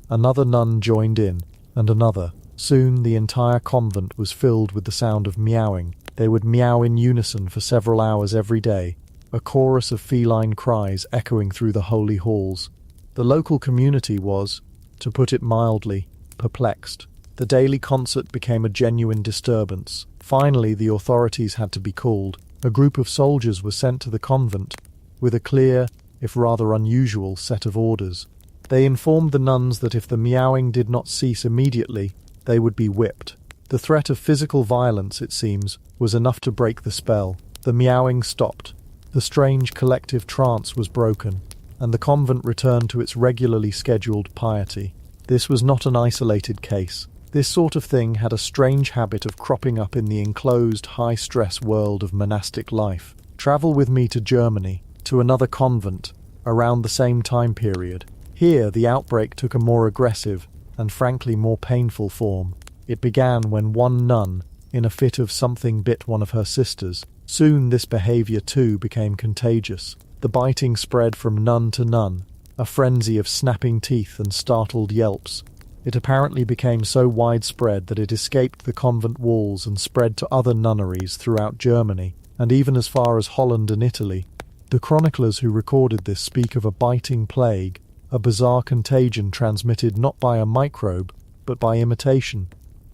Another nun joined in, and another. Soon the entire convent was filled with the sound of meowing. They would meow in unison for several hours every day, a chorus of feline cries echoing through the holy halls. The local community was, to put it mildly, perplexed. The daily concert became a genuine disturbance. Finally, the authorities had to be called. A group of soldiers were sent to the convent, with a clear, if rather unusual, set of orders. They informed the nuns that if the meowing did not cease immediately, they would be whipped. The threat of physical violence, it seems, was enough to break the spell. The meowing stopped. The strange collective trance was broken, and the convent returned to its regularly scheduled piety. This was not an isolated case. This sort of thing had a strange habit of cropping up in the enclosed, high-stress world of monastic life. Travel with me to Germany, to another convent, around the same time period. Here, the outbreak took a more aggressive and frankly more painful form. It began when one nun, in a fit of something, bit one of her sisters. Soon this behavior too became contagious. The biting spread from nun to nun, a frenzy of snapping teeth and startled yelps. It apparently became so widespread that it escaped the convent walls and spread to other nunneries throughout Germany, and even as far as Holland and Italy. The chroniclers who recorded this speak of a biting plague, a bizarre contagion transmitted not by a microbe, but by imitation.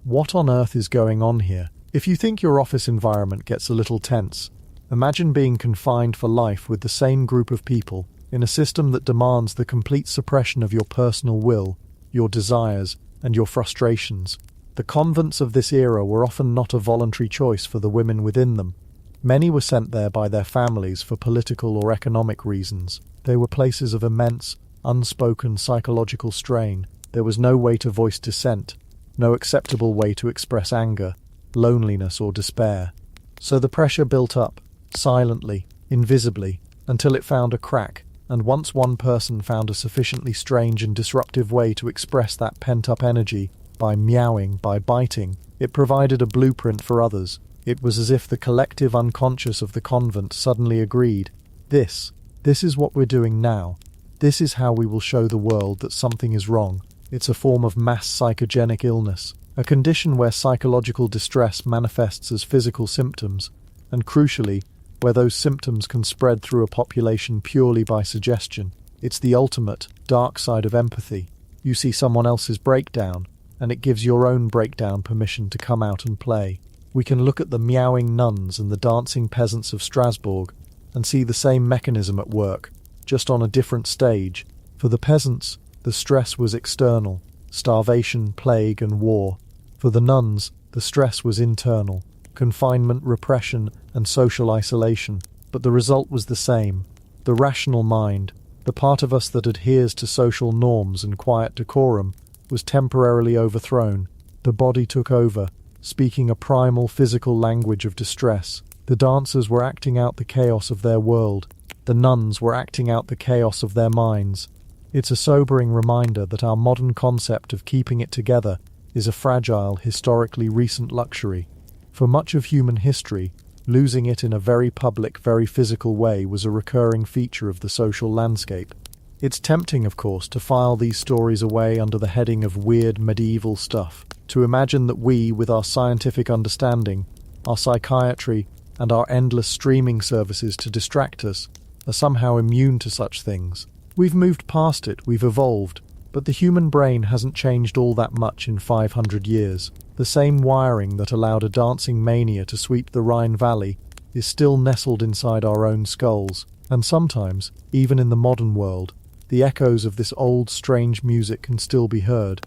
What on earth is going on here? If you think your office environment gets a little tense, imagine being confined for life with the same group of people in a system that demands the complete suppression of your personal will, your desires, and your frustrations. The convents of this era were often not a voluntary choice for the women within them. Many were sent there by their families for political or economic reasons. They were places of immense, unspoken psychological strain. There was no way to voice dissent, no acceptable way to express anger, loneliness, or despair. So the pressure built up, silently, invisibly, until it found a crack, and once one person found a sufficiently strange and disruptive way to express that pent-up energy, by meowing, by biting, it provided a blueprint for others. It was as if the collective unconscious of the convent suddenly agreed, this is what we're doing now. This is how we will show the world that something is wrong. It's a form of mass psychogenic illness, a condition where psychological distress manifests as physical symptoms, and crucially, where those symptoms can spread through a population purely by suggestion. It's the ultimate, dark side of empathy. You see someone else's breakdown, and it gives your own breakdown permission to come out and play. We can look at the meowing nuns and the dancing peasants of Strasbourg and see the same mechanism at work, just on a different stage. For the peasants, the stress was external, starvation, plague, and war. For the nuns, the stress was internal, confinement, repression, and social isolation. But the result was the same. The rational mind, the part of us that adheres to social norms and quiet decorum, was temporarily overthrown. The body took over, speaking a primal physical language of distress. The dancers were acting out the chaos of their world. The nuns were acting out the chaos of their minds. It's a sobering reminder that our modern concept of keeping it together is a fragile, historically recent luxury. For much of human history, losing it in a very public, very physical way was a recurring feature of the social landscape. It's tempting, of course, to file these stories away under the heading of weird medieval stuff, to imagine that we, with our scientific understanding, our psychiatry, and our endless streaming services to distract us, are somehow immune to such things. We've moved past it, we've evolved, but the human brain hasn't changed all that much in 500 years. The same wiring that allowed a dancing mania to sweep the Rhine Valley is still nestled inside our own skulls, and sometimes, even in the modern world, the echoes of this old, strange music can still be heard.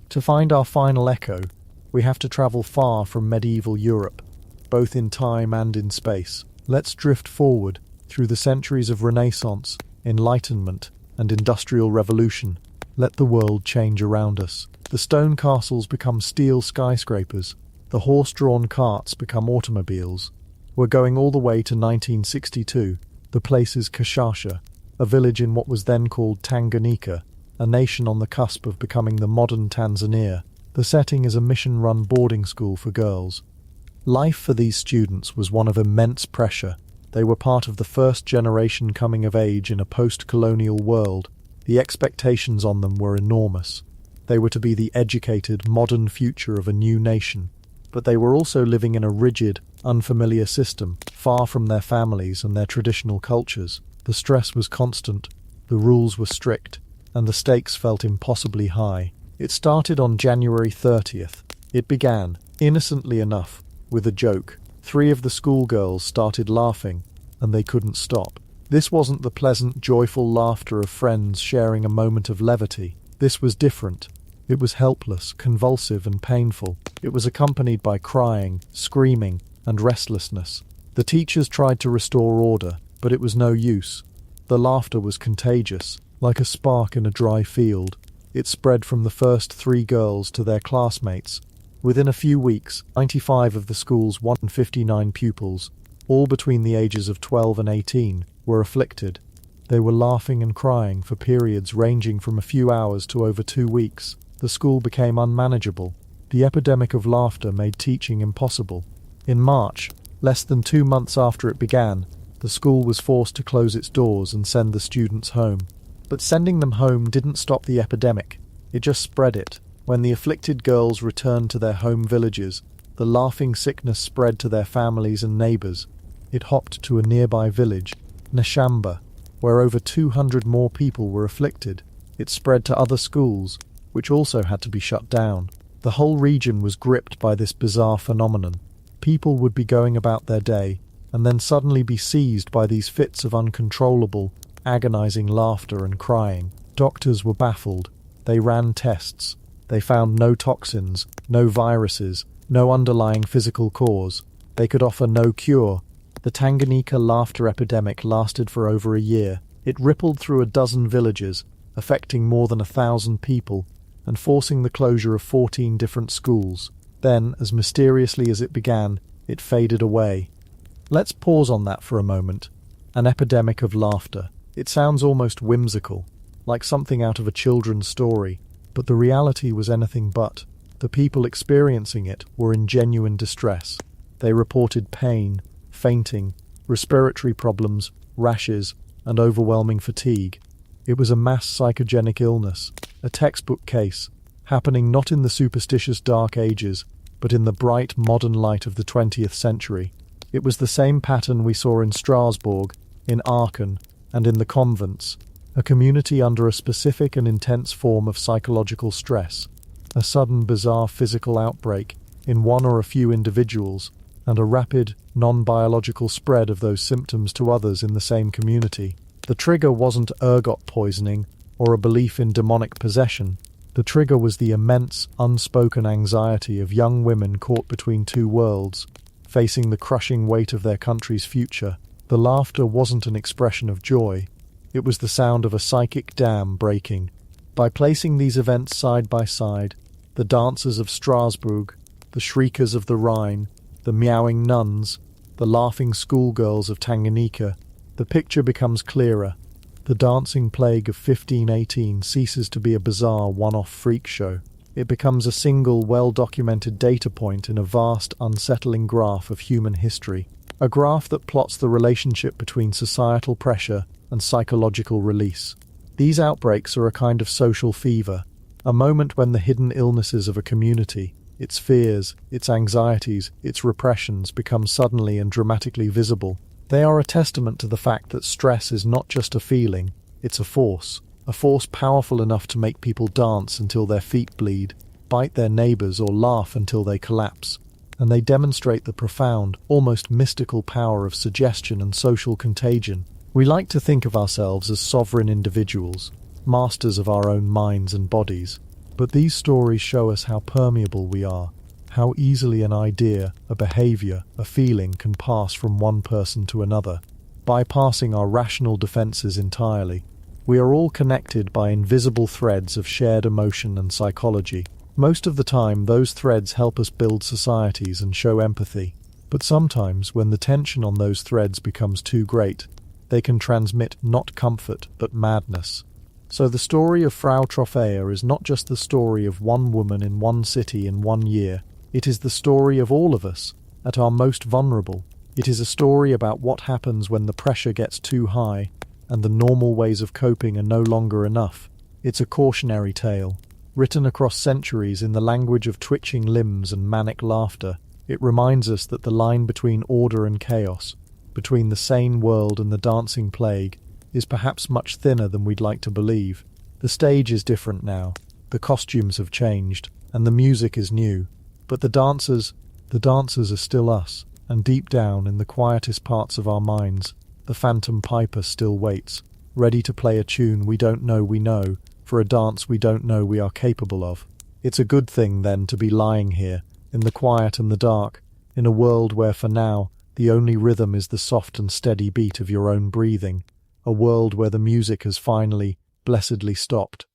To find our final echo, we have to travel far from medieval Europe, both in time and in space. Let's drift forward through the centuries of Renaissance, Enlightenment, and Industrial Revolution. Let the world change around us. The stone castles become steel skyscrapers. The horse-drawn carts become automobiles. We're going all the way to 1962. The place is Kinshasa, a village in what was then called Tanganyika, a nation on the cusp of becoming the modern Tanzania. The setting is a mission-run boarding school for girls. Life for these students was one of immense pressure. They were part of the first generation coming of age in a post-colonial world. The expectations on them were enormous. They were to be the educated, modern future of a new nation. But they were also living in a rigid, unfamiliar system, far from their families and their traditional cultures. The stress was constant, the rules were strict, and the stakes felt impossibly high. It started on January 30th. It began, innocently enough, with a joke. 3 of the schoolgirls started laughing, and they couldn't stop. This wasn't the pleasant, joyful laughter of friends sharing a moment of levity. This was different. It was helpless, convulsive, and painful. It was accompanied by crying, screaming, and restlessness. The teachers tried to restore order, but it was no use. The laughter was contagious, like a spark in a dry field. It spread from the first 3 girls to their classmates. Within a few weeks, 95 of the school's 159 pupils, all between the ages of 12 and 18, were afflicted. They were laughing and crying for periods ranging from a few hours to over 2 weeks. The school became unmanageable. The epidemic of laughter made teaching impossible. In March, less than 2 months after it began, the school was forced to close its doors and send the students home. But sending them home didn't stop the epidemic. It just spread it. When the afflicted girls returned to their home villages, the laughing sickness spread to their families and neighbours. It hopped to a nearby village, Nashamba, where over 200 more people were afflicted. It spread to other schools, which also had to be shut down. The whole region was gripped by this bizarre phenomenon. People would be going about their day, and then suddenly be seized by these fits of uncontrollable, agonizing laughter and crying. Doctors were baffled. They ran tests. They found no toxins, no viruses, no underlying physical cause. They could offer no cure. The Tanganyika laughter epidemic lasted for over a year. It rippled through a dozen villages, affecting more than 1,000 people, and forcing the closure of 14 different schools. Then, as mysteriously as it began, it faded away. Let's pause on that for a moment. An epidemic of laughter. It sounds almost whimsical, like something out of a children's story, but the reality was anything but. The people experiencing it were in genuine distress. They reported pain, fainting, respiratory problems, rashes, and overwhelming fatigue. It was a mass psychogenic illness, a textbook case, happening not in the superstitious Dark Ages, but in the bright modern light of the 20th century. It was the same pattern we saw in Strasbourg, in Aachen, and in the convents, a community under a specific and intense form of psychological stress, a sudden bizarre physical outbreak in one or a few individuals, and a rapid, non-biological spread of those symptoms to others in the same community. The trigger wasn't ergot poisoning or a belief in demonic possession. The trigger was the immense, unspoken anxiety of young women caught between two worlds, facing the crushing weight of their country's future. The laughter wasn't an expression of joy. It was the sound of a psychic dam breaking. By placing these events side by side, the dancers of Strasbourg, the shriekers of the Rhine, the meowing nuns, the laughing schoolgirls of Tanganyika, the picture becomes clearer. The dancing plague of 1518 ceases to be a bizarre one-off freak show. It becomes a single, well-documented data point in a vast, unsettling graph of human history. A graph that plots the relationship between societal pressure and psychological release. These outbreaks are a kind of social fever, a moment when the hidden illnesses of a community, its fears, its anxieties, its repressions become suddenly and dramatically visible. They are a testament to the fact that stress is not just a feeling, it's a force powerful enough to make people dance until their feet bleed, bite their neighbors, or laugh until they collapse. And they demonstrate the profound, almost mystical power of suggestion and social contagion. We like to think of ourselves as sovereign individuals, masters of our own minds and bodies, but these stories show us how permeable we are, how easily an idea, a behavior, a feeling can pass from one person to another, bypassing our rational defenses entirely. We are all connected by invisible threads of shared emotion and psychology. Most of the time, those threads help us build societies and show empathy. But sometimes, when the tension on those threads becomes too great, they can transmit not comfort, but madness. So the story of Frau Troffea is not just the story of one woman in one city in 1 year. It is the story of all of us, at our most vulnerable. It is a story about what happens when the pressure gets too high, and the normal ways of coping are no longer enough. It's a cautionary tale. Written across centuries in the language of twitching limbs and manic laughter, it reminds us that the line between order and chaos, between the sane world and the dancing plague, is perhaps much thinner than we'd like to believe. The stage is different now, the costumes have changed, and the music is new. But the dancers are still us, and deep down in the quietest parts of our minds, The phantom piper still waits, ready to play a tune we don't know we know, for a dance we don't know we are capable of. It's a good thing, then, to be lying here, in the quiet and the dark, in a world where for now the only rhythm is the soft and steady beat of your own breathing, a world where the music has finally, blessedly stopped.